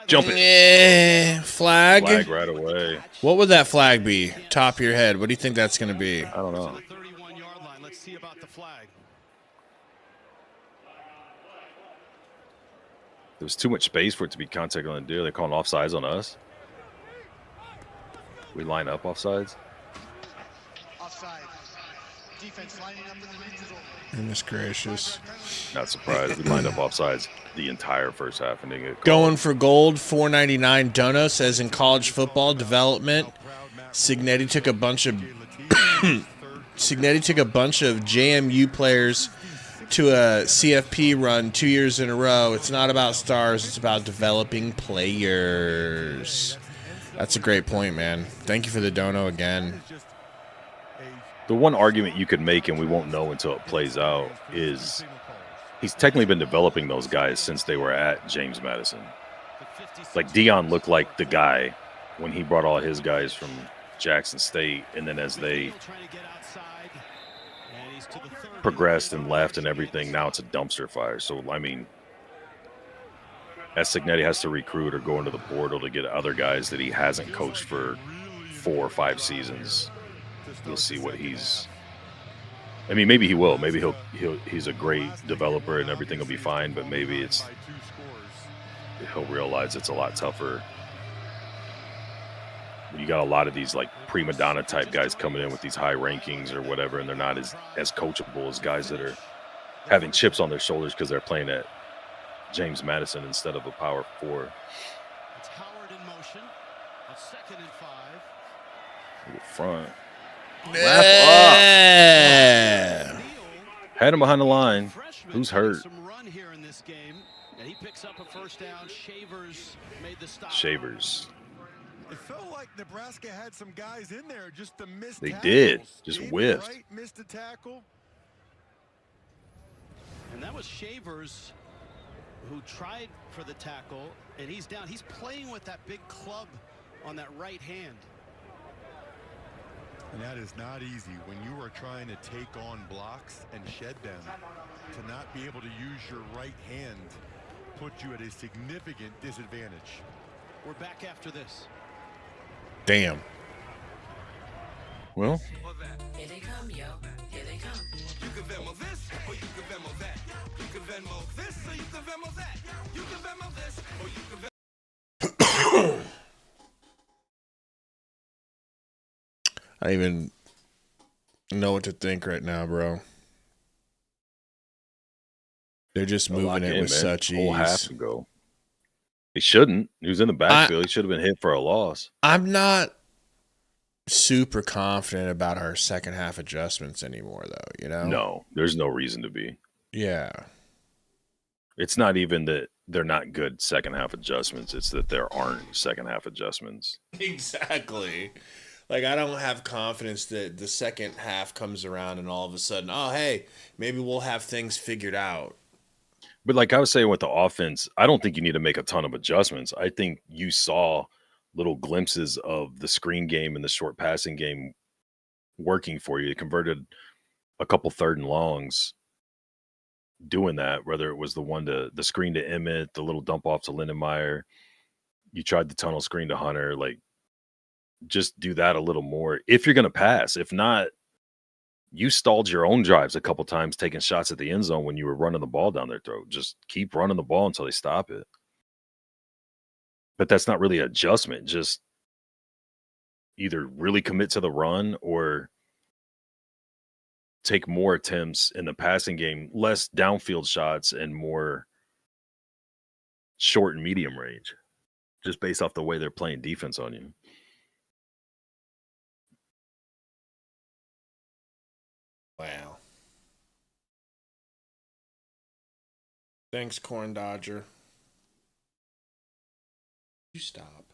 Jump it. Flag. Flag right away. What would that flag be? Top of your head. What do you think that's going to be? I don't know. There's too much space for it to be contact on the deer. They're calling offsides on us. We line up offsides. Offside. Defense lining up in the neutral. Goodness gracious. Not surprised. We lined up offsides the entire first half and didn't get called. Going for gold, $4.99. Dono says in college football development, Signetti took a bunch of JMU players to a CFP run 2 years in a row. It's not about stars, it's about developing players. That's a great point, man. Thank you for the dono again. The one argument you could make, and we won't know until it plays out, is he's technically been developing those guys since they were at James Madison. Like, Dion looked like the guy when he brought all his guys from Jackson State, and then as they progressed and left and everything, now it's a dumpster fire. So, I mean, as Signetti has to recruit or go into the portal to get other guys that he hasn't coached for 4 or 5 seasons, you'll see what he's. I mean, maybe he will. Maybe he's a great developer and everything will be fine. But maybe he'll realize it's a lot tougher. You got a lot of these like prima donna type guys coming in with these high rankings or whatever, and they're not as coachable as guys that are having chips on their shoulders because they're playing at James Madison instead of a Power 4. It's Howard in motion. A 2nd and 5. The front. Yeah. Had him behind the line. Who's hurt? Some run here in this game, and he picks up a first down. Shavers made the stop. Shavers. It felt like Nebraska had some guys in there just to miss They tackles. did. Just Gave it whiffed. right, missed a tackle. And that was Shavers who tried for the tackle, and he's down. He's playing with that big club on that right hand. And that is not easy when you are trying to take on blocks and shed them. To not be able to use your right hand puts you at a significant disadvantage. We're back after this. Damn. Well, Here they come, yo. Here they come. You can Venmo this, or you can Venmo that. You can Venmo this, or you can Venmo that. You can Venmo this, or you can Venmo. I don't even know what to think right now, bro. They're just moving it with such Whole ease. half to go. He shouldn't. He was in the backfield. He should have been hit for a loss. I'm not super confident about our second half adjustments anymore, though, you know? No, there's no reason to be. Yeah. It's not even that they're not good second half adjustments. It's that there aren't second half adjustments. Exactly. Like, I don't have confidence that the second half comes around and all of a sudden, oh, hey, maybe we'll have things figured out. But like I was saying with the offense, I don't think you need to make a ton of adjustments. I think you saw little glimpses of the screen game and the short passing game working for you. It converted a couple 3rd and longs doing that, whether it was the screen to Emmett, the little dump off to Lindenmeyer. You tried the tunnel screen to Hunter. Like, just do that a little more if you're going to pass. If not, you stalled your own drives a couple times taking shots at the end zone when you were running the ball down their throat. Just keep running the ball until they stop it. But that's not really an adjustment. Just either really commit to the run or take more attempts in the passing game, less downfield shots and more short and medium range, just based off the way they're playing defense on you. Wow. Thanks, Corn Dodger. You stop.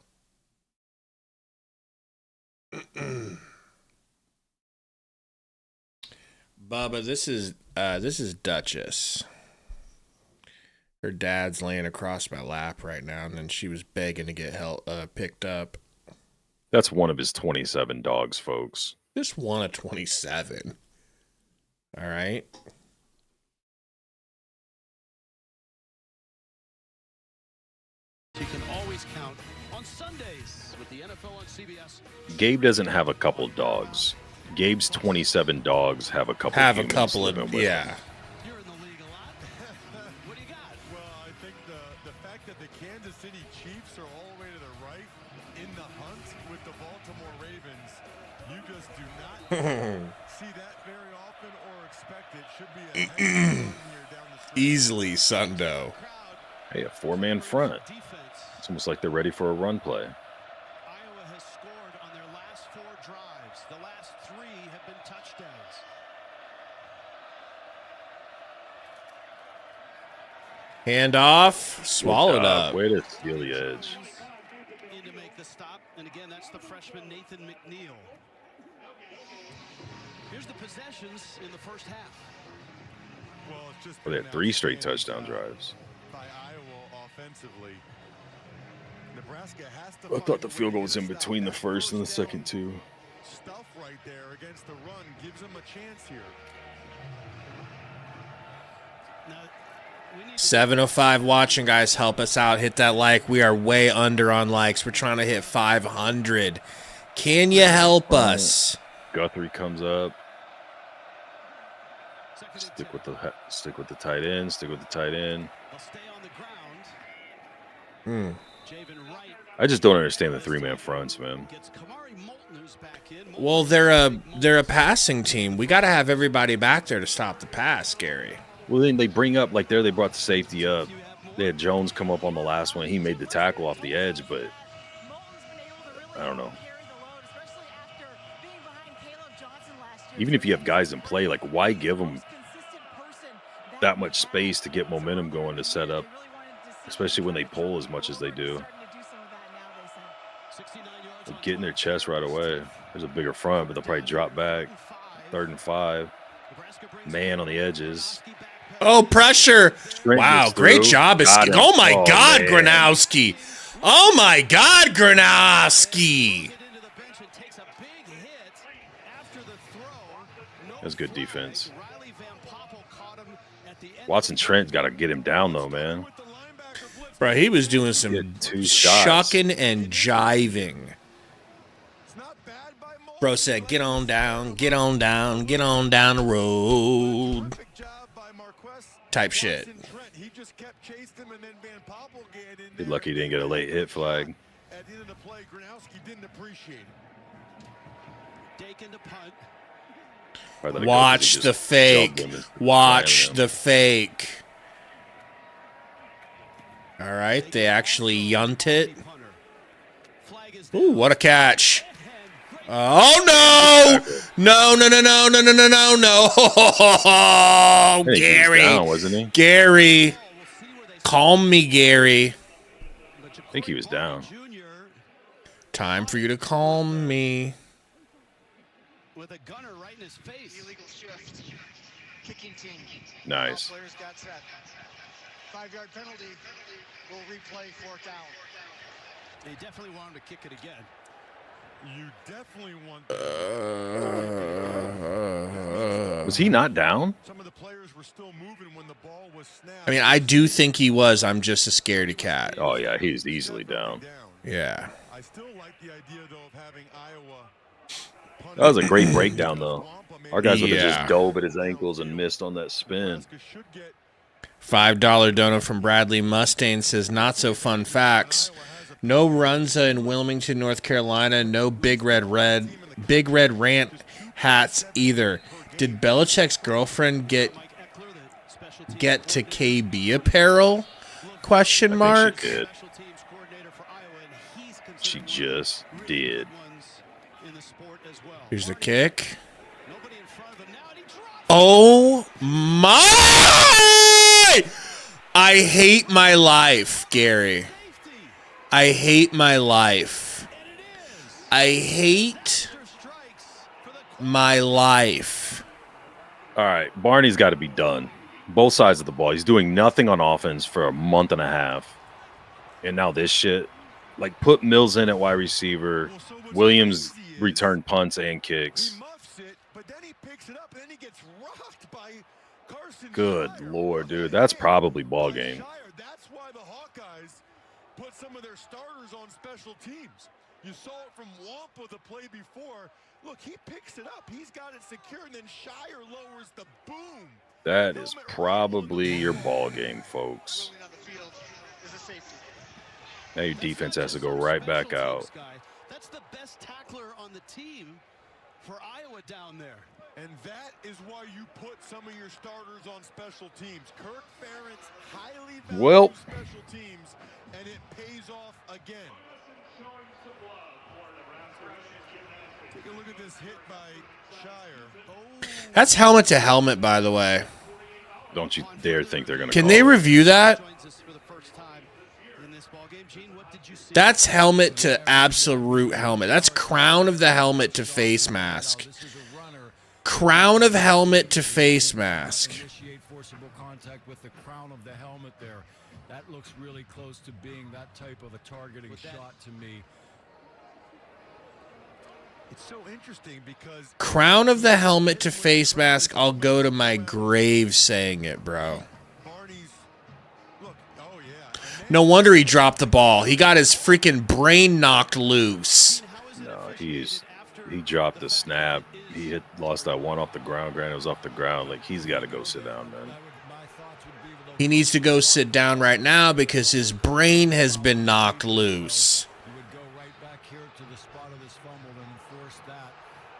Bubba, this is Duchess. Her dad's laying across my lap right now, and then she was begging to get picked up. That's one of his 27 dogs, folks. Just one of 27. All right. You can always count on Sundays with the NFL on CBS. Gabe doesn't have a couple dogs. Gabe's 27 dogs have a couple. Have a couple of living with him. yeah. You're in the league a lot. What do you got? Well, I think Nick, the fact that the Kansas City Chiefs are all the way to the right in the hunt with the Baltimore Ravens, you just do not see that very often or expect it. Should be a heck of a run here down the stretch. Easily Sundo. Hey, a 4-man front. It's almost like they're ready for a run play. Iowa has scored on their last 4 drives. The last 3 have been touchdowns. Hand off. Swallowed up. Way to steal the edge. In to make the stop, and again, that's the freshman Nathan McNeil. Here's the possessions in the first half. Well, it's just Well, they had 3 straight touchdown drives. by Iowa offensively. Nebraska has to I thought the field goal was in between the first and the second 2. Stuff right there against the run gives them a chance here. Now, we need 705 watching, guys. Help us out. Hit that like. We are way under on likes. We're trying to hit 500. Can you help us? Guthrie comes up. Stick with the tight end. Stick with the tight end. They'll stay on the ground. Javen Wright I just don't understand the 3-man fronts, man. gets Kamari Moulton, who's back in. Well, they're a passing team. We got to have everybody back there to stop the pass, Gary. Well, then they bring up, like there, they brought the safety up. They had Jones come up on the last one. He made the tackle off the edge, but I don't know. Even if you have guys in play, like why give them that much space to get momentum going to set up, especially when they pull as much as they do. They'll get in their chest right away. There's a bigger front, but they'll probably drop back. 3rd and 5. Man on the edges. Oh, pressure. Wow, gets great through. job. Got him. Oh, my Oh, God, man. Gronowski. Oh, my God, Gronowski. That's good defense. Watson Trent got to get him down, though, man. Bro, he was doing He some had 2 shots. shucking and jiving. Bro said, get on down, get on down, get on down the road. Type shit. Good luck he didn't get a late hit flag. At the end of the play, Gronowski didn't appreciate it. Dakin to punt. Probably let it go 'cause Watch he the just fake. jumped him and Watch ran him. the fake. All right, they actually yunt it. Ooh, what a catch. Oh, no. No, no, no, no, no, no, no, no, no. I think he was Gary. down, wasn't he? Gary. Calm me, Gary. I think he was down. Time for you to calm me. With a gunner right in his face. Illegal shift. Kicking team. Nice. All players got set. 5-yard penalty. Will replay 4th down. They definitely want him to kick it again. You definitely want. Was he not down? Some of the players were still moving when the ball was snapped. I mean, I do think he was. I'm just a scaredy cat. Oh, yeah, he's easily down. Yeah. I still like the idea though of having Iowa. That was a great breakdown, though. Our guys would have Yeah. just dove at his ankles and missed on that spin. Nebraska should get $5 dono from Bradley Mustaine says, not so fun facts. No Runza in Wilmington, North Carolina. No Big Red Rant hats either. Did Belichick's girlfriend get to KB apparel? Question mark. She did. She just did. Here's the kick. Oh my! I hate my life, Gary. I hate my life. I hate my life. All right, Barney's got to be done. Both sides of the ball. He's doing nothing on offense for a month and a half. And now this shit. Like, put Mills in at wide receiver. Williams returned punts and kicks. Good Lord, dude. That's probably ball game. That's why the Hawkeyes put some of their starters on special teams. You saw it from Wampa the play before. Look, he picks it up. He's got it secure, and then Shire lowers the boom That is probably your ball game, folks. Moving on the field is a safety. Now your defense has to go right back out. That's the best tackler on the team for Iowa down there. And that is why you put some of your starters on special teams. Kirk Ferentz highly values special teams, and it pays off again. Take a look at this hit by Shire. That's helmet to helmet, by the way. Don't you dare think they're going to Can they review that? Joins us for the first time in this ballgame. Gene, what did you see? That's helmet to absolute helmet. That's crown of the helmet to face mask. Crown of helmet to face mask. Initiate forcible contact with the crown of the helmet there. That looks really close to being that type of a targeting shot to me. It's so interesting because Crown of the helmet to face mask. I'll go to my grave saying it, bro. Barney's look, oh yeah. No wonder he dropped the ball. He got his freaking brain knocked loose. No, he dropped the snap. He lost that one off the ground. Granted, it was off the ground. Like, he's got to go sit down, man. He needs to go sit down right now because his brain has been knocked loose. You would go right back here to the spot of this fumble and enforce that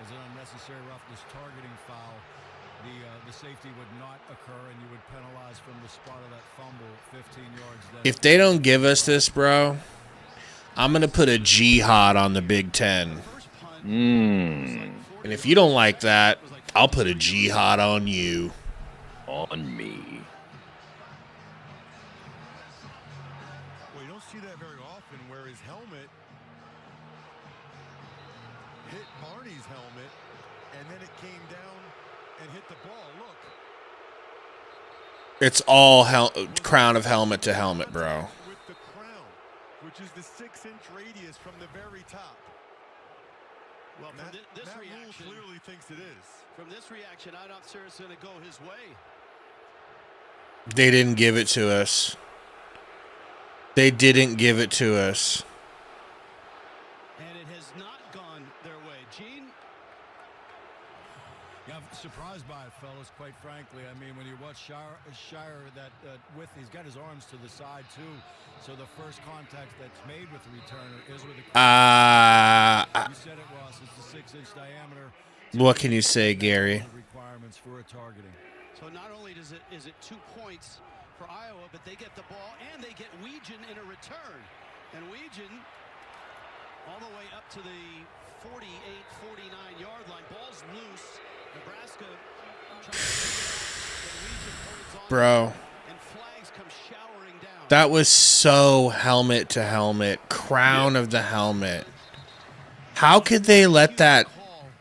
as an unnecessary roughness targeting foul. The safety would not occur, and you would penalize from the spot of that fumble 15 yards. If they don't give us this, bro, I'm going to put a jihad on the Big Ten. And if you don't like that, I'll put a jihad on you. On me. Well, you don't see that very often where his helmet hit Barney's helmet, and then it came down and hit the ball. Look. It's all crown of helmet to helmet, bro. With the crown, which is the 6-inch radius from the very top. Well, from this Matt reaction, Rule clearly thinks it is. From this reaction, I'm not sure it's going to go his way. They didn't give it to us. They didn't give it to us. And it has not gone their way. Gene? Yeah, I'm surprised by it, fellas, quite frankly. I mean, when you watch Shire that with, he's got his arms to the side, too. So the first contact that's made with the returner is with the you said it, Ross. It's the 6-inch diameter. What can you say, Gary? Requirements for a targeting. So not only is it 2 points for Iowa, but they get the ball and they get Weegan in a return. And Weegan all the way up to the 48, 49-yard line. Ball's loose. Nebraska trying to Bro. And flags come showering down. That was so helmet to helmet. Crown of the helmet. How could they let that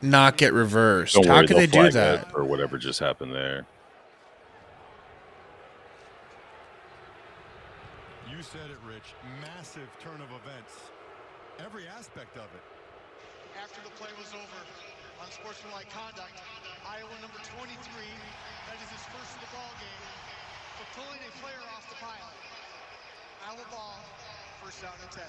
not get reversed? Don't How worry, could they they'll do flag that? or whatever just happened there. You said it, Rich. Massive turn of events. Every aspect of it. After the play was over, unsportsmanlike conduct, Iowa number 23, that is his first of the ball game, for pulling a player off the pile. Iowa ball, first down and 10.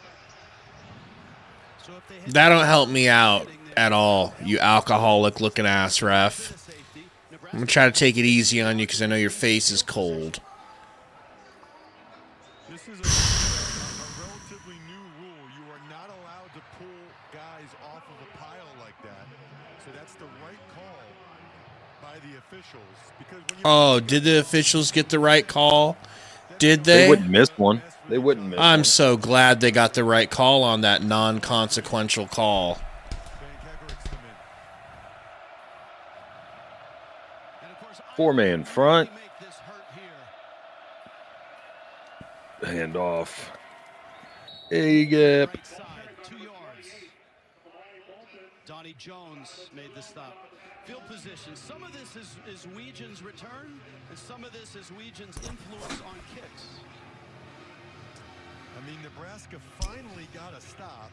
So if they That don't help me out at all, you alcoholic looking ass ref. I'm going to try to take it easy on you because I know your face is cold. This is a relatively new rule. You are not allowed to pull guys off of a pile like that. So that's the right call by the officials. Because when Oh, did the officials get the right call? Did they? They wouldn't miss one. They wouldn't miss I'm one. so glad they got the right call on that non-consequential call. Four-man front. Hand off. A-gap. Right side, 2 yards. Donnie Jones made the stop. Field position. Some of this is Weegan's return, and some of this is Weegan's influence on kicks. I mean, Nebraska finally got a stop.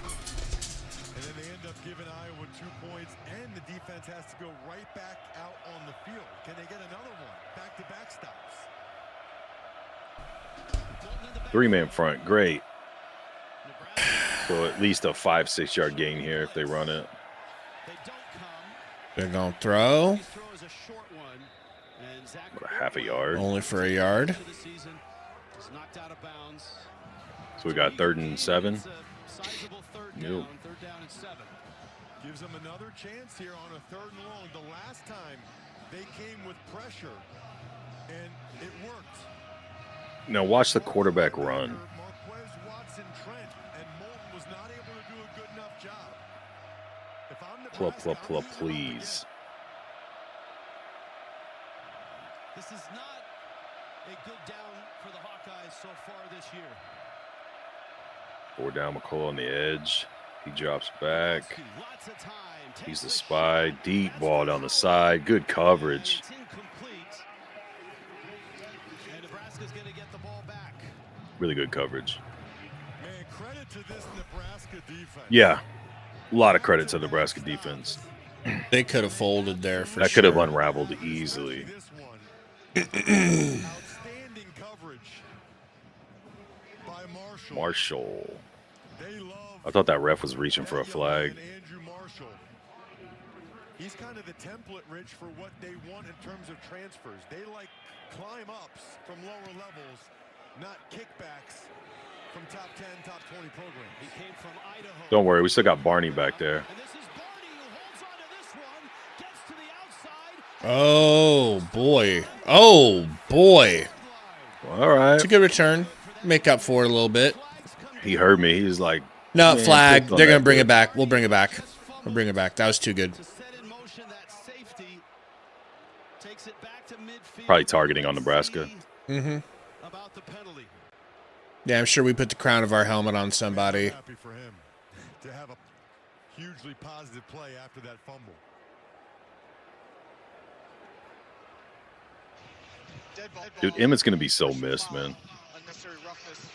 And then they end up giving Iowa 2 points, and the defense has to go right back out on the field. Can they get another one? Back-to-back stops. Three-man front. Great. So at least a 5-6 yard gain here if they run it. They're going to throw. short one. And Zach What, a half a yard? Only for a yard. Knocked out of bounds. So we got 3rd and 7. Sizable third Nope. down, 3rd down and 7. Gives them another chance here on a 3rd and long. The last time they came with pressure, and it worked. Now watch the quarterback run. Marquez, Watson, Trent, and Moulton was not able to do a good enough job. If I'm Nebraska, Please. This is not a good down for the Hawkeyes so far this year. 4 down, McCall on the edge. He drops back. Lots of time. He's the spy. Deep ball down the side. Good coverage. It's incomplete. And Nebraska's going to get the ball back. Really good coverage. Man, credit to this Nebraska defense. Yeah. A lot of credit to the Nebraska defense. They could have folded there for That sure. could have unraveled easily. This one. Outstanding coverage by Marshall. Marshall. They love I thought that ref was reaching for a flag. Andrew Marshall. He's kind of the template, Rich, for what they want in terms of transfers. They like climb-ups from lower levels, not kickbacks from top 10, top 20 programs. He came from Idaho. Don't worry, we still got Barney back there. And this is Barney who holds on to this one, gets to the outside. Oh, boy. Oh, boy. All right. It's a good return. Make up for it a little bit. He heard me. He was like, No, man, flag. click on They're going that to bring bit. it back. We'll bring it back. We'll bring it back. That was too good. To set in motion that safety. Takes it back to midfield. Probably targeting on Nebraska. Mm-hmm. About the penalty. Yeah, I'm sure we put the crown of our helmet on somebody. Happy for him to have a hugely positive play after that fumble. Dude, Emmett's going to be so missed, man. Unnecessary roughness.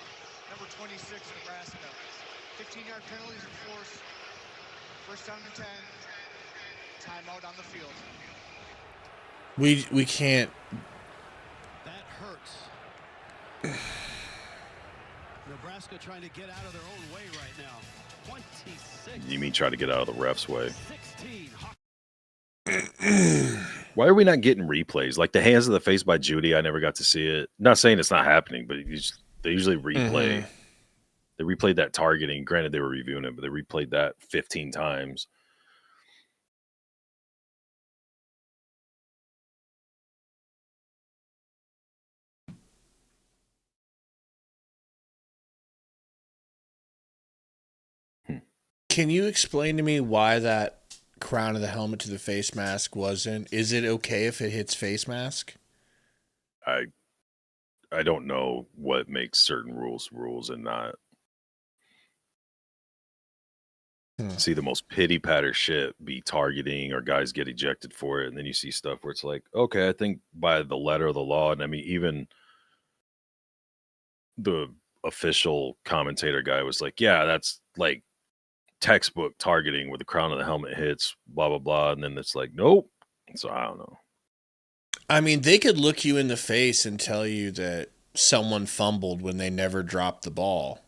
Number 26, Nebraska. 15-yard penalties enforced. First down and 10. Timeout on the field. We can't. That hurts. Nebraska trying to get out of their own way right now. 26. You mean try to get out of the ref's way? 16. Why are we not getting replays? Like the hands of the face by Judy, I never got to see it. Not saying it's not happening, but they usually replay. Mhm. They replayed that targeting. Granted, they were reviewing it, but they replayed that 15 times. Can you explain to me why that crown of the helmet to the face mask wasn't? Is it okay if it hits face mask? I don't know what makes certain rules and not. See the most pity patter shit be targeting or guys get ejected for it, and then you see stuff where it's like, okay, I think by the letter of the law, and I mean even the official commentator guy was like, yeah, that's like textbook targeting where the crown of the helmet hits, blah blah blah, and then it's like, nope. So I don't know. I mean, they could look you in the face and tell you that someone fumbled when they never dropped the ball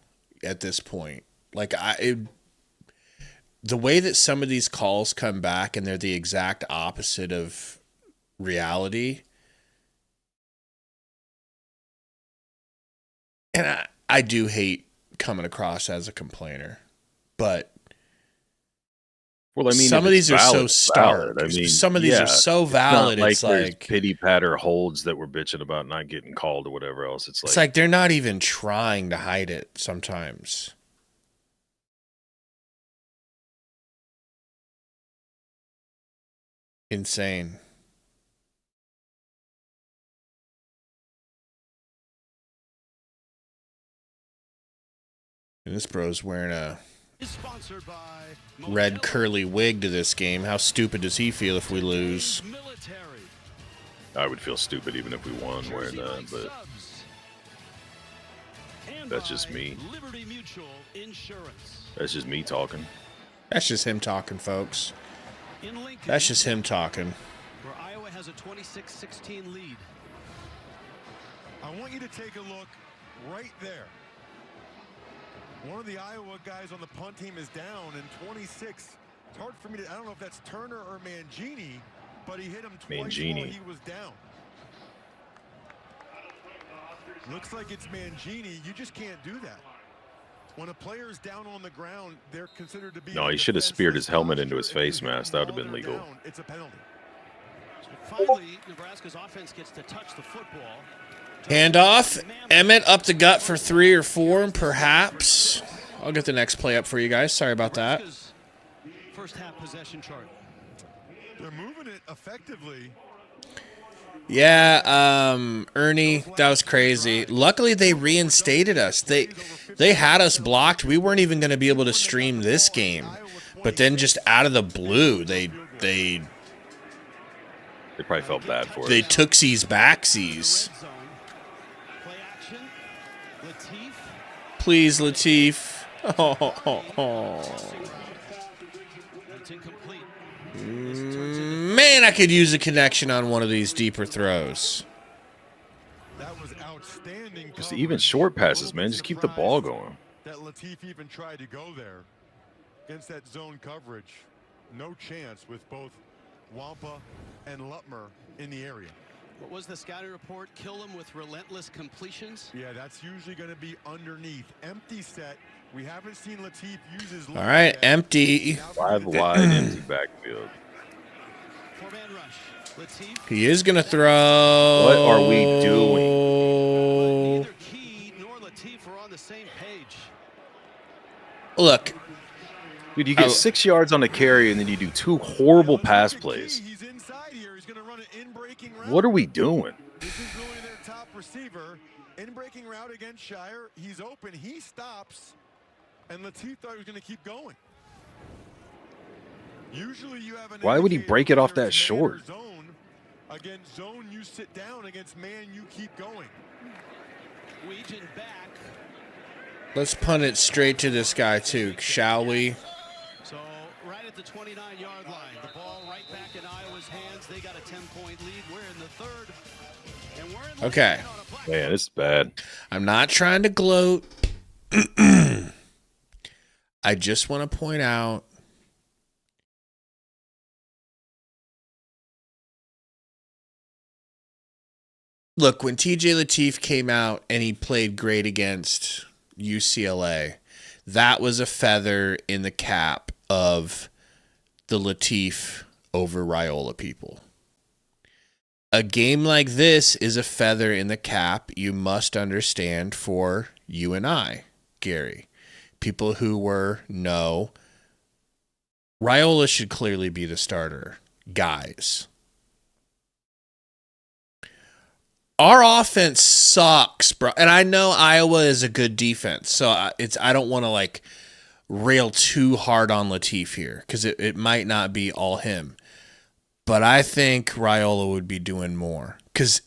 at this point. Like the way that some of these calls come back and they're the exact opposite of reality. And I do hate coming across as a complainer, but well, I mean, some of these are so stark. I mean, some of these are so valid. It's not It's like pity patter holds that we're bitching about not getting called or whatever else. It's like they're not even trying to hide it sometimes. Insane. And this bro's wearing a red curly wig to this game. How stupid does he feel if we lose? I would feel stupid even if we won wearing that, but that's just me. That's just me talking. That's just him talking, folks. That's just him talking. Where Iowa has a 26-16 lead. I want you to take a look right there. One of the Iowa guys on the punt team is down, and 26. It's hard for me to, I don't know if that's Turner or Mangini, but he hit him twice Mangini. while he was down. Looks like it's Mangini. You just can't do that. When a player is down on the ground, they're considered to be. No, he should have speared his helmet into his face mask. That would have been legal. It's a penalty. Finally, Nebraska's offense gets to touch the football. Handoff. Emmett up the gut for 3 or 4, perhaps. I'll get the next play up for you guys. Sorry about that. Nebraska's first half possession chart. They're moving it effectively. Yeah, Ernie, that was crazy. Luckily, they reinstated us. They had us blocked. We weren't even going to be able to stream this game. But then just out of the blue, they probably felt bad for us. They tooksies backsies. Play action. Latif. Please, Latif. Oh. It's incomplete. Man, I could use a connection on one of these deeper throws. That was outstanding. Just even short passes, man. Just keep the ball going. That Latif even tried to go there against that zone coverage. No chance with both Wampa and Lutmer in the area. What was the scouting report? Kill him with relentless completions? Yeah, that's usually going to be underneath. Empty set. We haven't seen Latif use his. All right, empty. 5 wide, empty backfield. Four-man rush. Latif. He is going to throw. What are we doing? Neither Key nor Latif are on the same page. Look. Dude, you get 6 yards on the carry, and then you do 2 horrible pass plays. He's inside here. He's going to run an in-breaking route. What are we doing? This is really their top receiver. In-breaking route against Shire. He's open. He stops. And Latif thought he was going to keep going. Usually you have an. Why would he break it off that short? Zone. Against zone, you sit down. Against man, you keep going. Weegin back. Let's punt it straight to this guy, too, shall we? So right at the 29-yard line, the ball right back in Iowa's hands. They got a 10-point lead. We're in the third. And we're in the Okay. Man, this is bad. I'm not trying to gloat. I just want to point out look, when TJ Latif came out and he played great against UCLA, that was a feather in the cap of the Latif over Raiola people. A game like this is a feather in the cap, you must understand, for you and I, Gary. People who were, no, Raiola should clearly be the starter. Guys. Our offense sucks, bro. And I know Iowa is a good defense, so I don't want to rail too hard on Latif here because it might not be all him. But I think Raiola would be doing more because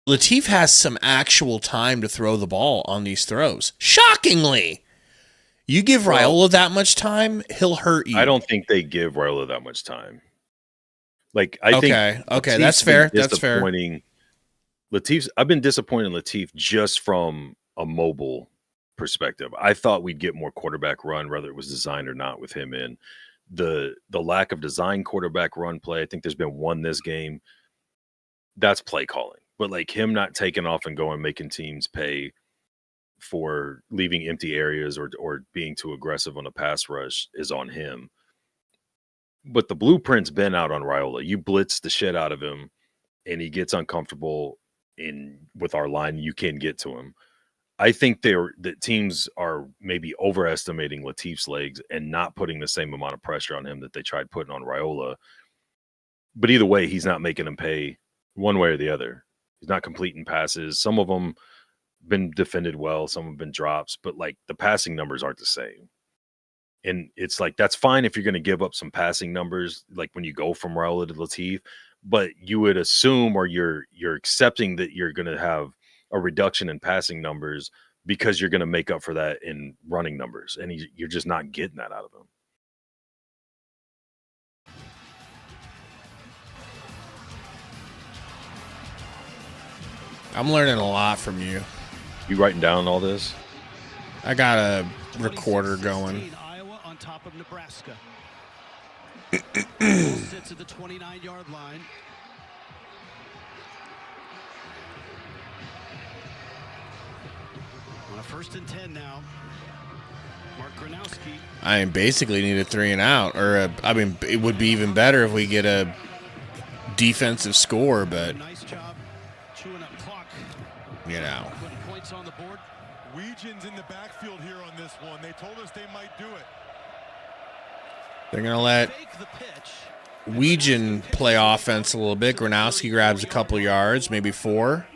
Latif has some actual time to throw the ball on these throws. Shockingly. You give Raiola that much time, he'll hurt you. I don't think they give Raiola that much time. I think okay, that's fair. That's fair. I've been disappointed in Latif just from a mobile perspective. I thought we'd get more quarterback run, whether it was designed or not, with him in. The lack of design quarterback run play, I think there's been one this game. That's play calling. But him not taking off and going, making teams pay for leaving empty areas or being too aggressive on a pass rush is on him. But the blueprint's been out on Raiola. You blitz the shit out of him, and he gets uncomfortable with our line. You can't get to him. I think that teams are maybe overestimating Latif's legs and not putting the same amount of pressure on him that they tried putting on Raiola. But either way, he's not making him pay one way or the other. He's not completing passes. Some of them been defended well. Some have been drops. But, the passing numbers aren't the same. And it's that's fine if you're going to give up some passing numbers, when you go from Raiola to Latif. But you would assume, or you're accepting that you're going to have a reduction in passing numbers because you're going to make up for that in running numbers. And you're just not getting that out of him. I'm learning a lot from you. You writing down all this? I got a recorder going. Iowa on top of Nebraska. Sits at the 29-yard line. On a 1st and 10 now. Mark Gronowski. I basically need a 3 and out, or it would be even better if we get a defensive score, but Nice job chewing up clock. you know. Putting points on the board. Weegen's in the backfield here on this one. They told us they might do it. They're gonna let Fake the pitch. Weegen play offense a little bit. Gronowski grabs a couple yards, maybe 4.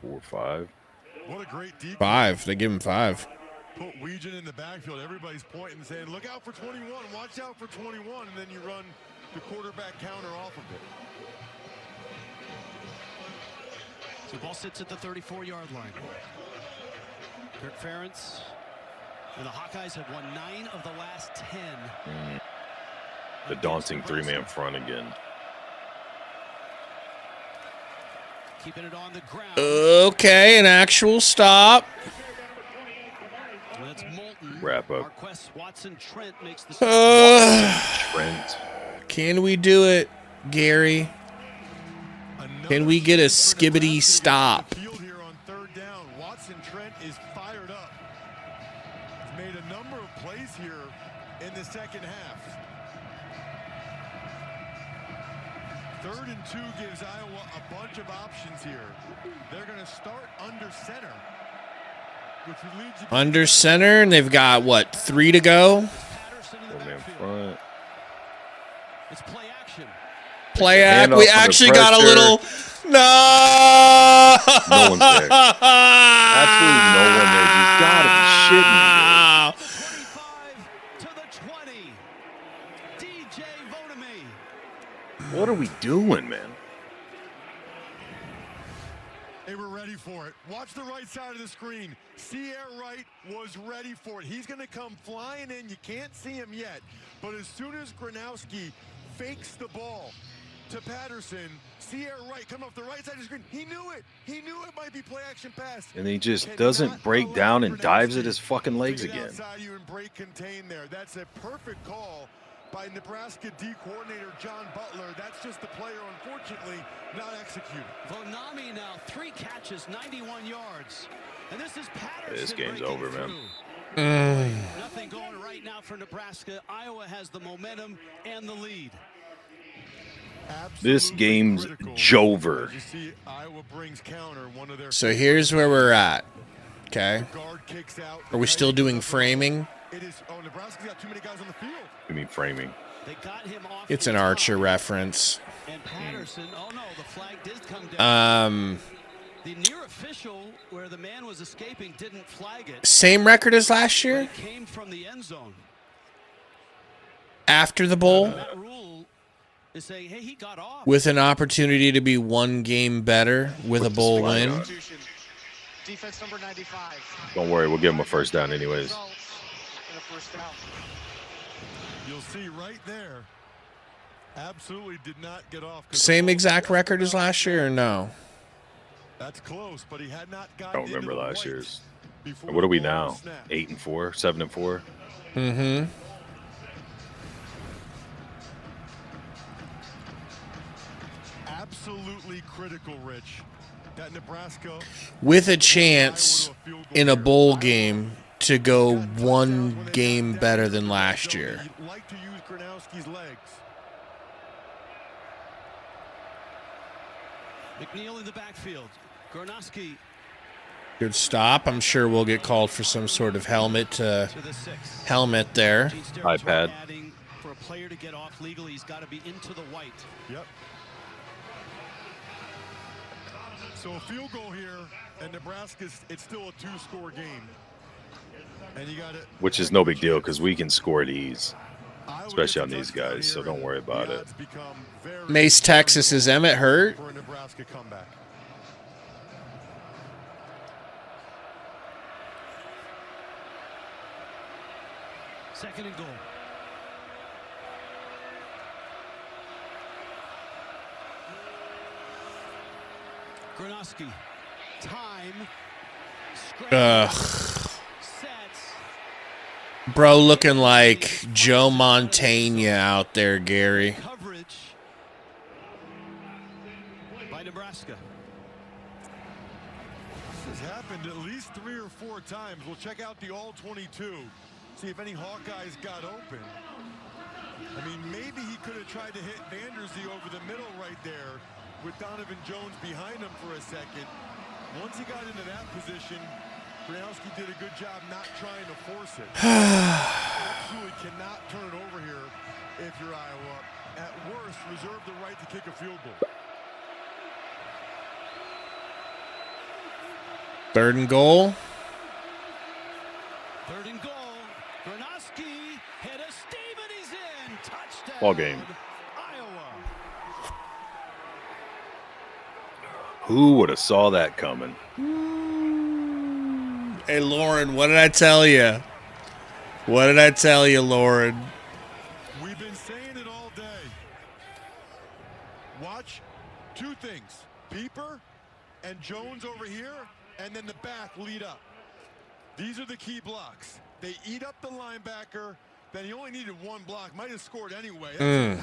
4 or 5. What a great deep 5. They give him 5. put Weegen in the backfield. Everybody's pointing and saying, look out for 21, watch out for 21, and then you run the quarterback counter off of it. So the ball sits at the 34-yard line. Kirk Ferentz and the Hawkeyes have won 9 of the last 10. The daunting 3-man front again. Keeping it on the ground. Okay, an actual stop. That's Moulton. Wrap up. Marquess Watson Trent makes the Trent. Can we do it, Gary? Can we get a skibbity stop? Field here on 3rd down. Watson Trent is fired up. He's made a number of plays here in the second half. 3rd and 2 gives Iowa a bunch of options here. They're going to start under center. Which leads you Under center, and they've got, what, 3 to go? 4-man front. It's play action. Play act. Handoff We under actually got a pressure. little. No! No one's there. Absolutely no one there. You gotta be shitting me, dude. 25 to the 20. DJ Vonemi. What are we doing, man? They were ready for it. Watch the right side of the screen. Sierra Wright was ready for it. He's going to come flying in. You can't see him yet. But as soon as Gronowski fakes the ball to Patterson, Sierra Wright coming off the right side of the screen. He knew it. He knew it might be play action pass. And he just doesn't break down and dives at his fucking legs again. Outside you and break contain there. That's a perfect call by Nebraska D coordinator John Butler. That's just the player, unfortunately, not executed. Vonemi now 3 catches, 91 yards. And this is Patterson. This game's breaking over, man. through. Nothing going right now for Nebraska. Iowa has the momentum and the lead. This game's Jover. You see, Iowa brings counter, one of their So here's where we're at. Okay. guard kicks out. Are we still doing framing? It is. Oh, Nebraska's got too many guys on the field. I mean, framing. They got him off It's the an top. Archer reference. And Patterson, oh no, the flag did come down. The near official where the man was escaping didn't flag it. Same record as last year? It came from the end zone. After the bowl? That rule is saying, hey, he got off. With an opportunity to be 1 game better with a bowl flag win? on. Defense number 95. Don't worry, we'll give him a first down anyways. Results in a first down. You'll see right there. Absolutely did not get off. Same exact record as last year or no? That's close, but he had not I gotten don't remember into the last white year's. before What are we the ball now? was snapped. 8-4, 7-4. Mm-hmm. Absolutely critical, Rich. That Nebraska With a chance in a bowl game to go 1 game better than last year. You'd like to use Gronowski's legs. McNeil in the backfield. Gronowski Good stop. I'm sure we'll get called for some sort of helmet to the 6. helmet there. Gene Stearns iPad. adding for a player to get off legally, he's got to be into the white. Yep. So a field goal here, and Nebraska's, it's still a 2-score game. And you got it. Which is no big deal because we can score at ease, especially on these guys, so don't worry about it. Mace, Texas, is Emmett hurt? For a Nebraska comeback. Second and goal. Gronowski. Time. Ugh. Sets. Bro looking like Joe Montana out there, Gary. Coverage by Nebraska. This has happened at least 3 or 4 times. We'll check out the all-22, see if any Hawkeyes got open. I mean, maybe he could have tried to hit Vanderzee over the middle right there with Donovan Jones behind him for a second. Once he got into that position, Gronowski did a good job not trying to force it. Absolutely cannot turn it over here if you're Iowa. At worst, reserve the right to kick a field goal. 3rd and goal. 3rd and goal. Gronowski hit a Steve and he's in. Touchdown. Ball game. Iowa. Who would have saw that coming? Hey, Lauren, what did I tell you? What did I tell you, Lauren? We've been saying it all day. Watch 2 things. Pieper and Jones over here, and then the back lead up. These are the key blocks. They eat up the linebacker. Then he only needed 1 block. Might have scored anyway. That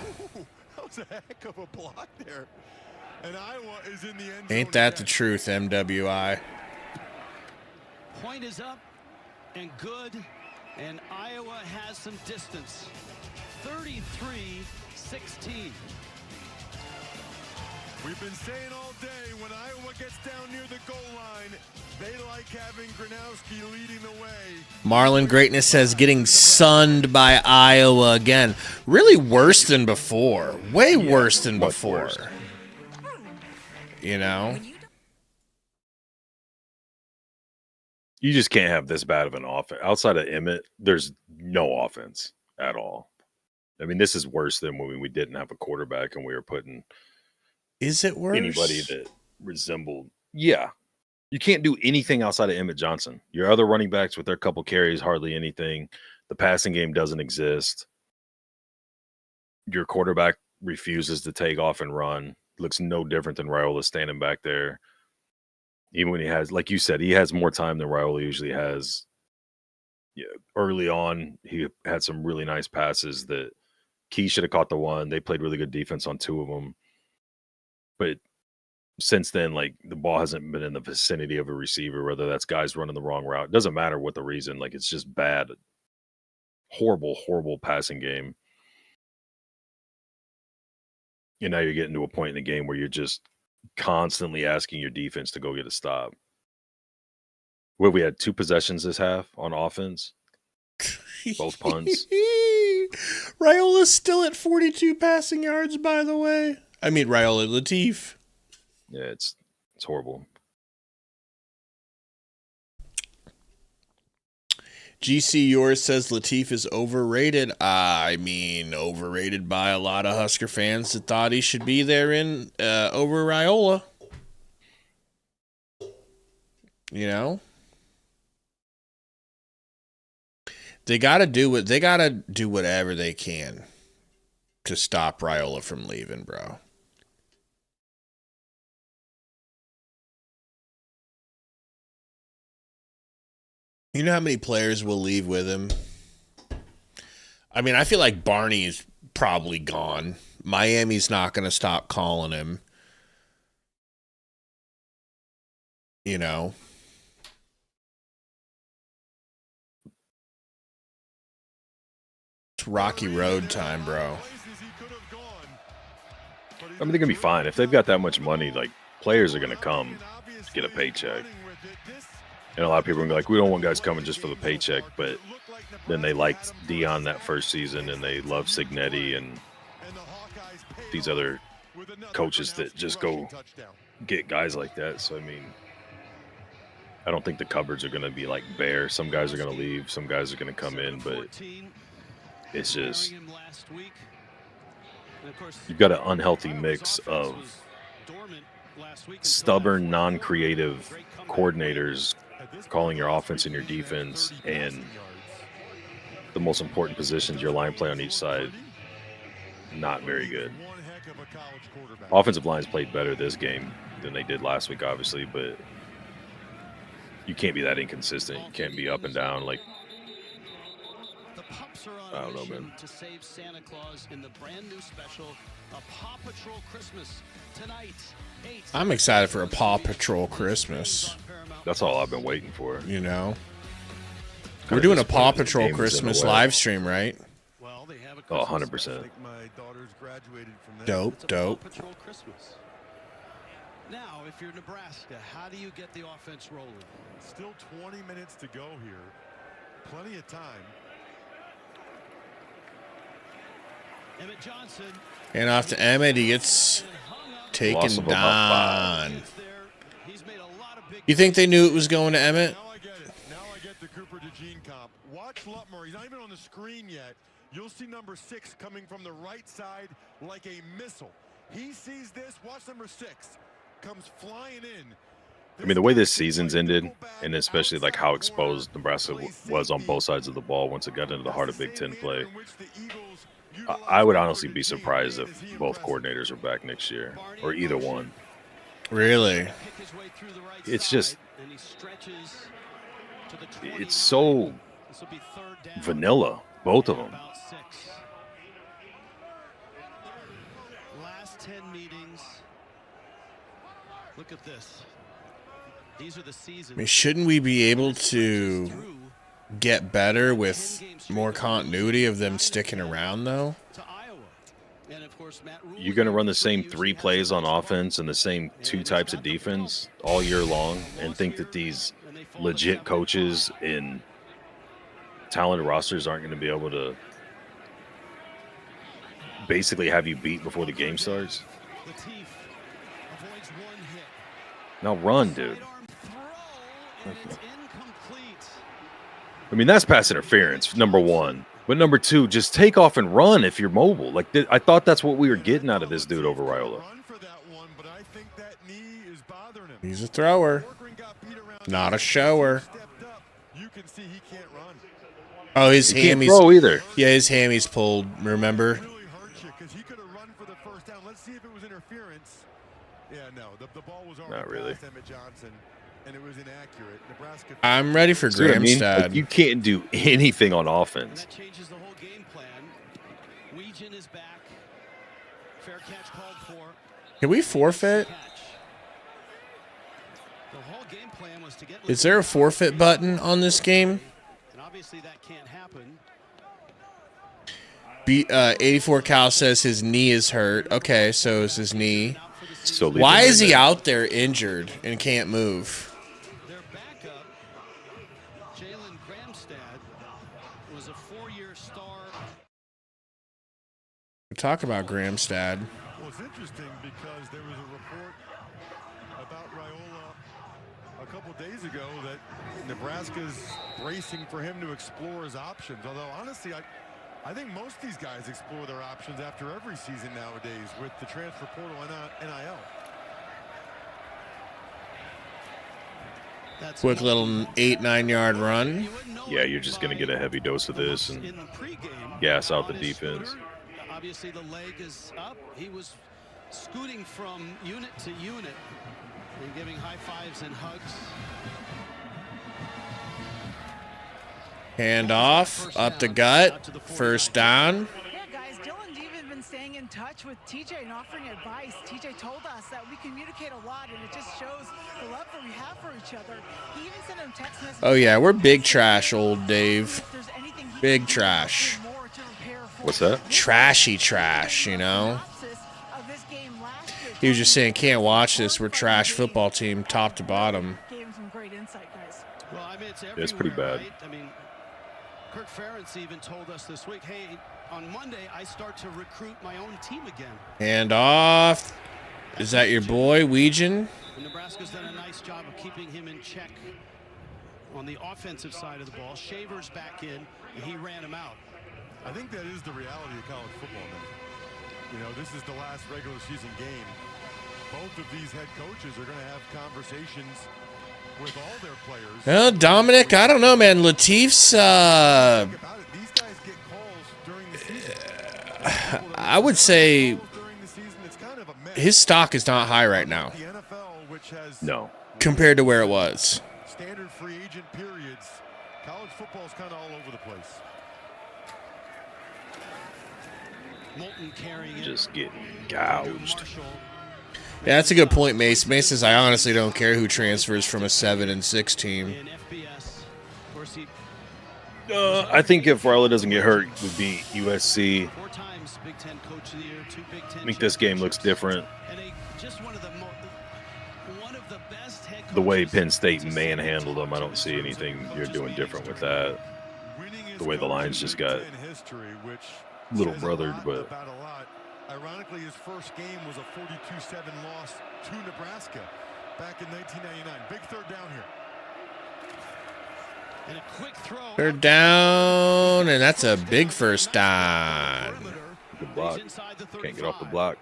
was a heck of a block there. And Iowa is in the end zone. Ain't that again. the truth, MWI? Point is up and good, and Iowa has some distance. 33-16. We've been saying all day, when Iowa gets down near the goal line, they like having Gronowski leading the way. Marlon Greatness says getting sunned by Iowa again. Really worse than before. Way worse than much before. worse. You know? You just can't have this bad of an offense. Outside of Emmett, there's no offense at all. I mean, this is worse than when we didn't have a quarterback and we were putting Is it worse? anybody that resembled. Yeah. You can't do anything outside of Emmett Johnson. Your other running backs with their couple carries, hardly anything. The passing game doesn't exist. Your quarterback refuses to take off and run. Looks no different than Raiola standing back there. Even when he has, like you said, he has more time than Raiola usually has. Yeah, early on, he had some really nice passes that Key should have caught the one. They played really good defense on 2 of them. But since then, like, the ball hasn't been in the vicinity of a receiver, whether that's guys running the wrong route. It doesn't matter what the reason. Like, it's just bad. Horrible, horrible passing game. And now you're getting to a point in the game where you're just constantly asking your defense to go get a stop. Where we had 2 possessions this half on offense. Both punts. Raiola's still at 42 passing yards, by the way. I mean, Raiola Latif. Yeah, it's horrible. GC Yours says Latif is overrated. I mean, overrated by a lot of Husker fans that thought he should be there in over Raiola. You know? They gotta do whatever they can to stop Raiola from leaving, bro. You know how many players will leave with him? I mean, I feel like Barney is probably gone. Miami's not going to stop calling him. You know? It's Rocky Road time, bro. I mean, they're going to be fine. If they've got that much money, like, players are going to come to get a paycheck. And a lot of people are gonna be like, we don't want guys coming just for the paycheck, but then they liked Dion that first season and they love Signetti and these other coaches that just go get guys like that. So, I mean, I don't think the cupboards are going to be like bare. Some guys are going to leave. Some guys are going to come in, but it's just you've got an unhealthy mix of stubborn, non-creative coordinators calling your offense and your defense, and the most important positions, your line play on each side, not very good. Offensive lines played better this game than they did last week, obviously, but you can't be that inconsistent. You can't be up and down. Like, Parents are on I don't know, a mission man. to save Santa Claus in the brand new special, A Paw Patrol Christmas. Tonight, 8. I'm excited for a Paw Patrol Christmas. That's all I've been waiting for. You know, we're Kinda doing a Paw disappointed the Patrol game was in the Christmas way. live stream, right? Well, they have a Oh, Christmas 100%. special. My daughter's graduated from that. Dope, It's a dope. Paw Patrol Christmas. Now, if you're Nebraska, how do you get the offense rolling? Still 20 minutes to go here. Plenty of time. Emmett Johnson. And off to Emmett, he gets Loss taken of about down. He's made a lot of big. You think they knew it was going to Emmett? Now I get it. Now I get the Cooper DeJean comp. Watch Lutmer. He's not even on the screen yet. You'll see number 6 coming from the right side like a missile. He sees this. Watch number 6. Comes flying in. I mean, the way this season's ended, and especially like how exposed Nebraska was on both sides of the ball once it got into the heart of Big Ten play, I would honestly be surprised if both coordinators are back next year, or either one. Really? It's just, it's so vanilla, both of them. Last 10 meetings. Look at this. These are the seasons. I mean, shouldn't we be able to get better with more continuity of them sticking around, though? You're going to run the same 3 plays on offense and the same 2 types of defense all year long and think that these legit coaches in talented rosters aren't going to be able to basically have you beat before the game starts? Now run, dude. I mean, that's pass interference, number 1. But number 2, just take off and run if you're mobile. Like, I thought that's what we were getting out of this dude over Raiola. He's a thrower, not a shower. Oh, his He can't hammies. throw either. Yeah, his hammies pulled, remember? Not really. I'm ready for See what I mean? Gramstad. Like, you can't do anything on offense. That changes the whole game plan. Weegan is back. Fair catch called for. Can we forfeit? The whole game plan was to get. Is there a forfeit button on this game? And obviously that can't happen. 84 Cal says his knee is hurt. Okay, so is his knee. So Why is he out there injured and can't move? Their backup, Jalen Gramstad, was a 4-year star. Talk about Gramstad. Well, it's interesting because there was a report about Raiola a couple days ago that Nebraska's bracing for him to explore his options. Although, honestly, I think most of these guys explore their options after every season nowadays with the transfer portal and NIL. Quick little 8-9 yard run. Yeah, you're just going to get a heavy dose of this and gas out the defense. Obviously, the leg is up. He was scooting from unit to unit and giving high fives and hugs. Hand off, up the gut, first down. Yeah, guys, Dylan's even been staying in touch with TJ and offering advice. TJ told us that we communicate a lot, and it just shows the love that we have for each other. He even sent him text messages. Oh, yeah, we're big trash, old Dave. Big trash. What's that? Trashy trash, you know? He was just saying, can't watch this. We're trash football team, top to bottom. Gave him some great insight, guys. Well, I mean, It's pretty bad. right? I mean, Kirk Ferentz even told us this week, hey, on Monday, I start to recruit my own team again. Hand off. Is that your boy, Weegan? And Nebraska's done a nice job of keeping him in check on the offensive side of the ball. Shaver's back in, and he ran him out. I think that is the reality of college football now. You know, this is the last regular season game. Both of these head coaches are going to have conversations with all their players. Well, Dominic, I don't know, man. Latif's, These guys get calls during the season. I would say During the season, it's kind of a mess. his stock is not high right now The NFL, which has No. compared to where it was. standard free agent periods, college football is kind of all over the place. Moulton carrying it. Just getting gouged. Yeah, that's a good point, Mace. Mace says, I honestly don't care who transfers from a 7 and 6 team. In FBS. Of course, he I think if Riley doesn't get hurt, would be USC. 4 times Big Ten Coach of the Year, 2 Big Ten. I think this game looks different. And just one of the best head The way coaches Penn State to manhandled them, I don't see anything you're doing different with that. The way the Lions just got little brothered, but ironically, his first game was a 42-7 loss to Nebraska back in 1999. Big third down here. And a quick throw. Third down, and that's a big first down. good block. Can't get off the block.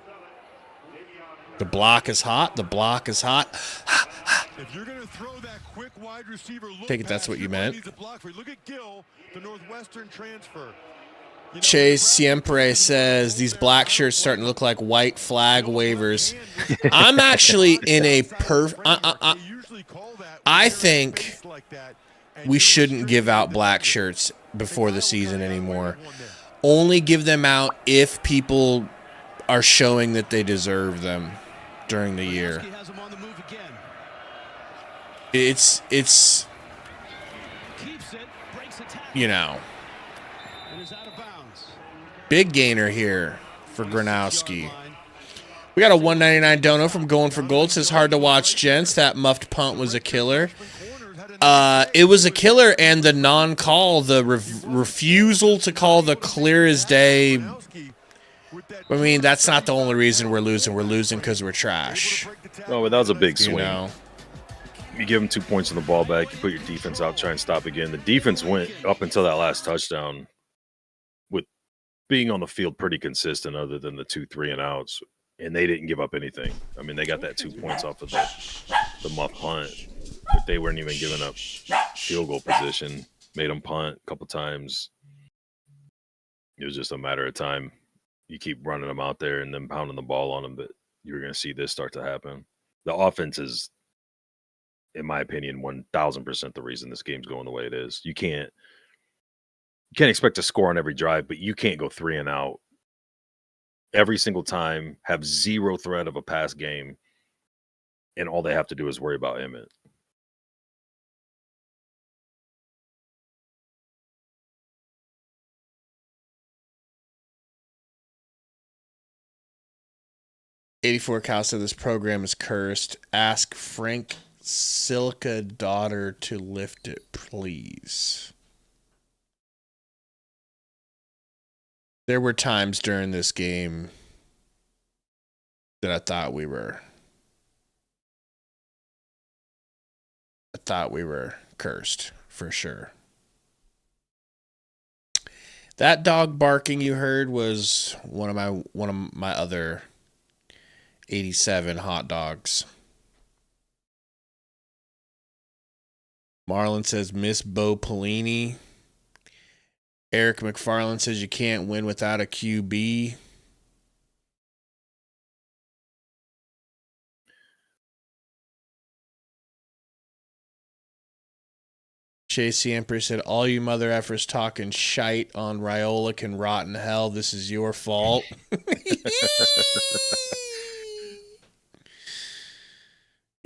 The block is hot. The block is hot. If you're going to throw that quick wide receiver look Take it that's pass, what you you're gonna meant. need to block for it. Look at Gill, the Northwestern transfer. You know, Chase Siempre says these black shirts starting to look like white flag waivers. I'm actually in a I think we shouldn't give out black shirts before the season anymore. Only give them out if people are showing that they deserve them during the year. It's you know, big gainer here for Gronowski. We got a $1.99 dono from Going for Gold. Says hard to watch, gents. That muffed punt was a killer. It was a killer, and the non-call, the refusal to call the clear as day. I mean, that's not the only reason we're losing. We're losing because we're trash. No, but that was a big swing. You know? You give them 2 points on the ball back. You put your defense out, try and stop again. The defense went up until that last touchdown with being on the field pretty consistent other than the 2 3-and-outs, and they didn't give up anything. I mean, they got that 2 points off of the muff punt, but they weren't even giving up field goal position. Made them punt a couple times. It was just a matter of time. You keep running them out there and then pounding the ball on them, but you're going to see this start to happen. The offense is, in my opinion, 1,000% the reason this game's going the way it is. You can't expect to score on every drive, but you can't go 3 and out every single time, have zero threat of a pass game, and all they have to do is worry about Emmett. '84 Cal said this program is cursed. Ask Frank Silica daughter to lift it, please. There were times during this game that I thought we were cursed for sure. That dog barking you heard was one of my other 87 hot dogs. Marlon says, Miss Bo Pelini. Eric McFarland says you can't win without a QB. Chase Siempre said, all you mother effers talking shite on Raiola can rot in hell. This is your fault.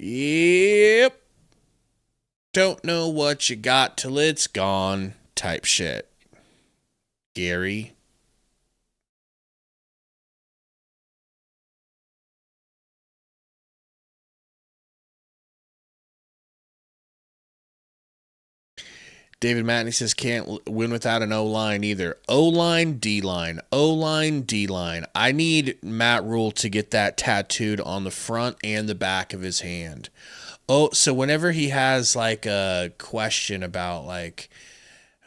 Yep. Don't know what you got till it's gone type shit. Gary. David Matney says can't win without an O-line either. O-line, D-line. O-line, D-line. I need Matt Rule to get that tattooed on the front and the back of his hand. Oh, so whenever he has like a question about like,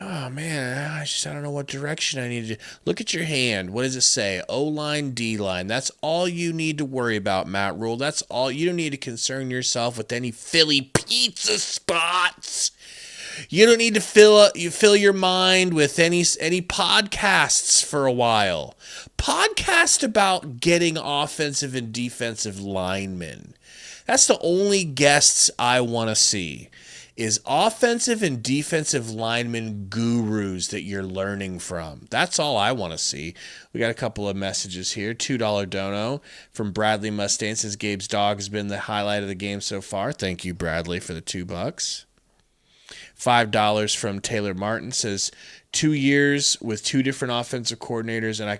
oh man, I don't know what direction I need to look at your hand. What does it say? O-line, D-line. That's all you need to worry about, Matt Rule. That's all. You don't need to concern yourself with any Philly pizza spots. You don't need to fill your mind with any podcasts for a while. Podcast about getting offensive and defensive linemen. That's the only guests I want to see is offensive and defensive lineman gurus that you're learning from. That's all I want to see. We got a couple of messages here. $2 dono from Bradley Mustaine says Gabe's dog has been the highlight of the game so far. Thank you, Bradley, for the $2. $5 from Taylor Martin says 2 years with 2 different offensive coordinators, and I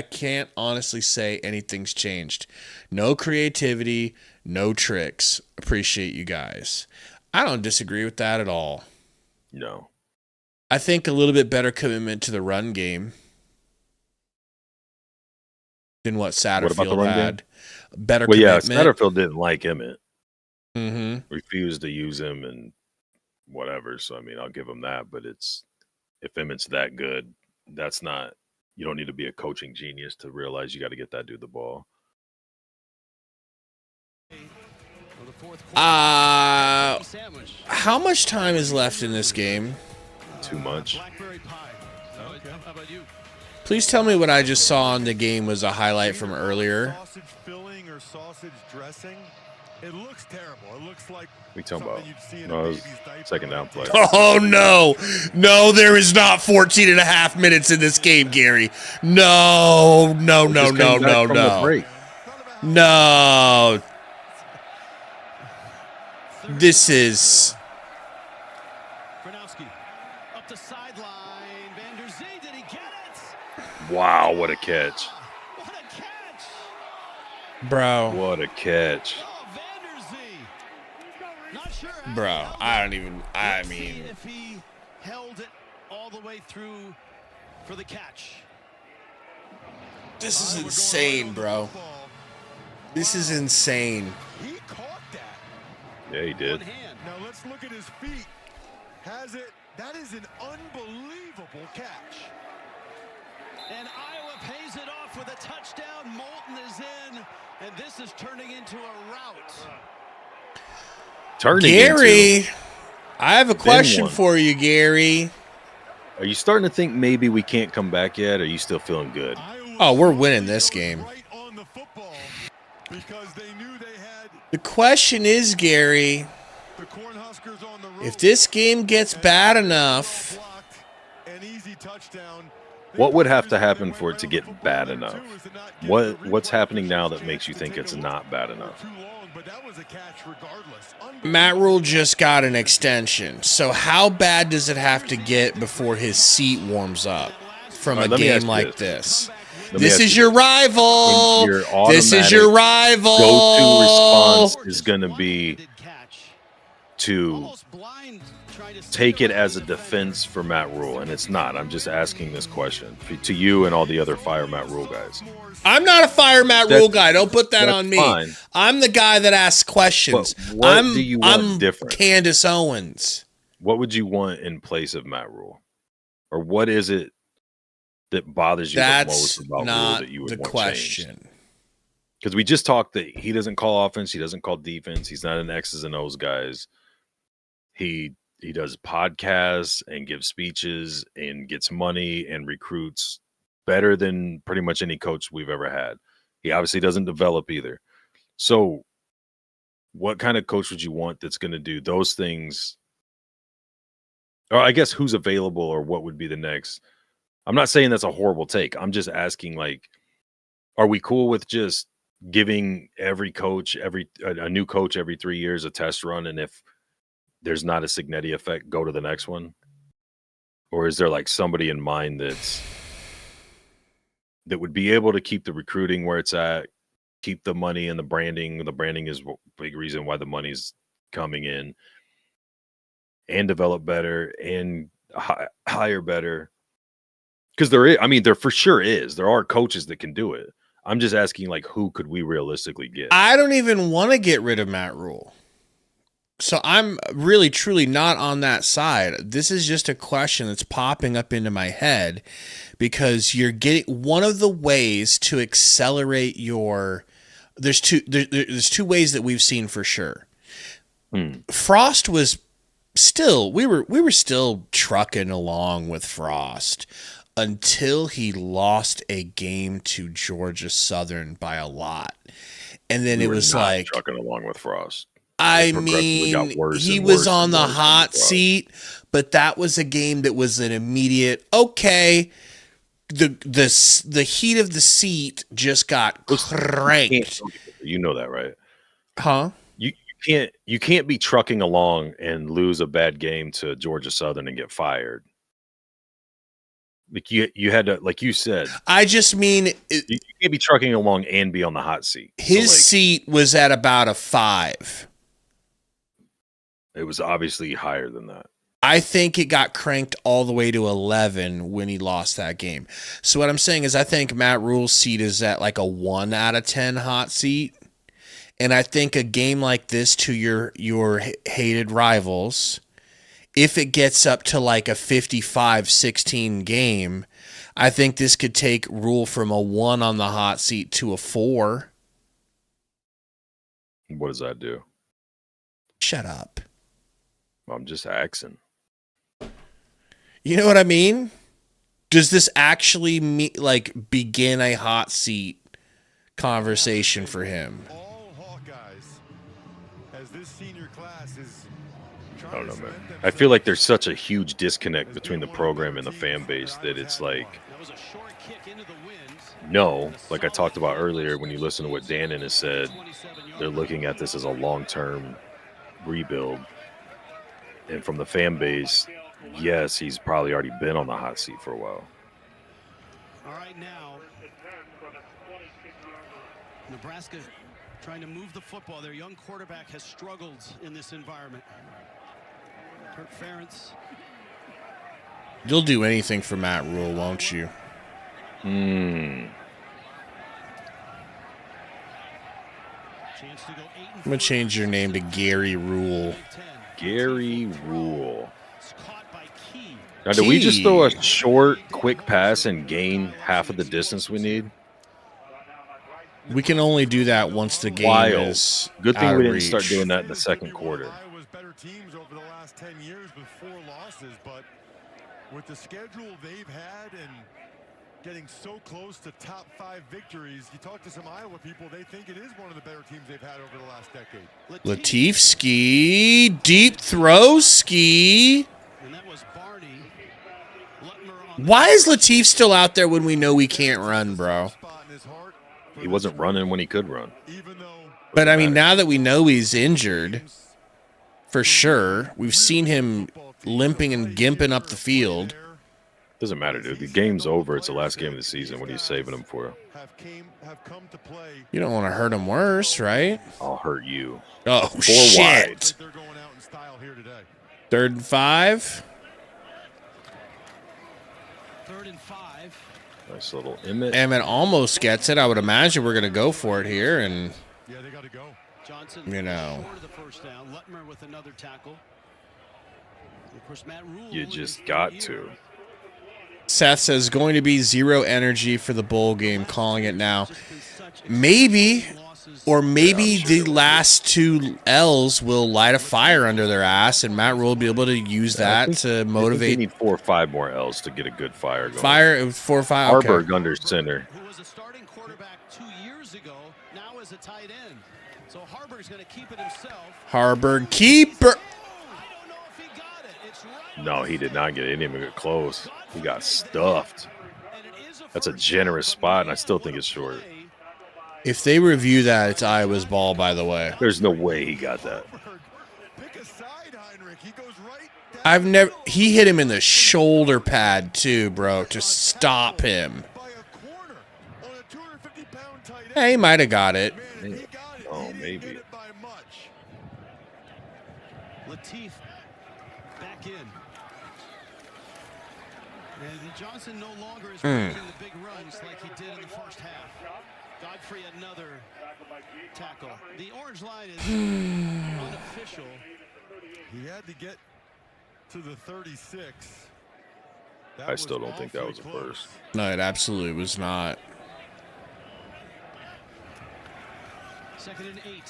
can't honestly say anything's changed. No creativity, no tricks. Appreciate you guys. I don't disagree with that at all. No. I think a little bit better commitment to the run game than what Satterfield had. Better commitment. Yeah, Satterfield didn't like Emmett. Mm-hmm. Refused to use him and whatever. So, I mean, I'll give him that. But if Emmett's that good, that's not – you don't need to be a coaching genius to realize you got to get that dude the ball. How much time is left in this game? Too much. Please tell me what I just saw in the game was a highlight from earlier. Sausage filling or sausage dressing. It looks terrible. It looks like What are you talking about? No, it was second down play. Oh, no. No, there is not 14 and a half minutes in this game, Gary. No. No. This is... Up the sideline. Van der Zee, did he get it? Wow, what a catch. What a catch. Bro. What a catch. Oh, Van der Zee. Not sure. Bro, I mean... If he held it all the way through for the catch. This is insane, bro. This is insane. He caught that. Yeah, he did. Now let's look at his feet. Has it? That is an unbelievable catch. And Iowa pays it off with a touchdown. Moulton is in, and this is turning into a rout. Gary, I have a question for you, Gary. Are you starting to think maybe we can't come back yet, or are you still feeling good? Oh, we're winning this game. The question is, Gary, if this game gets bad enough, what would have to happen for it to get bad enough? What's happening now that makes you think it's not bad enough? Matt Rule just got an extension. So how bad does it have to get before his seat warms up from a game like this? This is your rival. This is your rival. Go-to response is going to be to take it as a defense for Matt Rule, and it's not. I'm just asking this question to you and all the other Fire Matt Rule guys. I'm not a Fire Matt Rule guy. Don't put that on me. Fine. I'm the guy that asks questions. What do you want different? Candace Owens. What would you want in place of Matt Rule? Or what is it that bothers you the most about Rule that you would want question. Because we just talked that he doesn't call offense, he doesn't call defense, he's not an X's and O's guys. He does podcasts and gives speeches and gets money and recruits better than pretty much any coach we've ever had. He obviously doesn't develop either. So what kind of coach would you want that's going to do those things? Or I guess who's available or what would be the next? I'm not saying that's a horrible take. I'm just asking, like, are we cool with just giving every coach, a new coach every 3 years a test run, and if there's not a Signetti effect, go to the next one? Or is there like somebody in mind that would be able to keep the recruiting where it's at, keep the money and the branding? The branding is a big reason why the money's coming in, and develop better and hire better. Because there for sure is. There are coaches that can do it. I'm just asking, like, who could we realistically get? I don't even want to get rid of Matt Rule. So I'm really, truly not on that side. This is just a question that's popping up into my head because you're getting one of the ways to accelerate your. There's two ways that we've seen for sure. Frost was still we were still trucking along with Frost until he lost a game to Georgia Southern by a lot. And then We it were was not like, trucking along with Frost. I It progressively got mean, worse he and was worse on and the worse and hot worse. seat, but that was a game that was an immediate, okay, the heat of the seat just got cranked. You know that, right? Huh? You can't be trucking along and lose a bad game to Georgia Southern and get fired. Like you had to, like you said, I just mean you can't be trucking along and be on the hot seat. His seat was at about a 5. It was obviously higher than that. I think it got cranked all the way to 11 when he lost that game. So what I'm saying is I think Matt Rule's seat is at like a 1 out of 10 hot seat. And I think a game like this to your hated rivals, if it gets up to like a 55-16 game, I think this could take Rule from a 1 on the hot seat to a 4. What does that do? Shut up. I'm just asking. You know what I mean? Does this actually begin a hot seat conversation for him? All Hawkeyes, as this senior class is I don't know, man. I feel like there's such a huge disconnect between the program and the fan base that it's like, no, like I talked about earlier when you listen to what Dannon has said, they're looking at this as a long-term rebuild. And from the fan base, yes, he's probably already been on the hot seat for a while. All right, now, Nebraska trying to move the football. Their young quarterback has struggled in this environment. Kurt Ferentz. You'll do anything for Matt Rule, won't you? Hmm. I'm going to change your name to Gary Rule. Gary Rule. Now, did we just throw a short, quick pass and gain half of the distance we need? We can only do that once the game is Good thing out we of didn't start reach. doing that in the second quarter. Iowa's better teams over the last 10 years with 4 losses, but with the schedule they've had and getting so close to top 5 victories, you talk to some Iowa people, they think it is one of the better teams they've had over the last decade. Latif ski, deep throw ski. Why is Latif still out there when we know we can't run, bro? He wasn't running when he could run. But I mean, now that we know he's injured, for sure, we've seen him limping and gimping up the field. Doesn't matter, dude. The game's over. It's the last game of the season. What are you saving him for? You don't want to hurt him worse, right? I'll hurt you. Oh, 4 shit. wide. 3rd and 5. 3rd and 5. Nice little Emmett. Emmett almost gets it. I would imagine we're going to go for it here. And, yeah, they got to go. Johnson, you know. the first down. Lutmer with another tackle. Of course, Matt Rule. You just got to. Seth says going to be 0 energy for the bowl game, calling it now. Maybe, or maybe the last 2 L's will light a fire under their ass, and Matt Rule will be able to use that to motivate. We need 4 or 5 more L's to get a good fire going. Fire 4 or 5. Harburg Okay. under center. Who was a starting quarterback 2 years ago, now is a tight end. So Harburg's going to keep it himself. Harburg keeper. No, he did not get it. He didn't even get close. He got stuffed. That's a generous spot, and I still think it's short. If they review that, it's Iowa's ball, by the way. There's no way he got that. He hit him in the shoulder pad too, bro, to stop him. Hey, he might have got it. Oh, maybe. Latif back in. And Johnson no longer is making the big runs like he did in the first half. Godfrey another tackle. The orange line is unofficial. He had to get to the 36. I still don't think that was a first. No, it absolutely was not. 2nd and 8.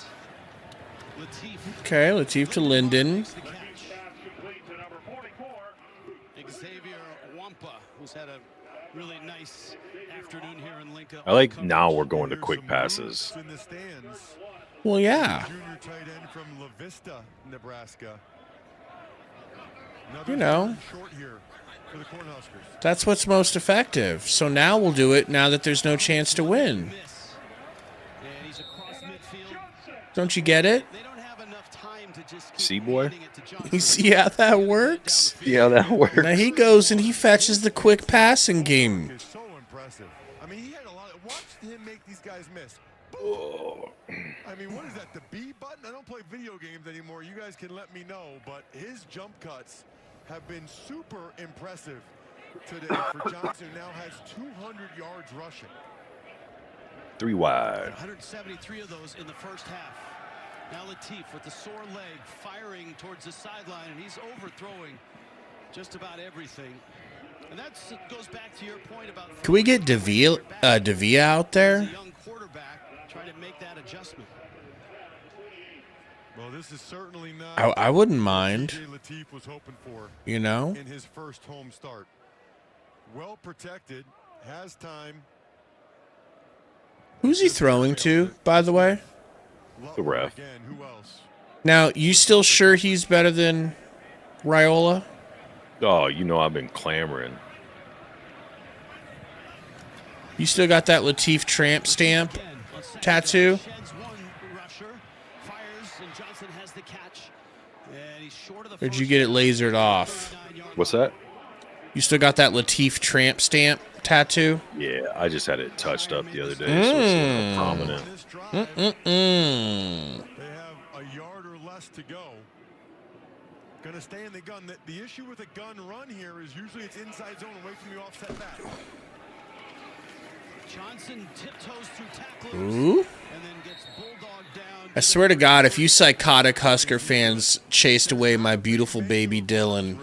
Latif. Okay, Latif to Linden. Xavier Wampa, who's had a really nice afternoon here in Lincoln. I like now we're going to quick passes. In the stands. Well, yeah. Junior tight end from La Vista, Nebraska. You know, Short here for the Cornhuskers. that's what's most effective. So now we'll do it now that there's no chance to win. And he's across midfield. Don't you get it? They don't have enough time to just See, boy? You see how that works? See how that works? Now he goes and he fetches the quick passing game. It's so impressive. I mean, he had a lot of, watch him make these guys miss. Oh. I mean, what is that, the B button? I don't play video games anymore. You guys can let me know, but his jump cuts have been super impressive today for Johnson, who now has 200 yards rushing. 3 wide. 173 of those in the first half. Now Latif with the sore leg firing towards the sideline, and he's overthrowing just about everything. And that goes back to your point about. Can we get Davia out there? A young quarterback trying to make that adjustment. Well, this is certainly not. I wouldn't mind. DJ Latif was hoping for, You know? in his first home start. Well protected, has time. Who's he throwing to, by the way? The ref. Again, who else? Now, you still sure he's better than Raiola? Oh, you know I've been clamoring. You still got that Latif tramp stamp tattoo? Or did you get it lasered off? What's that? You still got that Latif tramp stamp tattoo? Yeah, I just had it touched up the other day, so it's prominent. They have a yard or less to go. Going to stay in the gun. The issue with a gun run here is usually it's inside zone away from the offset back. Johnson tiptoes through tacklers Ooh. and then gets bulldogged down. I swear to God, if you psychotic Husker fans chased away my beautiful baby Dylan.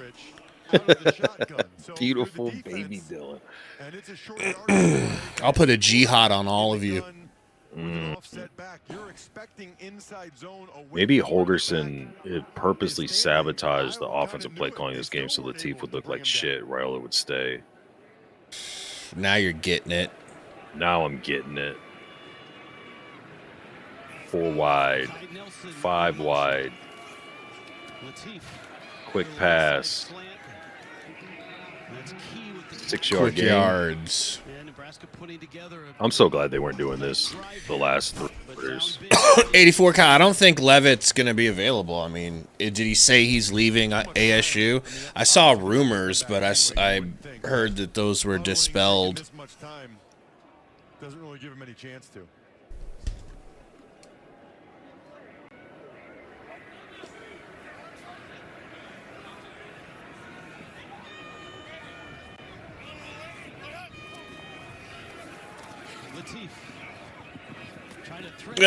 Beautiful baby Dylan. And it's a short yard. I'll put a jihad on all of you. Offset back. You're expecting inside zone away Maybe from the Holgerson quarterback. purposely sabotaged the offensive play calling this game so Latif would look like shit. Raiola would stay. Now you're getting it. Now I'm getting it. 4 wide, 5 wide, Latif. quick pass, 6-yard Quick game. yards. Yeah, Nebraska putting together a I'm so glad they weren't doing this the last 3 quarters. 84 Kyle, I don't think Levitt's going to be available. I mean, did he say he's leaving ASU? I saw rumors, but I heard that those were dispelled. This much time doesn't really give him any chance to. Latif. Trying to thread.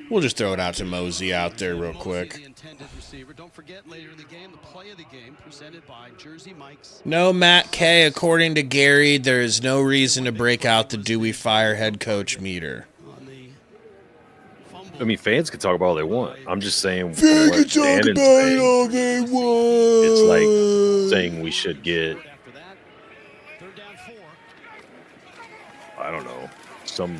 We'll just throw it out to Mosey out there real quick. The intended receiver. Don't forget later in the game, the play of the game presented by Jersey Mike's. No, Matt K. According to Gary, there is no reason to break out the Dewey Fire head coach meter. On the fumble. I mean, fans can talk about all they want. I'm just saying. They what can talk Dannon's about it saying, all they want. It's like saying we should get, After that, third down 4. I don't know, some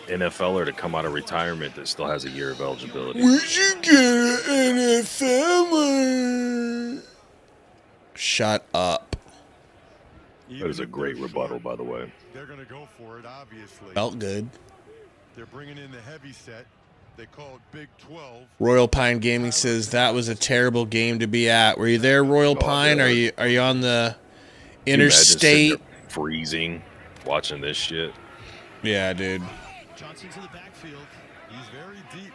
NFLer to come out of retirement that still has a year of eligibility. We should get an NFL. Shut up. That is a great rebuttal, by the way. They're going to go for it, obviously. Felt good. They're bringing in the heavy set. They call it Big 12. Royal Pine Gaming says that was a terrible game to be at. Were you there, Royal Pine? Are you on the Can you imagine sitting interstate? there freezing, watching this shit. Yeah, dude. Johnson's in the backfield. He's very deep.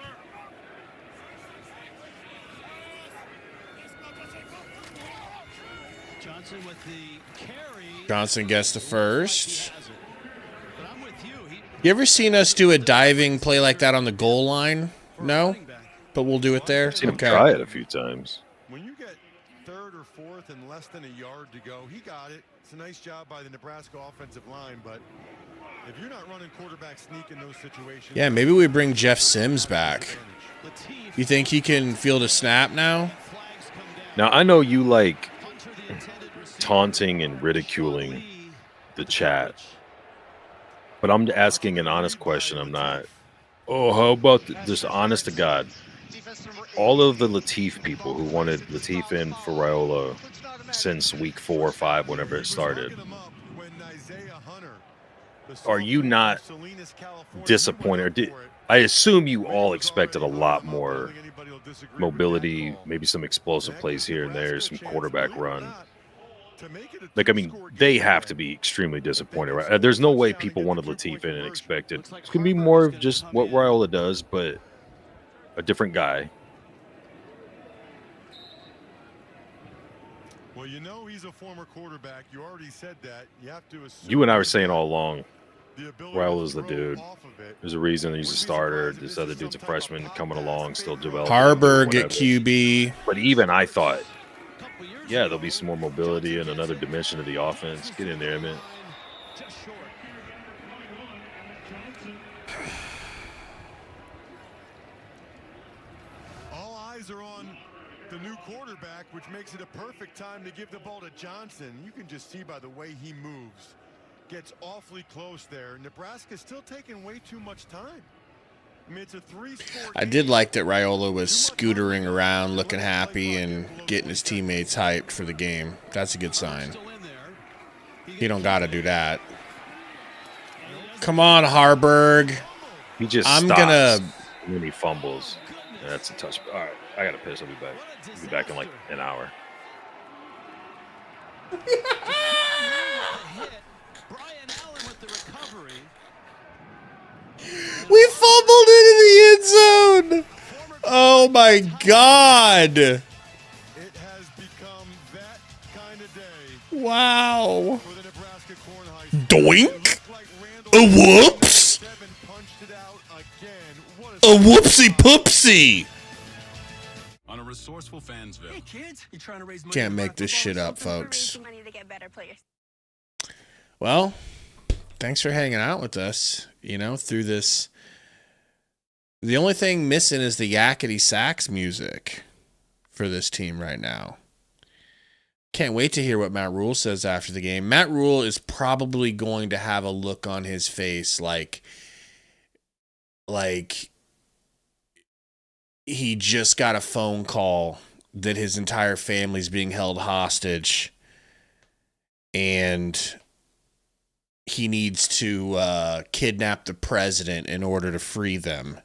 Johnson with the carry. Johnson gets the first. Has it. But I'm with you. You ever seen us do a diving play like that on the goal line? No? But we'll do it there? Seen him try it a few times. When you get third or fourth and less than a yard to go, he got it. It's a nice job by the Nebraska offensive line, but if you're not running quarterback sneak in those situations. Yeah, maybe we bring Jeff Sims back. You think he can field a snap now? Now, I know you like taunting and ridiculing the chat. But I'm asking an honest question. I'm not, oh, how about just honest to God? All of the Latif people who wanted Latif in for Raiola since week 4 or 5, whenever it started, are you not disappointed? I assume you all expected a lot more mobility, maybe some explosive plays here and there, some quarterback run. Like, I mean, they have to be extremely disappointed, right? There's no way people wanted Latif in and expected it's going to be more of just what Raiola does, but a different guy. Well, you know he's a former quarterback. You already said that. You have to assume. You and I were saying all along, Raiola is the dude. There's a reason he's a starter. This other dude's a freshman coming along, still developing. Harburg at QB. But even I thought, yeah, there'll be some more mobility and another dimension of the offense. Get in there, man. All eyes are on the new quarterback, which makes it a perfect time to give the ball to Johnson. You can just see by the way he moves. Gets awfully close there. Nebraska's still taking way too much time. I mean, it's a 3-score. I did like that Raiola was scootering around, looking happy, and getting his teammates hyped for the game. That's a good sign. He don't got to do that. Come on, Harburg. He just stops and then he fumbles. And that's a touch. All right, I got to piss. I'll be back. I'll be back in like an hour. We fumbled into the end zone. Oh my God. It has become that kind of day. Wow. For the Nebraska Cornhuskers. Doink. A whoops. A whoopsie poopsie. On a resourceful Fansville. Hey kids, you trying to raise money? Can't make this shit up, folks. Well, thanks for hanging out with us, through this. The only thing missing is the yakety sax music for this team right now. Can't wait to hear what Matt Rule says after the game. Matt Rule is probably going to have a look on his face like he just got a phone call that his entire family's being held hostage and he needs to kidnap the president in order to free them.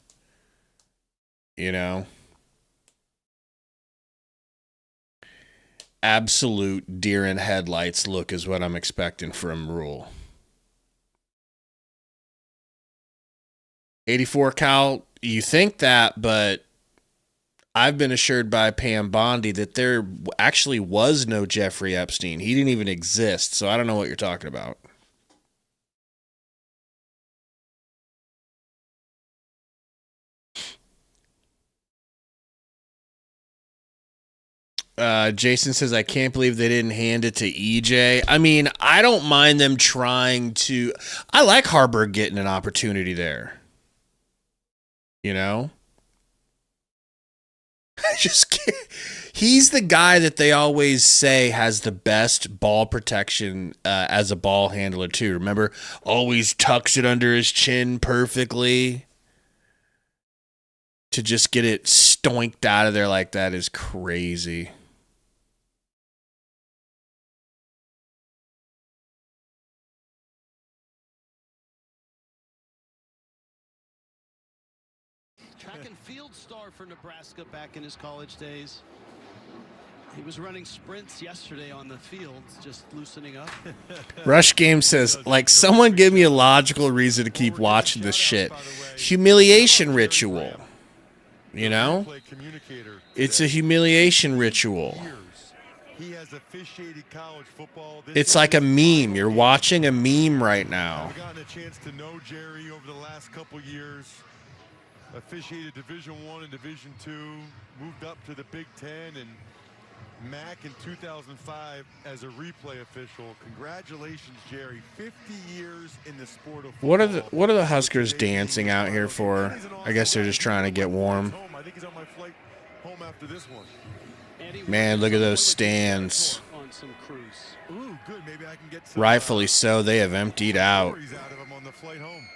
Absolute deer in headlights look is what I'm expecting from Rule. 84 Cal, you think that, but I've been assured by Pam Bondi that there actually was no Jeffrey Epstein. He didn't even exist, so I don't know what you're talking about. Jason says, I can't believe they didn't hand it to EJ. I mean, I don't mind them trying to. I like Harburg getting an opportunity there. I just can't. He's the guy that they always say has the best ball protection as a ball handler, too. Remember, always tucks it under his chin perfectly. To just get it stoinked out of there like that is crazy. Track and field star for Nebraska back in his college days. He was running sprints yesterday on the fields, just loosening up. Rush Game says, someone give me a logical reason to keep watching this shit. Humiliation ritual. It's a humiliation ritual. It's like a meme. You're watching a meme right now. I've gotten a chance to know Jerry over the last couple years. Officiated Division I and Division II, moved up to the Big Ten, and MAC in 2005 as a replay official. Congratulations, Jerry. 50 years in the sport of football. What are the Huskers dancing out here for? I guess they're just trying to get warm. I think he's on my flight home after this one. Man, look at those stands. On some cruise. Ooh, good. Maybe I can get some, Rightfully so. They have emptied out. stories out of him on the flight home.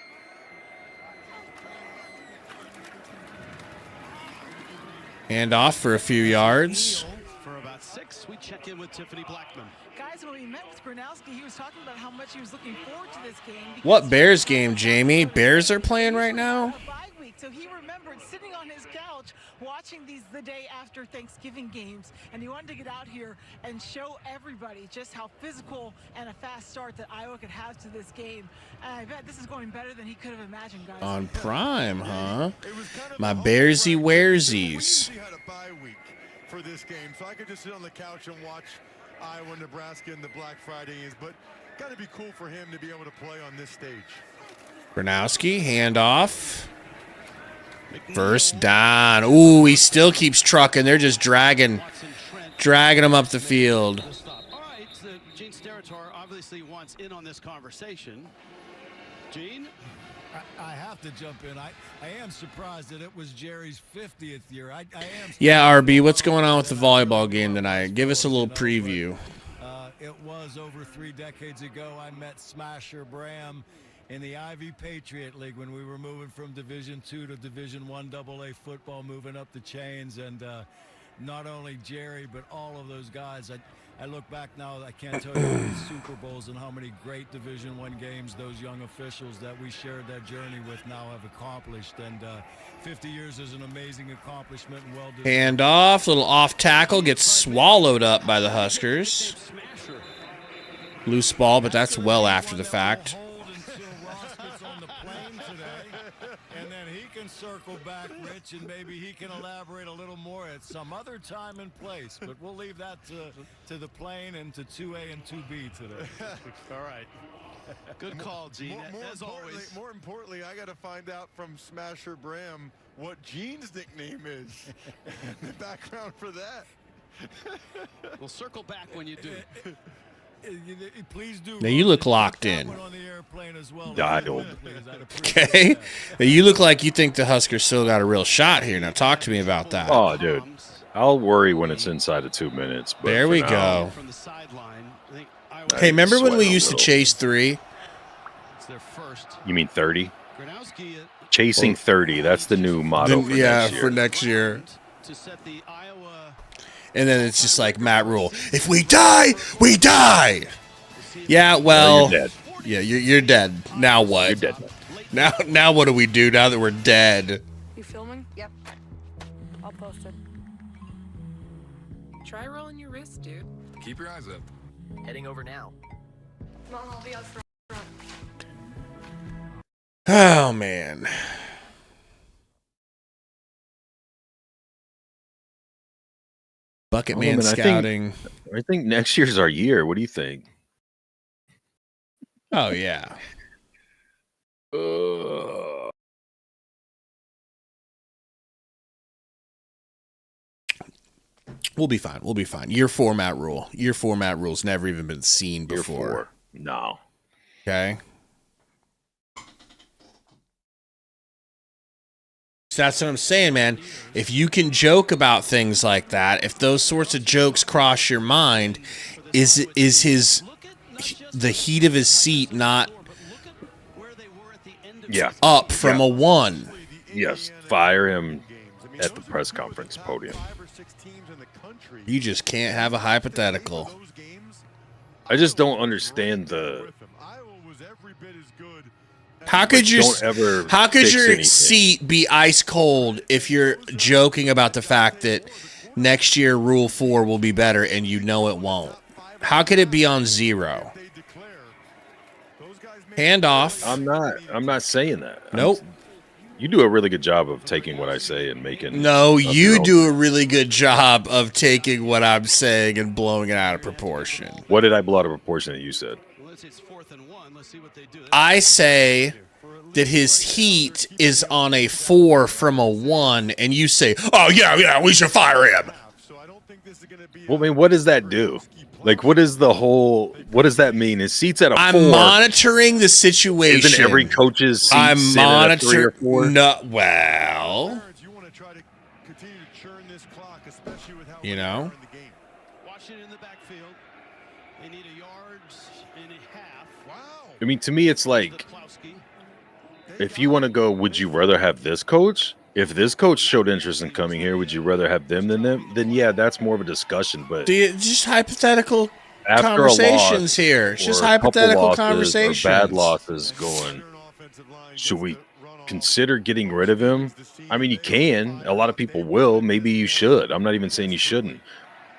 Hand off for a few yards. For about 6, we check in with Tiffany Blackman. Guys, when we met with Gronowski, he was talking about how much he was looking forward to this game. What Bears game, Jamie? Bears are playing right now? Bye week, so he remembered sitting on his couch watching these the day after Thanksgiving games, and he wanted to get out here and show everybody just how physical and a fast start that Iowa could have to this game. And I bet this is going better than he could have imagined, guys. On Prime, huh? My Bearsy Wearsies. We had a bye week for this game, so I could just sit on the couch and watch Iowa, Nebraska in the Black Friday games, but got to be cool for him to be able to play on this stage. Gronowski, handoff. First down. Ooh, he still keeps trucking. They're just dragging him up the field. All right, so Gene Steratore obviously wants in on this conversation. Gene? I have to jump in. I am surprised that it was Jerry's 50th year. I am. Yeah, RB, what's going on with the volleyball game tonight? Give us a little preview. It was over 3 decades ago. I met Smasher Bram in the Ivy Patriot League when we were moving from Division II to Division I AA football, moving up the chains. And not only Jerry, but all of those guys. I look back now, I can't tell you how many Super Bowls and how many great Division I games those young officials that we shared that journey with now have accomplished. And 50 years is an amazing accomplishment. And well deserved. Hand off, little off tackle, gets swallowed up by the Huskers. Loose ball, but that's well after the fact. And then he can circle back, Rich, and maybe he can elaborate a little more at some other time and place. But we'll leave that to the plane and to 2A and 2B today. All right. Good call, Gene. As always. More importantly, I got to find out from Smasher Bram what Gene's nickname is. The background for that. We'll circle back when you do. Please do. Now you look locked in. Well. Dialed. Okay. Now you look like you think the Huskers still got a real shot here. Now talk to me about that. Oh, dude. I'll worry when it's inside of 2 minutes. But there we go. From the sideline, I think Hey, remember when we used to chase 3? it's their first. You mean 30? Gronowski, Chasing 30. That's the new motto for next year. For next year. to set the Iowa. And then it's just like Matt Rule. If we die, we die. Yeah, well, you're dead. Yeah, you're dead. Now what? You're dead. Now what do we do now that we're dead? You filming? Yep. I'll post it. Try rolling your wrist, dude. Keep your eyes up. Heading over now. Mom, I'll be out front. Oh man. Bucket man scouting. I think next year's our year. What do you think? Oh yeah. We'll be fine. We'll be fine. Year 4 Matt Rule. Year 4 Matt Rule's never even been seen before. Year 4. No. Okay. So that's what I'm saying, man. If you can joke about things like that, if those sorts of jokes cross your mind, is the heat of his seat not up from a 1? Yes. Fire him at the press conference podium. You just can't have a hypothetical. I just don't understand the. How could your anything. seat be ice cold if you're joking about the fact that next year Rule 4 will be better and you know it won't? How could it be on 0? Hand off. I'm not saying that. Nope. You do a really good job of taking what I say and making. No, you do a really good job of taking what I'm saying and blowing it out of proportion. What did I blow out of proportion that you said? I say that his heat is on a 4 from a 1, and you say, "Oh yeah, we should fire him." Well, I mean, what does that do? Like, what does that mean? His seat's at a 4. I'm monitoring the situation. Isn't every coach's seat I'm sit at a 3 or 4? No, well, Washington in the backfield. They need a yard and a half. Wow. I mean, to me, it's like, if you want to go, would you rather have this coach? If this coach showed interest in coming here, would you rather have them than them? Then yeah, that's more of a discussion. But just hypothetical after conversations here. It's just hypothetical conversations. Or bad losses going. Should we consider getting rid of him? I mean, you can. A lot of people will. Maybe you should. I'm not even saying you shouldn't.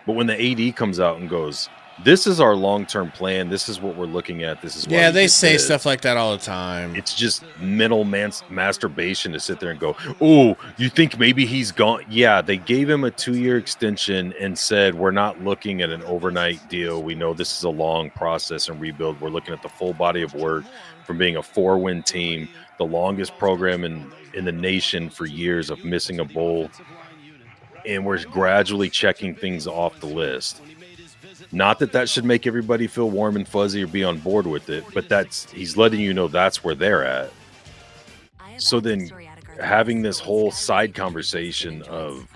But when the AD comes out and goes, this is our long-term plan. This is what we're looking at. This is why they say stuff like that all the time. It's just mental masturbation to sit there and go, oh, you think maybe he's gone? Yeah, they gave him a 2-year extension and said, we're not looking at an overnight deal. We know this is a long process and rebuild. We're looking at the full body of work from being a 4-win team, the longest program in the nation for years of missing a bowl. And we're gradually checking things off the list. Not that should make everybody feel warm and fuzzy or be on board with it, but he's letting you know that's where they're at. So then having this whole side conversation of,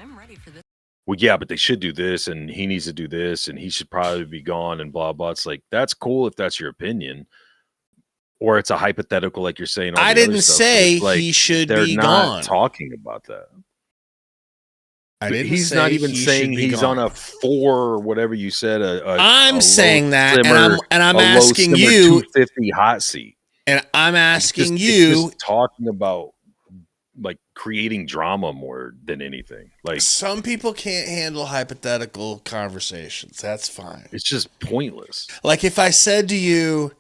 well, yeah, but they should do this and he needs to do this and he should probably be gone and blah, blah. It's like, that's cool if that's your opinion. Or it's a hypothetical, like you're saying. I didn't say he should be gone. They're not talking about that. He's not even saying he's on a 4 or whatever you said. I'm saying that, and I'm asking you 250 hot seat, and I'm asking it's you just talking about like creating drama more than anything. Like, some people can't handle hypothetical conversations. That's fine. It's just pointless. Like if I said to you,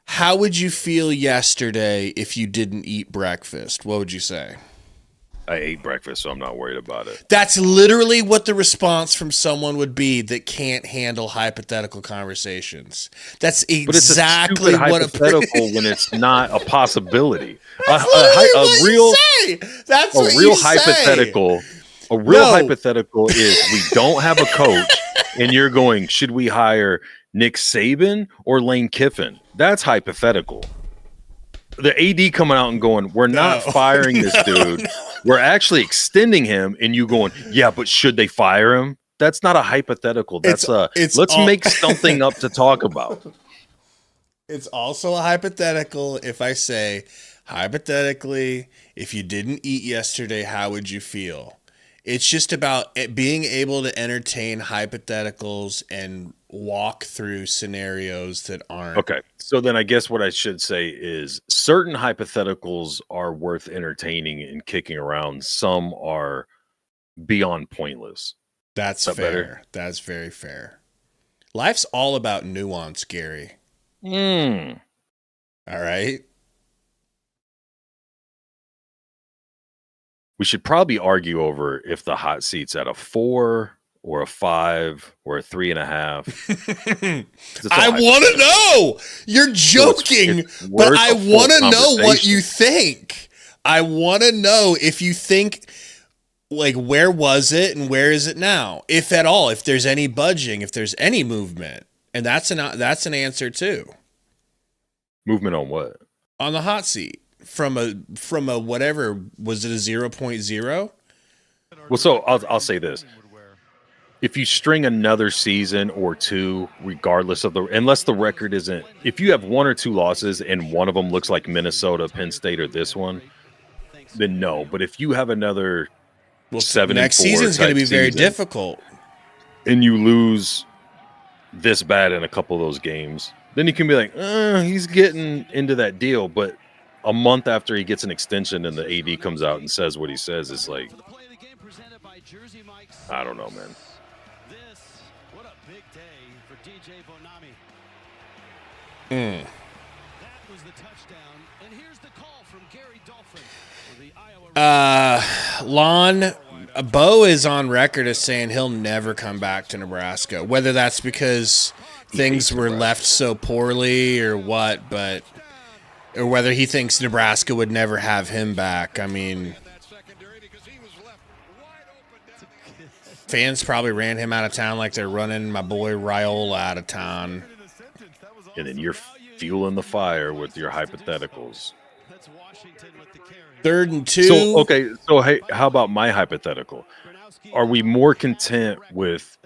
"How would you feel yesterday if you didn't eat breakfast?" What would you say? I ate breakfast, so I'm not worried about it. That's literally what the response from someone would be that can't handle hypothetical conversations. That's exactly what hypothetical when it's not a possibility. That's a real hypothetical. A real hypothetical is we don't have a coach, and you're going, should we hire Nick Saban or Lane Kiffin? That's hypothetical. The AD coming out and going, we're not firing this dude. We're actually extending him. And you going, yeah, but should they fire him? That's not a hypothetical. That's let's make something up to talk about. It's also a hypothetical if I say, hypothetically, if you didn't eat yesterday, how would you feel? It's just about being able to entertain hypotheticals and walk through scenarios that aren't. Okay. So then I guess what I should say is certain hypotheticals are worth entertaining and kicking around. Some are beyond pointless. That's fair. Better? That's very fair. Life's all about nuance, Gary. All right. We should probably argue over if the hot seat's at a 4 or a 5 or a 3.5. I want to know. You're joking, but I want to know what you think. I want to know if you think, like, where was it and where is it now, if at all, if there's any budging, if there's any movement, and that's an answer too. Movement on what? On the hot seat. From a whatever, was it a 0.0? Well, so I'll say this: if you string another season or two, regardless of unless the record isn't, if you have 1 or 2 losses and one of them looks like Minnesota, Penn State, or this one, then no. But if you have another 7 next season's going to be very difficult, and you lose this bad in a couple of those games, then you can be like, he's getting into that deal, but a month after he gets an extension and the AD comes out and says what he says, it's like, I don't know, man. What a big day for DJ Bonami. That was the touchdown. And here's the call from Gary Dolphin for the Iowa. Lon, Bo is on record as saying he'll never come back to Nebraska. Whether that's because things were left so poorly or what, or whether he thinks Nebraska would never have him back. I mean, fans probably ran him out of town like they're running my boy Raiola out of town. And then you're fueling the fire with your hypotheticals. 3rd and 2. So hey, how about my hypothetical? Are we more content with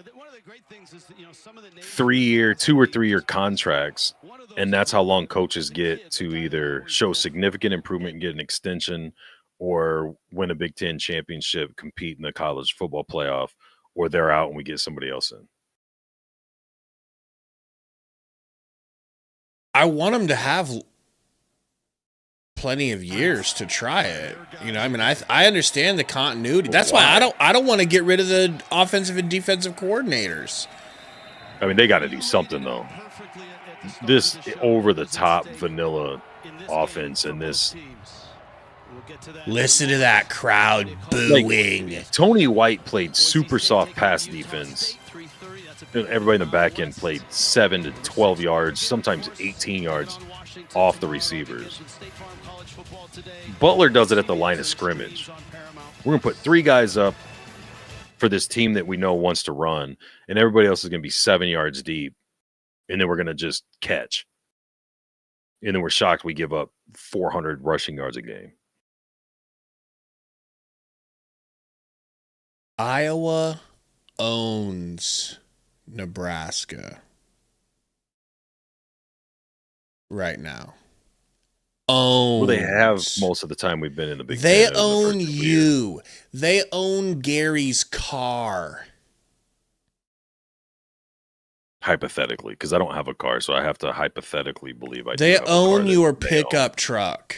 2 or 3 year contracts, and that's how long coaches get to either show significant improvement and get an extension, or win a Big Ten championship, compete in the college football playoff, or they're out and we get somebody else in. I want them to have plenty of years to try it. You know, I mean, I understand the continuity. That's why I don't want to get rid of the offensive and defensive coordinators. I mean, they got to do something though. This over the top vanilla offense and this. Listen to that crowd booing. Like, Tony White played super soft pass defense. Everybody in the back end played 7 to 12 yards, sometimes 18 yards off the receivers. Butler does it at the line of scrimmage. We're going to put 3 guys up for this team that we know wants to run, and everybody else is going to be 7 yards deep, and then we're going to just catch. And then we're shocked we give up 400 rushing yards a game. Iowa owns Nebraska right now. Well, they have most of the time we've been in the Big Ten. They own you. They own Gary's car. Hypothetically, because I don't have a car, so I have to hypothetically believe I do They have a car own that your they pickup own. truck.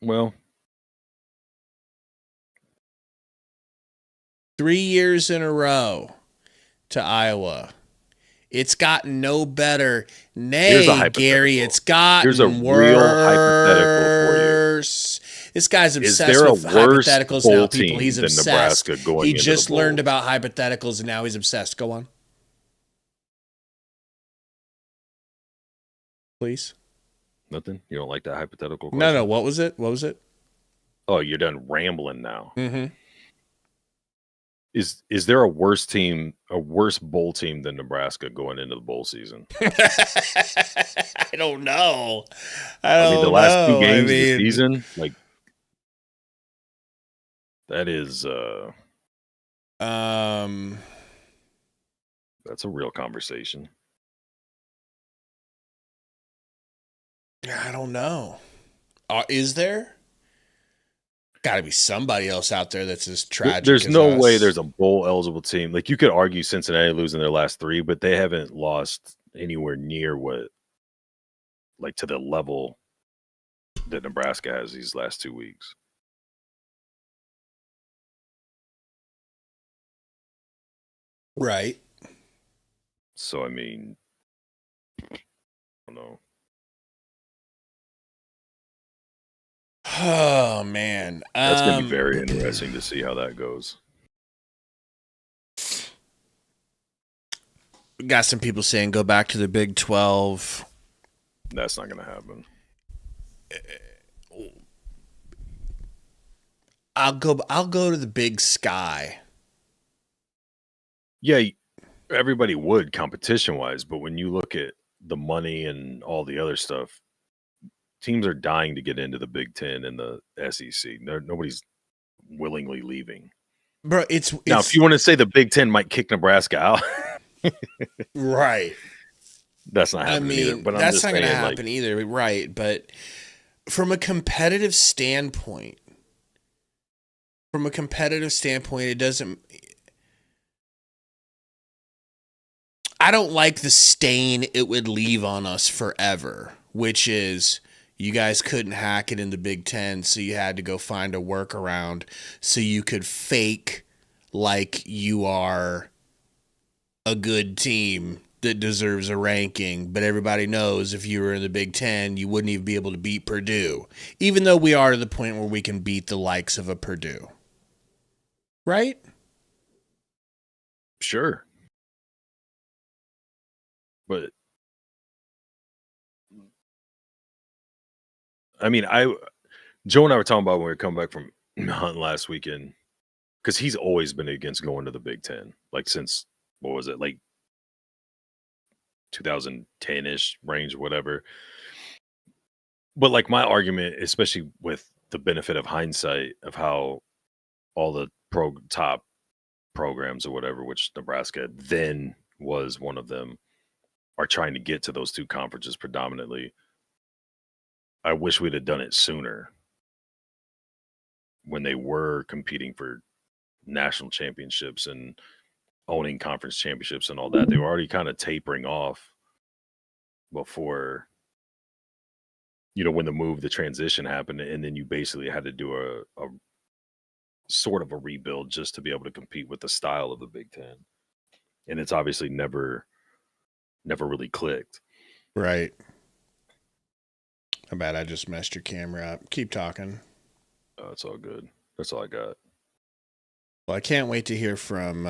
Well, 3 years in a row to Iowa. It's gotten no better. Nay, Gary, it's gotten Here's a worse. real hypothetical for you. This guy's obsessed Is there a with worse hypotheticals bowl now, people. team He's than obsessed. Nebraska going He into just the bowl? learned about hypotheticals and now he's obsessed. Go on. Please. Nothing? You don't like that hypothetical question? No. What was it? What was it? Oh, you're done rambling now. Mm-hmm. Is there a worse team, a worse bowl team than Nebraska going into the bowl season? I don't know. I mean, the last 2 games of the season, like that is that's a real conversation. I don't know. Is there? Got to be somebody else out there that's as tragic. There's as no us. way there's a bowl eligible team. Like you could argue Cincinnati losing their last 3, but they haven't lost anywhere near what, like to the level that Nebraska has these last 2 weeks. Right. So I mean, I don't know. Oh man, That's gonna be very interesting to see how that goes. We got some people saying go back to the Big 12. That's not gonna happen. I'll go to the Big Sky. Yeah, everybody would competition wise, but when you look at the money and all the other stuff, teams are dying to get into the Big Ten and the SEC. Nobody's willingly leaving. Bro, it's now if you want to say the Big Ten might kick Nebraska out, right? That's not happening either. But that's not going to happen either, right? But from a competitive standpoint, it doesn't. I don't like the stain it would leave on us forever, which is you guys couldn't hack it in the Big Ten, so you had to go find a workaround so you could fake like you are a good team that deserves a ranking. But everybody knows if you were in the Big Ten, you wouldn't even be able to beat Purdue, even though we are to the point where we can beat the likes of a Purdue. Right? Sure. But I mean, Joe and I were talking about when we were coming back from hunting last weekend, because he's always been against going to the Big Ten, like since what was it, like 2010-ish range, whatever. But like my argument, especially with the benefit of hindsight of how all the top programs or whatever, which Nebraska then was one of them, are trying to get to those two conferences predominantly. I wish we'd have done it sooner when they were competing for national championships and owning conference championships and all that. They were already kind of tapering off before, when the transition happened, and then you basically had to do a sort of a rebuild just to be able to compete with the style of the Big Ten. And it's obviously never really clicked. Right. How bad I just messed your camera up. Keep talking. Oh, it's all good. That's all I got. Well, I can't wait to hear from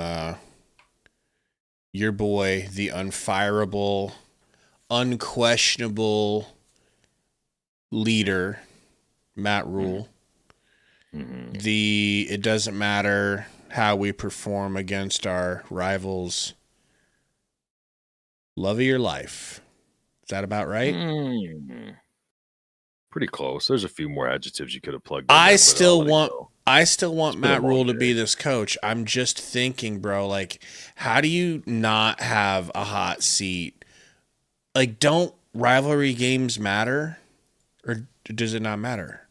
your boy, the unfireable, unquestionable leader, Matt Rule. Mm-hmm. It doesn't matter how we perform against our rivals. Love of your life. Is that about right? Mm-hmm. Pretty close. There's a few more adjectives you could have plugged in. I still want Matt Rule to day. be this coach. I'm just thinking, bro, like, how do you not have a hot seat? Like, don't rivalry games matter? Or does it not matter?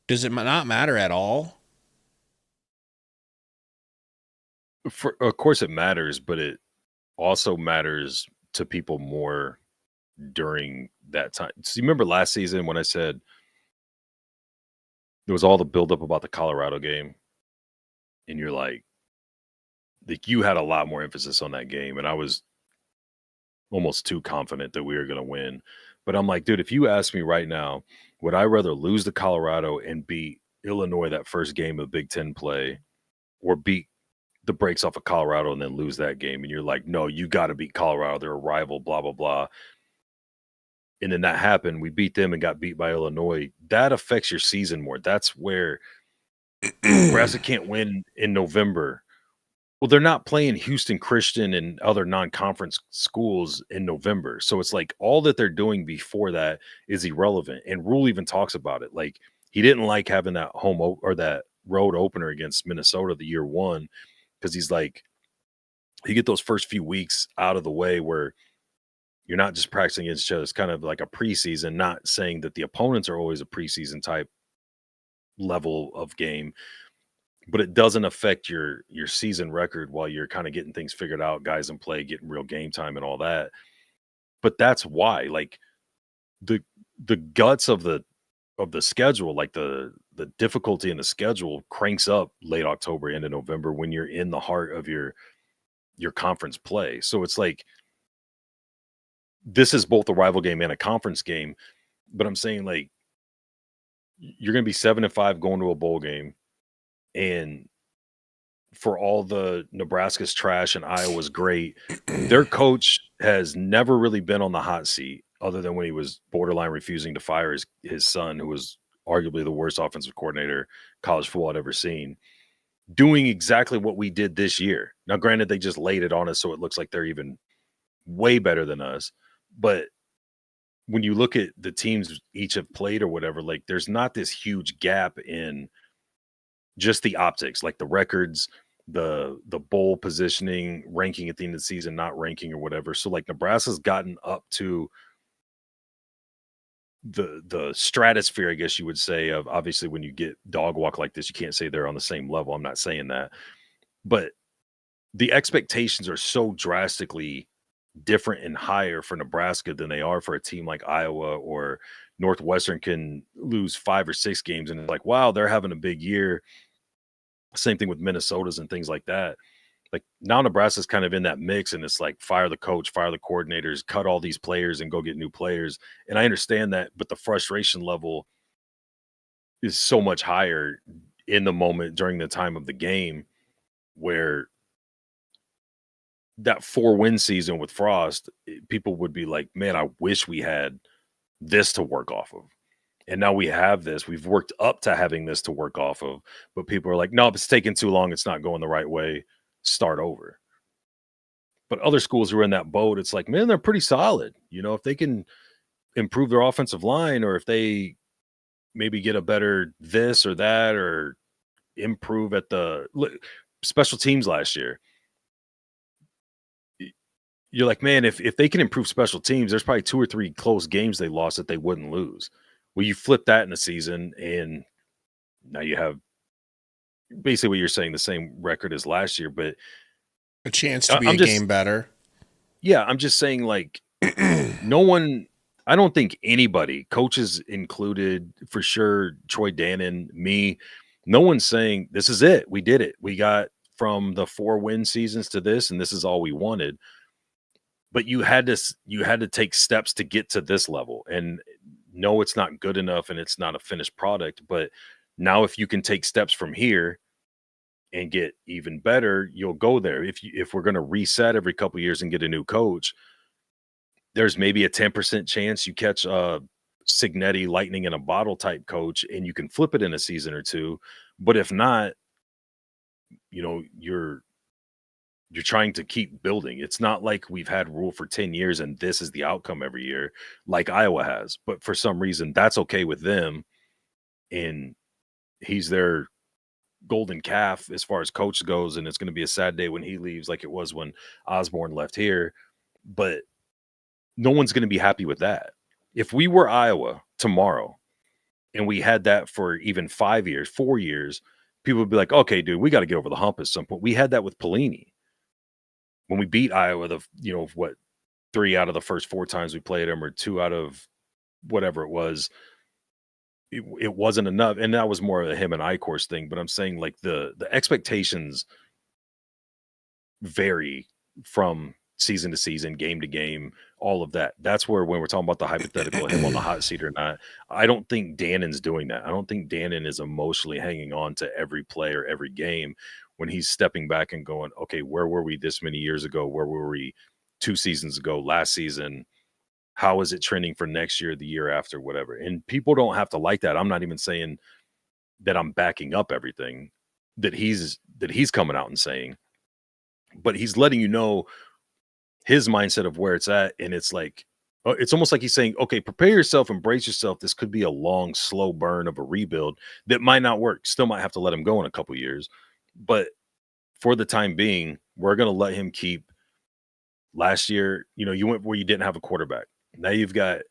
Does it not matter at all? Of course it matters, but it also matters to people more during that time. So you remember last season when I said there was all the buildup about the Colorado game, and you're like you had a lot more emphasis on that game, and I was almost too confident that we were going to win. But I'm like, dude, if you ask me right now, would I rather lose to Colorado and beat Illinois that first game of Big Ten play, or beat the brakes off of Colorado and then lose that game? And you're like, no, you got to beat Colorado. They're a rival, blah, blah, blah. And then that happened. We beat them and got beat by Illinois. That affects your season more. That's where Nebraska can't win in November. Well, they're not playing Houston Christian and other non-conference schools in November. So it's like all that they're doing before that is irrelevant. And Rule even talks about it. Like, he didn't like having that that road opener against Minnesota the year one, because he's like, you get those first few weeks out of the way where you're not just practicing against each other. It's kind of like a preseason, not saying that the opponents are always a preseason type level of game, but it doesn't affect your season record while you're kind of getting things figured out, guys in play, getting real game time and all that. But that's why, like, the guts of the schedule, like the difficulty in the schedule cranks up late October into November when you're in the heart of your conference play. So it's like, this is both a rival game and a conference game, but I'm saying, like, you're going to be 7-5 going to a bowl game. And for all the Nebraska's trash and Iowa's great, their coach has never really been on the hot seat other than when he was borderline refusing to fire his son, who was arguably the worst offensive coordinator college football I'd ever seen, doing exactly what we did this year. Now, granted, they just laid it on us, so it looks like they're even way better than us. But when you look at the teams each have played or whatever, like, there's not this huge gap in just the optics, like the records, the bowl positioning, ranking at the end of the season, not ranking or whatever. So, like, Nebraska's gotten up to the stratosphere, I guess you would say, of, obviously, when you get dog walk like this, you can't say they're on the same level. I'm not saying that, but the expectations are so drastically different and higher for Nebraska than they are for a team like Iowa, or Northwestern can lose 5 or 6 games and it's like, wow, they're having a big year. Same thing with Minnesota's and things like that. Like, now Nebraska's kind of in that mix, and it's like, fire the coach, fire the coordinators, cut all these players and go get new players. And I understand that, but the frustration level is so much higher in the moment during the time of the game, where that 4-win season with Frost, people would be like, man, I wish we had this to work off of. And now we have this. We've worked up to having this to work off of. But people are like, no, it's taking too long. It's not going the right way. Start over. But other schools who are in that boat, it's like, man, they're pretty solid. If they can improve their offensive line, or if they, maybe get a better this or that or improve at the special teams last year. You're like, man, if they can improve special teams, there's probably 2 or 3 close games they lost that they wouldn't lose. Well, you flip that in a season, and now you have basically what you're saying, the same record as last year, but a chance to be game better. Yeah, I'm just saying, like, no one, I don't think anybody, coaches included, for sure, Troy Dannon, me, no one's saying this is it. We did it. We got from the 4-win seasons to this, and this is all we wanted. But you had to take steps to get to this level. And no, it's not good enough and it's not a finished product. But now if you can take steps from here and get even better, you'll go there. If we're going to reset every couple of years and get a new coach, there's maybe a 10% chance you catch a Signetti lightning in a bottle type coach and you can flip it in a season or two. But if not, you're trying to keep building. It's not like we've had Rule for 10 years and this is the outcome every year like Iowa has. But for some reason, that's okay with them. And he's their golden calf as far as coach goes. And it's going to be a sad day when he leaves like it was when Osborne left here. But no one's going to be happy with that. If we were Iowa tomorrow and we had that for even 5 years, 4 years, people would be like, okay, dude, we got to get over the hump at some point. We had that with Pelini. When we beat Iowa, 3 out of the first 4 times we played them, or 2 out of whatever it was, it wasn't enough. And that was more of a him and I course thing. But I'm saying, like, the expectations vary from season to season, game to game, all of that. That's where, when we're talking about the hypothetical, him on the hot seat or not, I don't think Dannon's doing that. I don't think Dannon is emotionally hanging on to every play or every game, when he's stepping back and going, okay, where were we this many years ago? Where were we 2 seasons ago, last season? How is it trending for next year, the year after, whatever? And people don't have to like that. I'm not even saying that I'm backing up everything that he's coming out and saying, but he's letting you know his mindset of where it's at. And it's like, it's almost like he's saying, okay, prepare yourself, embrace yourself. This could be a long, slow burn of a rebuild that might not work. Still might have to let him go in a couple years. But for the time being, we're going to let him keep. Last year, you went where you didn't have a quarterback. Now you've got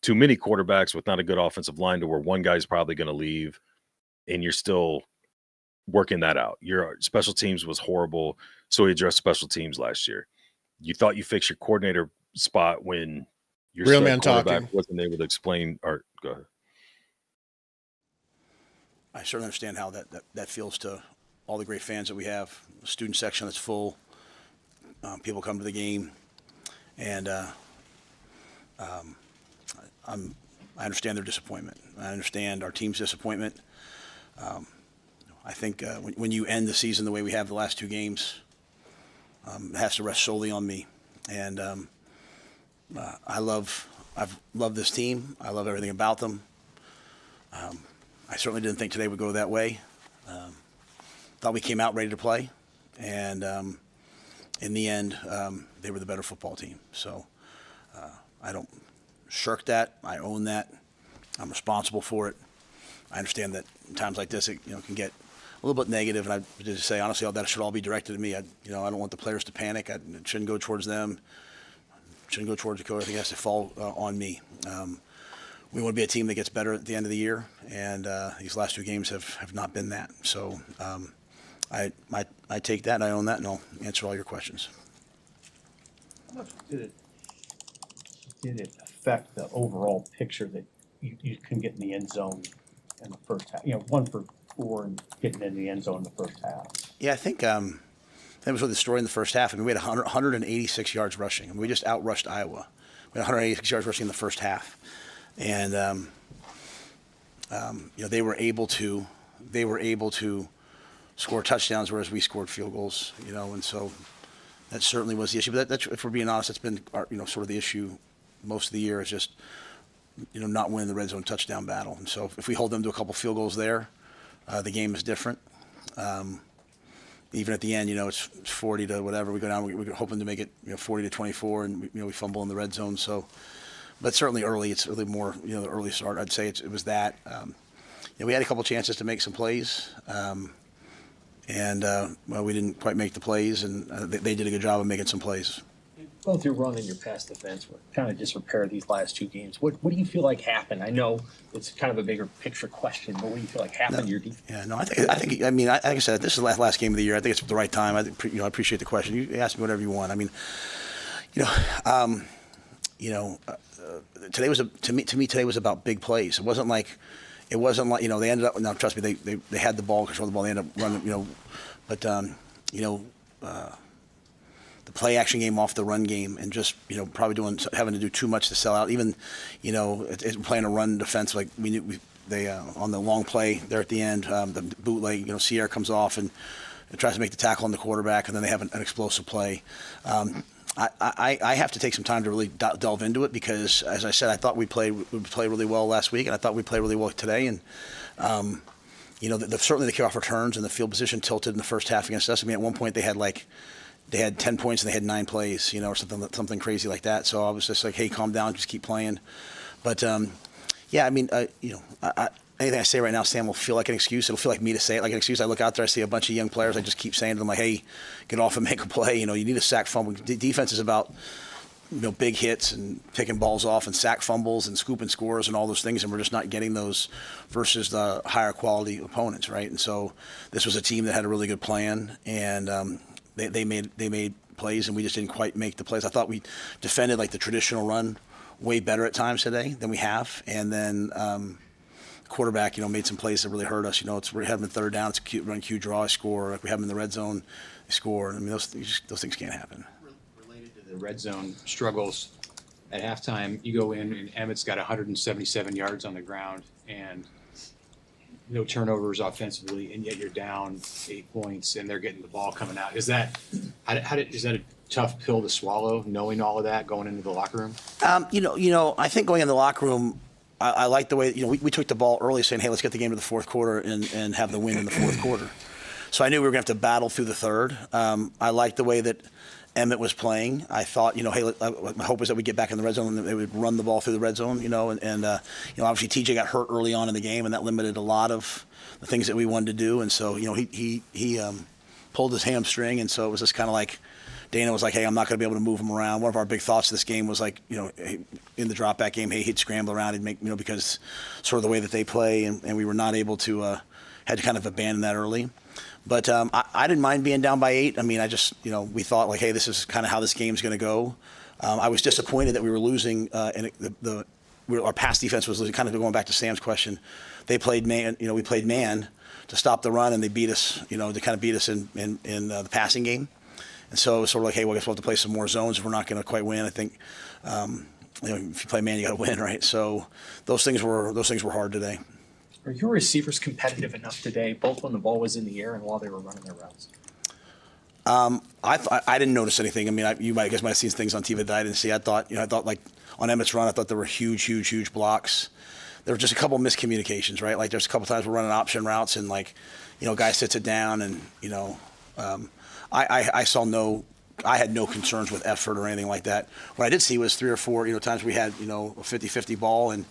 too many quarterbacks with not a good offensive line to where one guy's probably going to leave, and you're still working that out. Your special teams was horrible, so he addressed special teams last year. You thought you fixed your coordinator spot when your real man quarterback talking wasn't able to explain. Or go ahead. I certainly understand how that feels to all the great fans that we have. The student section that's full. People come to the game, and I understand their disappointment. I understand our team's disappointment. I think when you end the season the way we have the last 2 games, it has to rest solely on me. And I've loved this team. I love everything about them. I certainly didn't think today would go that way. Thought we came out ready to play, and in the end, they were the better football team. So I don't shirk that. I own that. I'm responsible for it. I understand that in times like this, it can get a little bit negative, and I just say honestly, that should all be directed at me. I don't want the players to panic. It shouldn't go towards them. It shouldn't go towards the coach. I think it has to fall on me. We want to be a team that gets better at the end of the year, and these last 2 games have not been that. So I take that, and I own that, and I'll answer all your questions. How much did it affect the overall picture that you can get in the end zone in the first half? 1 for 4 and getting in the end zone in the first half. Yeah, I think that was really the story in the first half. I mean, we had 186 yards rushing. I mean, we just outrushed Iowa. We had 186 yards rushing in the first half, and they were able to score touchdowns, whereas we scored field goals. And so that certainly was the issue. But that's, if we're being honest, that's been our, sort of the issue most of the year, is just not winning the red zone touchdown battle. And so if we hold them to a couple field goals there, the game is different. Even at the end, it's 40 to whatever. We go down. We're hoping to make it 40 to 24, and we fumble in the red zone. So but certainly early. It's really more, the early start. I'd say it was that. We had a couple chances to make some plays, and we didn't quite make the plays, and they did a good job of making some plays. Both your run and your pass defense were kind of disrepair these last 2 games. What do you feel like happened? I know it's kind of a bigger picture question, but what do you feel like happened to your defense? Yeah, no, I think. Like I said, this is the last game of the year. I think it's the right time. I appreciate the question. You ask me whatever you want. I mean, today was to me today was about big plays. It wasn't like they ended up. Now, trust me, they had the ball, control the ball. They ended up running. But the play action game off the run game, and just probably having to do too much to sell out. Even playing a run defense, like they on the long play there at the end, the bootleg, Sierra comes off and tries to make the tackle on the quarterback, and then they have an explosive play. I have to take some time to really delve into it, because, as I said, I thought we played really well last week, and I thought we played really well today. And certainly the kickoff returns and the field position tilted in the first half against us. I mean, at one point they had 10 points and they had 9 plays, or something crazy like that. So I was just like, hey, calm down, just keep playing. But anything I say right now, Sam, will feel like an excuse. It'll feel like me to say it like an excuse. I look out there, I see a bunch of young players. I just keep saying to them, like, hey, get off and make a play. You need a sack fumble. Defense is about, big hits and picking balls off and sack fumbles and scooping scores and all those things, and we're just not getting those versus the higher quality opponents, right? And so this was a team that had a really good plan, and they made plays, and we just didn't quite make the plays. I thought we defended like the traditional run way better at times today than we have, and then quarterback, made some plays that really hurt us. We have them in third down, it's a run Q draw, I score. Like we have them in the red zone, they score. I mean, those things can't happen. Related to the red zone struggles, at halftime, you go in and Emmett's got 177 yards on the ground and no turnovers offensively, and yet you're down 8 points and they're getting the ball coming out. Is that a tough pill to swallow, knowing all of that going into the locker room? I think going in the locker room, I like the way, we took the ball early saying, hey, let's get the game to the fourth quarter and have the win in the fourth quarter. So I knew we were going to have to battle through the third. I liked the way that Emmett was playing. I thought, hey, my hope was that we get back in the red zone and they would run the ball through the red zone, and obviously TJ got hurt early on in the game, and that limited a lot of the things that we wanted to do. And so, he pulled his hamstring, and so it was just kind of like, Dana was like, hey, I'm not going to be able to move him around. One of our big thoughts of this game was like, in the drop back game, hey, he'd scramble around and make, because sort of the way that they play, and we were not able to, had to kind of abandon that early. But I didn't mind being down by 8. I mean, I just, we thought like, hey, this is kind of how this game's going to go. I was disappointed that we were losing, and our pass defense was losing. Kind of going back to Sam's question, they played man. We played man to stop the run, and they beat us. To kind of beat us in the passing game. And so it was sort of like, hey, well, I guess we'll have to play some more zones if we're not going to quite win. I think, if you play man, you got to win, right? So those things were hard today. Are your receivers competitive enough today, both when the ball was in the air and while they were running their routes? I didn't notice anything. I mean, you might have seen things on TV that I didn't see. I thought like on Emmett's run, I thought there were huge blocks. There were just a couple of miscommunications, right? Like there's a couple times we're running option routes and like, guy sits it down and I had no concerns with effort or anything like that. What I did see was 3 or 4, times we had, a 50-50 ball, and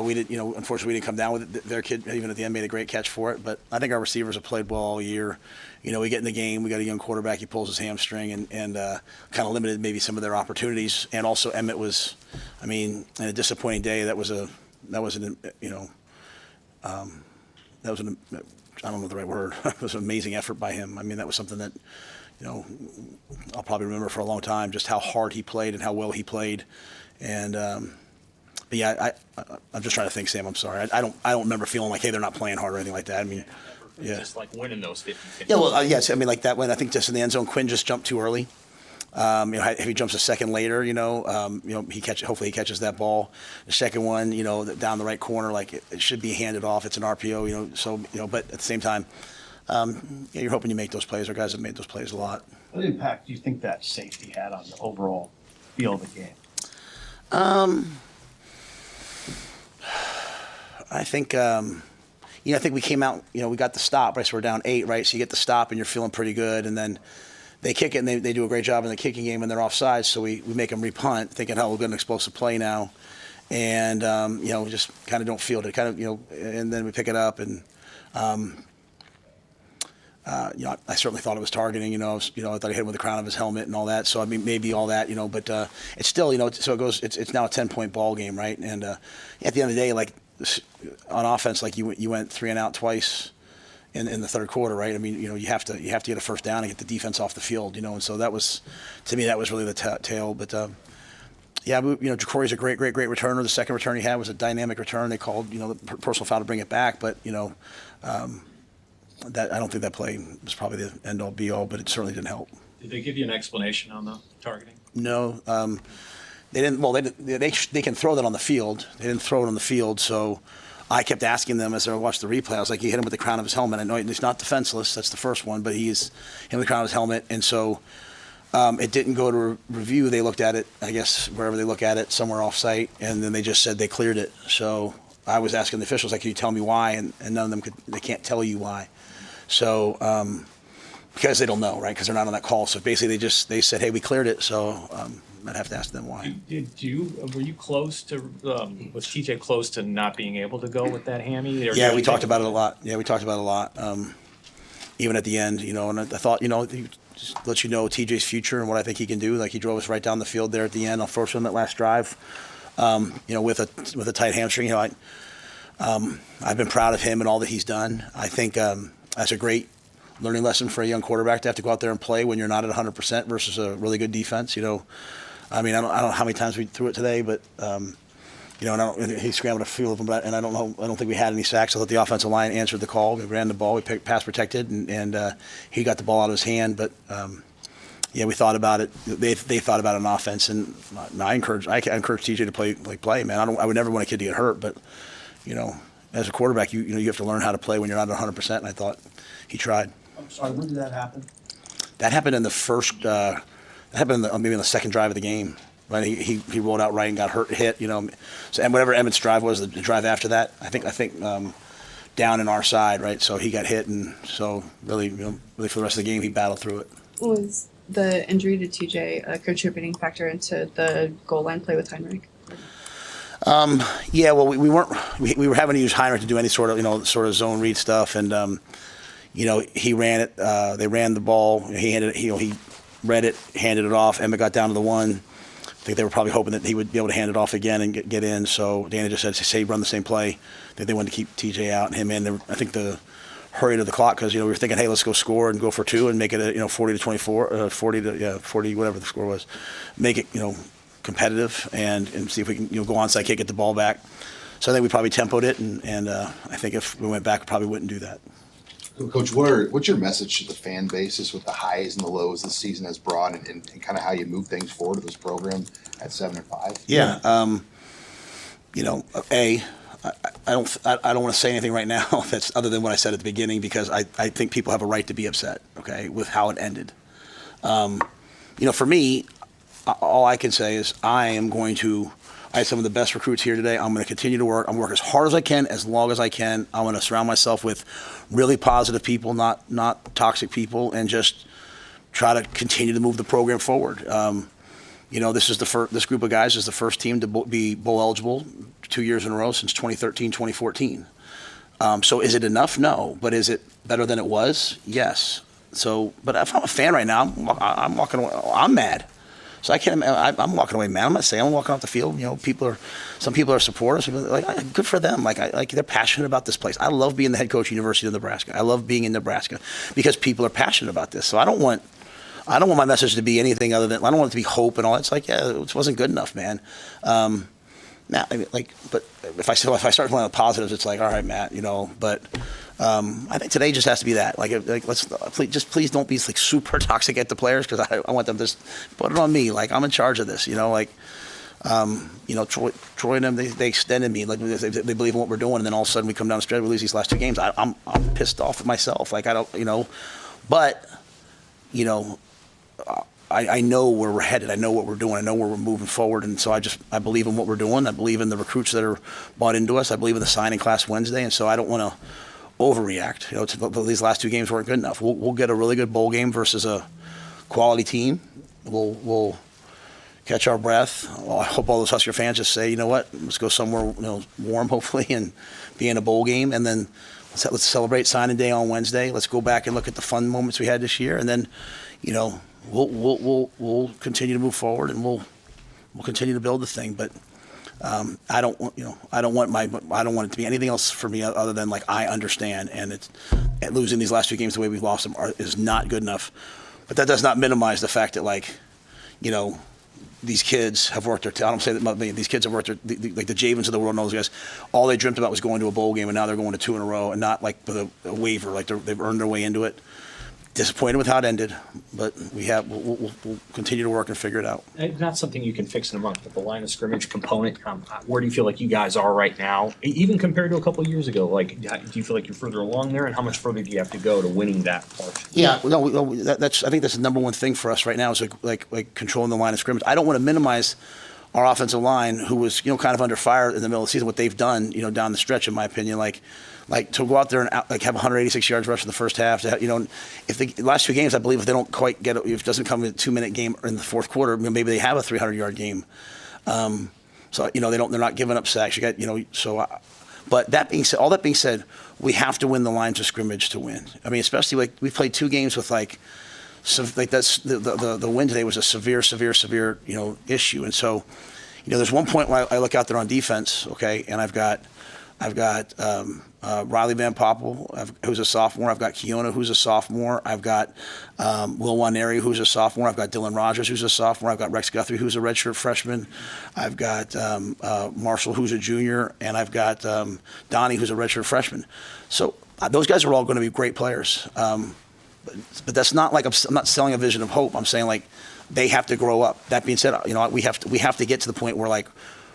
we did, unfortunately we didn't come down with it. Their kid, even at the end, made a great catch for it. But I think our receivers have played well all year. We get in the game, we got a young quarterback, he pulls his hamstring and kind of limited maybe some of their opportunities. And also Emmett was, in a disappointing day, I don't know the right word. It was an amazing effort by him. That was something that, I'll probably remember for a long time, just how hard he played and how well he played. And, but yeah, I'm just trying to think, Sam, I'm sorry. I don't remember feeling like, hey, they're not playing hard or anything like that. Yeah. Just like winning those 50-50. Yeah, well, yes. Like that one, I think just in the end zone, Quinn just jumped too early. If he jumps a second later, hopefully he catches that ball. The second one, down the right corner, like it should be handed off. It's an RPO, but at the same time, you're hoping you make those plays. Our guys have made those plays a lot. What impact do you think that safety had on the overall feel of the game? I think, I think we came out, we got the stop, right? So we're down 8, right? So you get the stop and you're feeling pretty good, and then they kick it, and they do a great job in the kicking game, and they're offsides, so we make them repunt, thinking, we'll get an explosive play now. and we just kind of don't field it, and then we pick it up, and I certainly thought it was targeting. I thought he hit him with the crown of his helmet and all that. So I mean, maybe all that, but it's still, so it goes. It's now a 10-point ball game, right? And at the end of the day, like on offense, like you went 3 and out twice in the third quarter, right? I mean, you have to get a first down and get the defense off the field, and so that was, to me, that was really the tail. But Jacory's a great returner. The second return he had was a dynamic return. They called, the personal foul to bring it back, but that I don't think that play was probably the end all be all, but it certainly didn't help. Did they give you an explanation on the targeting? No, they didn't. Well, they can throw that on the field. They didn't throw it on the field, so I kept asking them as I watched the replay. I was like, he hit him with the crown of his helmet. I know he's not defenseless. That's the first one, but he's hit with the crown of his helmet, and so it didn't go to review. They looked at it, I guess, wherever they look at it, somewhere off site, and then they just said they cleared it. So I was asking the officials, like, can you tell me why? And none of them could. They can't tell you why. So, because they don't know, right? Because they're not on that call. So basically, they said, hey, we cleared it. So I'd have to ask them why. Were you close to? Was TJ close to not being able to go with that hammy? Yeah, we talked about it a lot. Even at the end, and I thought, just let TJ's future and what I think he can do. Like, he drove us right down the field there at the end. Unfortunately, on that last drive, with a tight hamstring. I've been proud of him and all that he's done. I think that's a great learning lesson for a young quarterback to have to go out there and play when you're not at 100% versus a really good defense. I mean, I don't know how many times we threw it today, but and he scrambled a few of them, and I don't think we had any sacks. I thought the offensive line answered the call. We ran the ball, we pass protected, and he got the ball out of his hand. But we thought about it. They thought about it on offense, and I encourage TJ to play. Man, I would never want a kid to get hurt, but as a quarterback, you have to learn how to play when you're not at 100%, and I thought he tried. I'm sorry, when did that happen? That happened in the first, maybe in the second drive of the game. Right, he rolled out right and got hit. So, and whatever Emmett's drive was, the drive after that, I think down in our side, right. So he got hit, and so really for the rest of the game, he battled through it. Was the injury to TJ a contributing factor into the goal line play with Heinrich? Well, we were having to use Heinrich to do any sort of zone read stuff, and he ran it. They ran the ball. He handed it. He read it, handed it off. Emmett got down to the one. I think they were probably hoping that he would be able to hand it off again and get in. So Danny just said, say run the same play. That they wanted to keep TJ out and him in. I think the hurry to the clock because we were thinking, hey, let's go score and go for 2 and make it 40-24, 40 whatever the score was. Make it competitive and see if we can go onside kick, get the ball back. So I think we probably tempoed it, and I think if we went back, we probably wouldn't do that. Coach, what's your message to the fan basis with the highs and the lows this season has brought, and kind of how you move things forward to this program at 7-5? Yeah, I don't want to say anything right now that's other than what I said at the beginning because I think people have a right to be upset, okay, with how it ended. For me, all I can say is I have some of the best recruits here today. I'm going to continue to work. I'm going to work as hard as I can, as long as I can. I'm going to surround myself with really positive people, not toxic people, and just try to continue to move the program forward. This group of guys is the first team to be bowl eligible 2 years in a row since 2013, 2014. So is it enough? No. But is it better than it was? Yes. So, but if I'm a fan right now, I'm walking away. I'm mad. So I'm walking away mad. I'm not saying I'm walking off the field. Some people are supporters. Good for them. They're passionate about this place. I love being the head coach of University of Nebraska. I love being in Nebraska because people are passionate about this. So I don't want my message to be anything other than I don't want it to be hope and all. It's it wasn't good enough, man. But if I start playing with positives, it's all right, Matt. But I think today just has to be that. Please don't be super toxic at the players because I want them to just put it on me. I'm in charge of this. Troy and them they extended me. They believe in what we're doing, and then all of a sudden we come down the stretch, we lose these last 2 games. I'm pissed off at myself. But I know where we're headed. I know what we're doing. I know where we're moving forward. And so I believe in what we're doing. I believe in the recruits that are bought into us. I believe in the signing class Wednesday. And so I don't want to overreact. These last 2 games weren't good enough. We'll get a really good bowl game versus a quality team. We'll catch our breath. Well, I hope all those Husker fans just say, you know what, let's go somewhere warm, hopefully, and be in a bowl game, and then let's celebrate signing day on Wednesday. Let's go back and look at the fun moments we had this year, and then, we'll continue to move forward, and we'll continue to build the thing. But I don't want it to be anything else for me other than I understand, and losing these last 2 games the way we've lost them is not good enough. But that does not minimize the fact that these kids have worked their. I don't say that these kids have worked their, the Javens of the world and all those guys. All they dreamt about was going to a bowl game, and now they're going to 2 in a row, and not with a waiver. They've earned their way into it. Disappointed with how it ended, but we'll continue to work and figure it out. It's not something you can fix in a month, but the line of scrimmage component, where do you feel like you guys are right now, even compared to a couple of years ago? Do you feel like you're further along there, and how much further do you have to go to winning that part? Yeah, no, that's. I think that's the number one thing for us right now is like controlling the line of scrimmage. I don't want to minimize our offensive line, who was kind of under fire in the middle of the season. What they've done, down the stretch, in my opinion, to go out there and have 186 yards rush in the first half. If the last 2 games, I believe, if they don't quite get it, if it doesn't come in a 2-minute game in the fourth quarter, maybe they have a 300-yard game. So they're not giving up sacks. But all that being said, we have to win the lines of scrimmage to win. I mean, especially we played 2 games with that's the win today was a severe issue. And so, there's one point where I look out there on defense, okay, and I've got Riley Van Poppel, who's a sophomore. I've got Keona, who's a sophomore. I've got Will Waneri, who's a sophomore. I've got Dylan Rogers, who's a sophomore. I've got Rex Guthrie, who's a redshirt freshman. I've got Marshall, who's a junior, and I've got Donnie, who's a redshirt freshman. So those guys are all going to be great players. But that's not I'm not selling a vision of hope. I'm saying they have to grow up. That being said, we have to get to the point where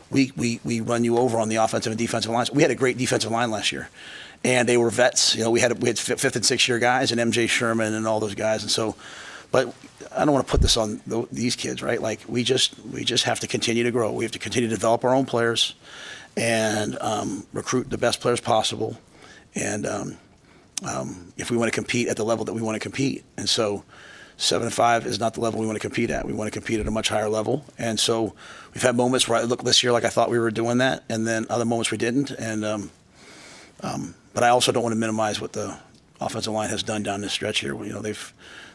we run you over on the offensive and defensive lines. We had a great defensive line last year, and they were vets. We had 5th and 6th year guys, and MJ Sherman and all those guys. And so, but I don't want to put this on these kids, right? We just have to continue to grow. We have to continue to develop our own players, and recruit the best players possible, and if we want to compete at the level that we want to compete. And so 7-5 is not the level we want to compete at. We want to compete at a much higher level. And so we've had moments where I look this year like I thought we were doing that, and then other moments we didn't. And but I also don't want to minimize what the offensive line has done down this stretch here. I really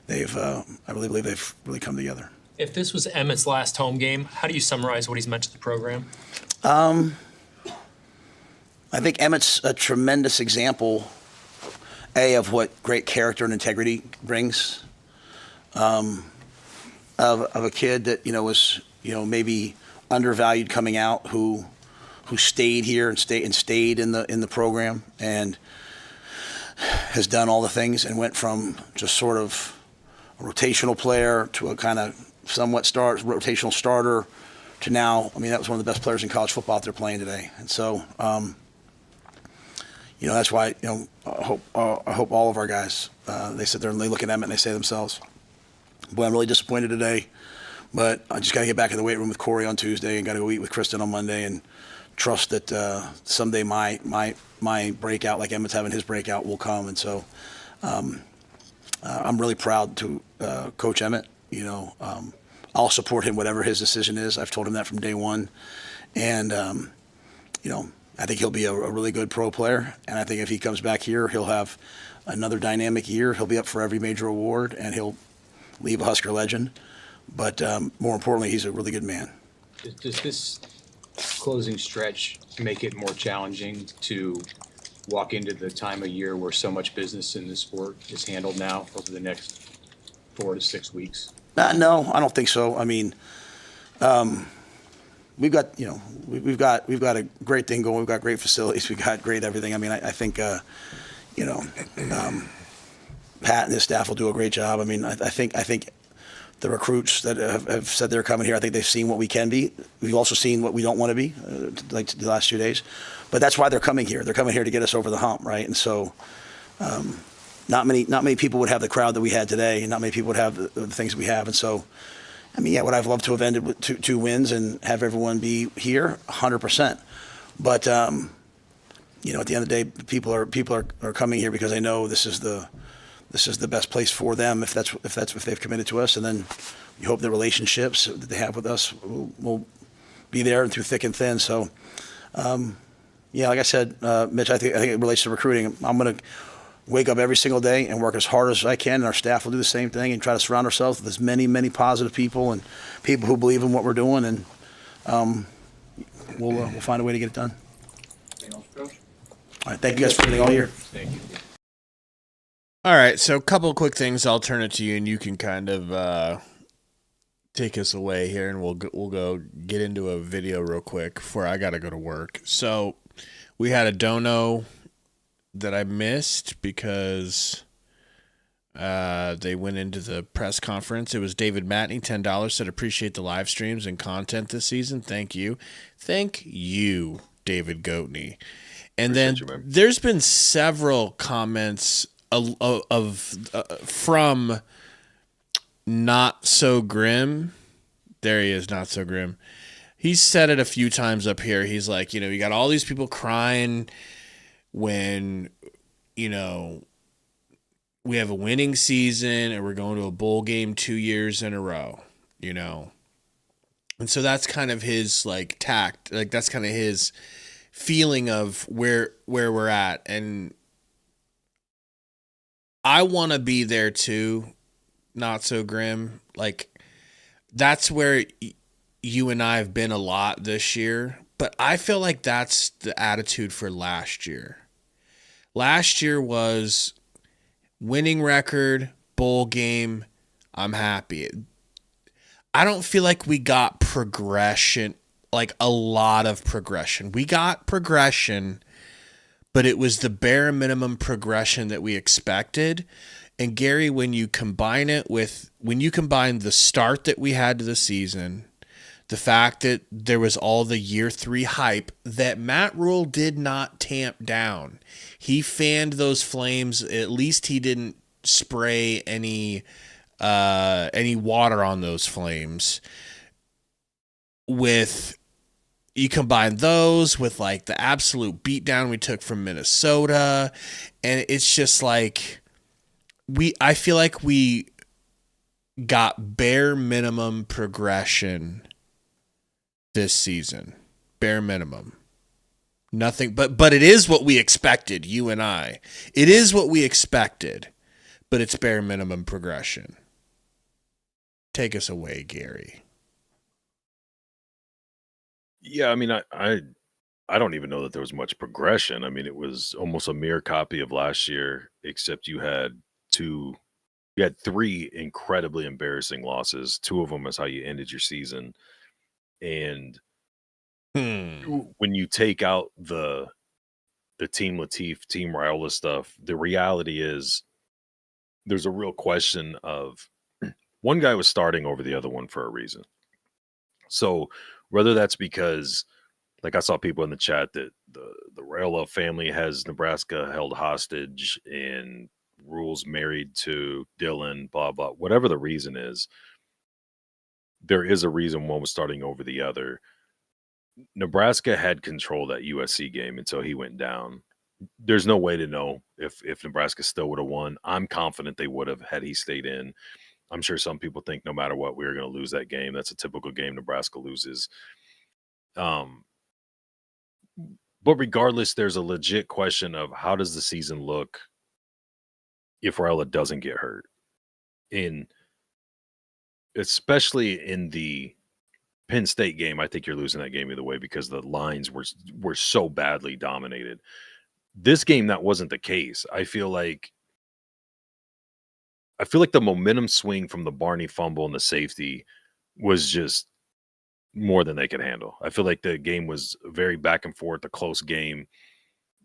believe they've really come together. If this was Emmett's last home game, how do you summarize what he's meant to the program? I think Emmett's a tremendous example, of what great character and integrity brings. Of a kid that was maybe undervalued coming out, who stayed here and stayed in the program, and has done all the things, and went from just sort of a rotational player to a kind of somewhat rotational starter to now. I mean, that was one of the best players in college football out there playing today. And so that's why I hope all of our guys, they sit there and they look at Emmett and they say to themselves, boy, I'm really disappointed today, but I just got to get back in the weight room with Corey on Tuesday, and got to go eat with Kristen on Monday, and trust that someday my breakout, like Emmett's having his breakout, will come. And so I'm really proud to coach Emmett. I'll support him whatever his decision is. I've told him that from day one, and I think he'll be a really good pro player, and I think if he comes back here, he'll have another dynamic year. He'll be up for every major award, and he'll leave a Husker legend. But more importantly, he's a really good man. Does this closing stretch make it more challenging to walk into the time of year where so much business in the sport is handled now over the next 4 to 6 weeks? No, I don't think so. I mean, we've got a great thing going. We've got great facilities. We've got great everything. I mean, I think Pat and his staff will do a great job. I mean, I think the recruits that have said they're coming here, I think they've seen what we can be. We've also seen what we don't want to be, like the last 2 days. But that's why they're coming here. They're coming here to get us over the hump, right? And so, not many people would have the crowd that we had today, and not many people would have the things we have. And so, I mean, yeah, would I've loved to have ended with two wins and have everyone be here? 100%. But at the end of the day, people are coming here because they know this is the this is the best place for them if they've committed to us, and then you hope the relationships that they have with us will be there and through thick and thin. So, yeah, like I said, Mitch, I think it relates to recruiting. I'm going to wake up every single day and work as hard as I can, and our staff will do the same thing and try to surround ourselves with as many positive people and people who believe in what we're doing, and we'll find a way to get it done. All right, thank you guys for everything all year. Thank you. All right, so a couple of quick things. I'll turn it to you, and you can kind of take us away here, and we'll go get into a video real quick before I got to go to work. So we had a dono that I missed because they went into the press conference. It was David Matney, $10, said appreciate the live streams and content this season. Thank you. Thank you, David Goatney. And then there's been several comments from Not So Grim. There he is, Not So Grim. He's said it a few times up here. He's like, you got all these people crying when, we have a winning season and we're going to a bowl game 2 years in a row, And so that's kind of his tact. That's kind of his feeling of where we're at. And I want to be there too, Not So Grim. That's where you and I have been a lot this year, but I feel like that's the attitude for last year. Last year was winning record, bowl game, I'm happy. I don't feel like we got progression, a lot of progression. We got progression, but it was the bare minimum progression that we expected. And Gary, when you combine the start that we had to the season, the fact that there was all the year 3 hype that Matt Rule did not tamp down. He fanned those flames. At least he didn't spray any water on those flames. You combine those with the absolute beatdown we took from Minnesota, and it's just I feel like we got bare minimum progression this season. Bare minimum. Nothing, but it is what we expected, you and I. It is what we expected, but it's bare minimum progression. Take us away, Gary. Yeah, I mean, I don't even know that there was much progression. I mean, it was almost a mirror copy of last year, except you had 3 incredibly embarrassing losses. 2 of them is how you ended your season. And when you take out the Team Latif, Team Raiola stuff, the reality is there's a real question of one guy was starting over the other one for a reason. So whether that's because, I saw people in the chat that the Raiola family has Nebraska held hostage and Rule's married to Dylan, blah, blah, whatever the reason is, there is a reason one was starting over the other. Nebraska had control that USC game until he went down. There's no way to know if Nebraska still would have won. I'm confident they would have had he stayed in. I'm sure some people think no matter what, we were going to lose that game. That's a typical game Nebraska loses. But regardless, there's a legit question of how does the season look if Raiola doesn't get hurt? Especially in the Penn State game, I think you're losing that game either way because the lines were so badly dominated. This game, that wasn't the case. I feel like the momentum swing from the Barney fumble and the safety was just more than they could handle. I feel like the game was very back and forth, a close game.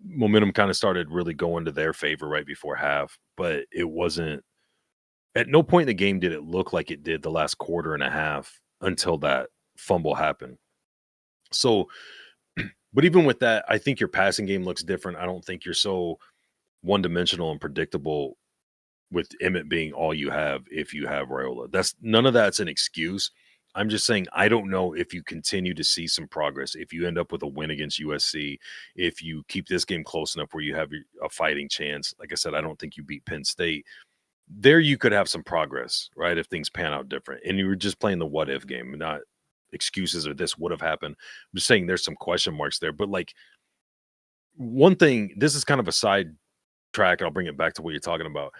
Momentum kind of started really going to their favor right before half, but it wasn't. At no point in the game did it look like it did the last quarter and a half until that fumble happened. So, but even with that, I think your passing game looks different. I don't think you're so one-dimensional and predictable with Emmett being all you have if you have Raiola. None of that's an excuse. I'm just saying I don't know if you continue to see some progress, if you end up with a win against USC, if you keep this game close enough where you have a fighting chance. Like I said, I don't think you beat Penn State. there you could have some progress, right? If things pan out different. And you were just playing the what if game, not excuses or this would have happened. I'm just saying there's some question marks there. But like one thing, this is kind of a side track, and I'll bring it back to what you're talking about.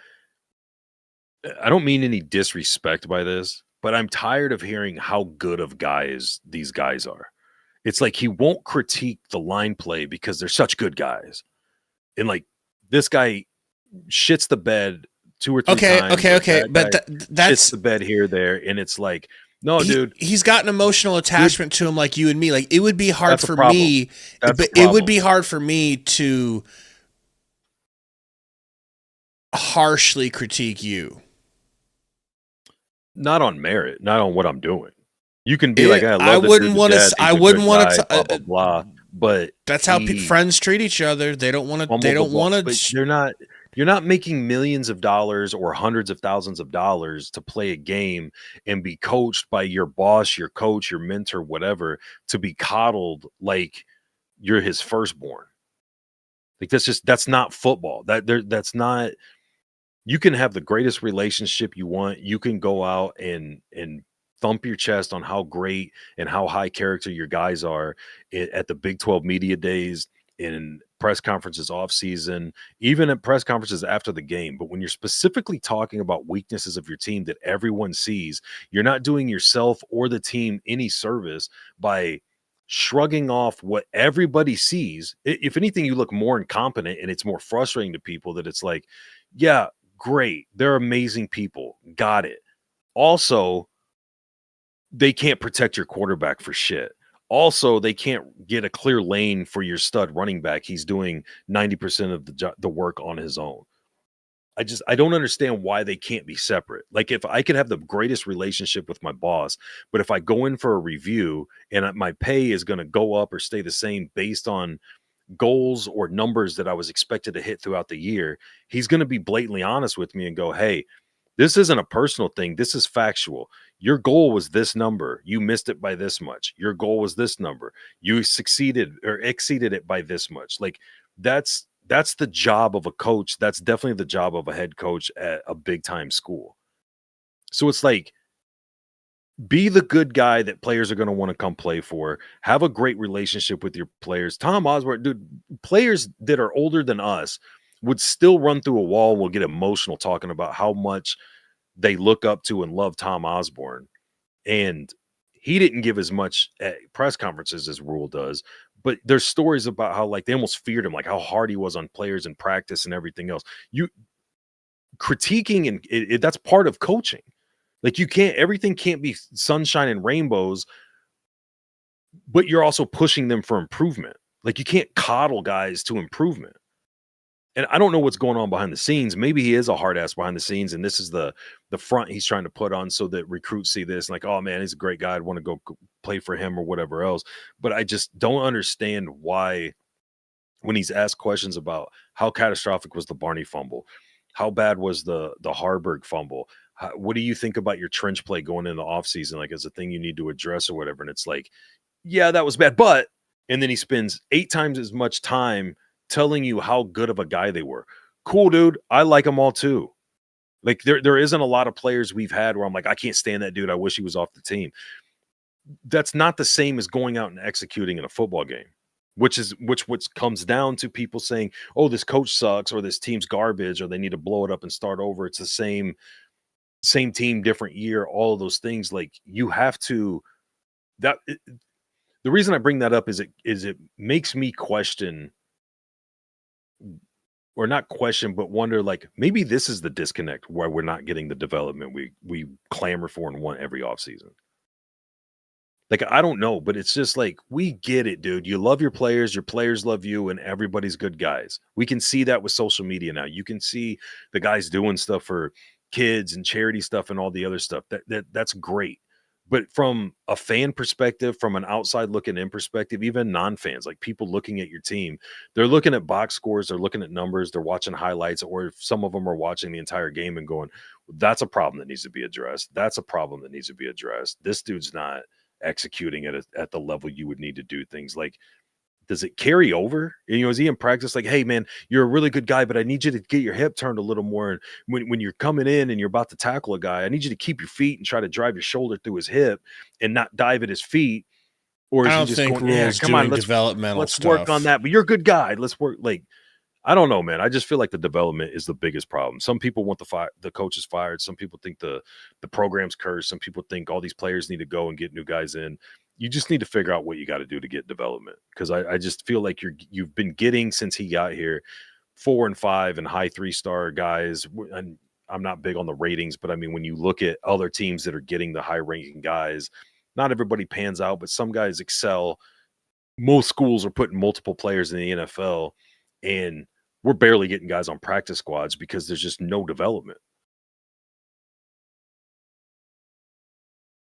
I don't mean any disrespect by this, but I'm tired of hearing how good of guys these guys are. It's like he won't critique the line play because they're such good guys. And like this guy shits the bed 2 or 3 times. Okay. But that's shits the bed here, there. And it's like, no, dude. He's got an emotional attachment to him like you and me. Like it would be hard for me. It would be hard for me to harshly critique you. Not on merit, not on what I'm doing. You can be like, I wouldn't want to. I wouldn't want to. Blah, blah, blah. But that's how friends treat each other. They don't want to. They don't want to. You're not. You're not making millions of dollars or hundreds of thousands of dollars to play a game and be coached by your boss, your coach, your mentor, whatever, to be coddled like you're his firstborn. Like that's not football. That's not. You can have the greatest relationship you want. You can go out and thump your chest on how great and how high character your guys are at the Big 12 media days, in press conferences off season, even at press conferences after the game. But when you're specifically talking about weaknesses of your team that everyone sees, you're not doing yourself or the team any service by shrugging off what everybody sees. If anything, you look more incompetent, and it's more frustrating to people that it's like, yeah, great. They're amazing people. Got it. Also, they can't protect your quarterback for shit. Also, they can't get a clear lane for your stud running back. He's doing 90% of the work on his own. I don't understand why they can't be separate. Like if I could have the greatest relationship with my boss, but if I go in for a review and my pay is going to go up or stay the same based on goals or numbers that I was expected to hit throughout the year, he's going to be blatantly honest with me and go, hey, this isn't a personal thing. This is factual. Your goal was this number. You missed it by this much. Your goal was this number. You succeeded or exceeded it by this much. Like that's the job of a coach. That's definitely the job of a head coach at a big time school. So it's like, be the good guy that players are going to want to come play for. Have a great relationship with your players. Tom Osborne, dude, players that are older than us would still run through a wall, will get emotional talking about how much they look up to and love Tom Osborne. And he didn't give as much at press conferences as Rule does, but there's stories about how like they almost feared him, like how hard he was on players in practice and everything else. You critiquing, and that's part of coaching. Like everything can't be sunshine and rainbows, but you're also pushing them for improvement. Like you can't coddle guys to improvement. And I don't know what's going on behind the scenes. Maybe he is a hard ass behind the scenes, and this is the front he's trying to put on so that recruits see this and like, oh man, he's a great guy. I'd want to go play for him or whatever else. But I just don't understand why, when he's asked questions about how catastrophic was the Barney fumble, how bad was the Harburg fumble, what do you think about your trench play going into the offseason, like as a thing you need to address or whatever? And it's like, yeah, that was bad. But, and then he spends 8 times as much time telling you how good of a guy they were. Cool, dude. I like them all too. Like there isn't a lot of players we've had where I'm like, I can't stand that dude. I wish he was off the team. That's not the same as going out and executing in a football game, which comes down to people saying, oh, this coach sucks, or this team's garbage, or they need to blow it up and start over. It's the same team, different year, all of those things. Like you have to, the reason I bring that up is it makes me question, or not question, but wonder, like, maybe this is the disconnect where we're not getting the development we clamor for and want every offseason. Like, I don't know, but it's just like, we get it, dude. You love your players love you, and everybody's good guys. We can see that with social media now. You can see the guys doing stuff for kids and charity stuff and all the other stuff. That's great. But from a fan perspective, from an outside looking in perspective, even non-fans, like people looking at your team, they're looking at box scores, they're looking at numbers, they're watching highlights, or some of them are watching the entire game and going, that's a problem that needs to be addressed. That's a problem that needs to be addressed. This dude's not executing it at the level you would need to do things. Like, does it carry over? You know, is he in practice like, hey man, you're a really good guy, but I need you to get your hip turned a little more. And when you're coming in and you're about to tackle a guy, I need you to keep your feet and try to drive your shoulder through his hip and not dive at his feet. Or is I he don't just think going, Rule's come on, doing developmental let's stuff. work on that. But you're a good guy. Let's work. Like, I don't know, man. I just feel like the development is the biggest problem. Some people want the coaches fired. Some people think the program's cursed. Some people think all these players need to go and get new guys in. You just need to figure out what you got to do to get development. Because I just feel like you've been getting since he got here 4 and 5 and high 3-star guys. And I'm not big on the ratings, but I mean, when you look at other teams that are getting the high ranking guys, not everybody pans out, but some guys excel. Most schools are putting multiple players in the NFL, and we're barely getting guys on practice squads because there's just no development.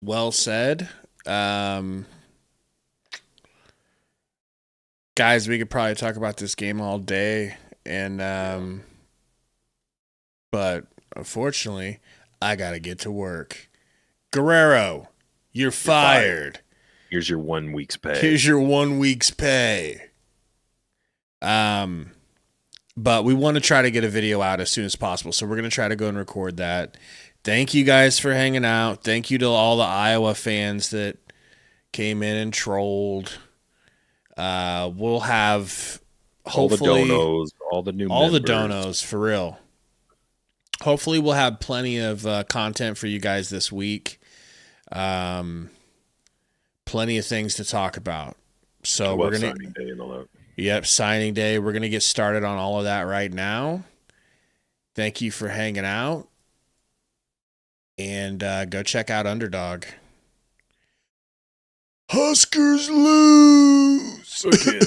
Well said. Guys, we could probably talk about this game all day, and but unfortunately, I gotta get to work. Guerrero, you're fired. Here's your 1 week's pay. Here's your 1 week's pay. But we want to try to get a video out as soon as possible, so we're gonna try to go and record that. Thank you guys for hanging out. Thank you to all the Iowa fans that came in and trolled. We'll have hopefully all the donos, all the new all members. the donos for real. Hopefully we'll have plenty of content for you guys this week. Plenty of things to talk about. So we're gonna signing day and all that. Yep, signing day. We're gonna get started on all of that right now. Thank you for hanging out. And go check out Underdog. Huskers lose. Again.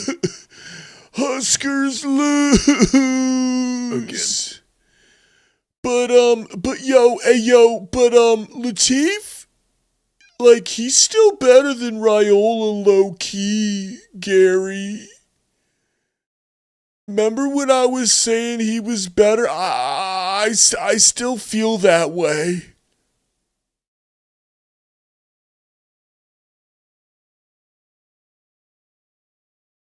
Huskers lose. Again. But Latif, like, he's still better than Raiola low key, Gary. Remember when I was saying he was better? I still feel that way.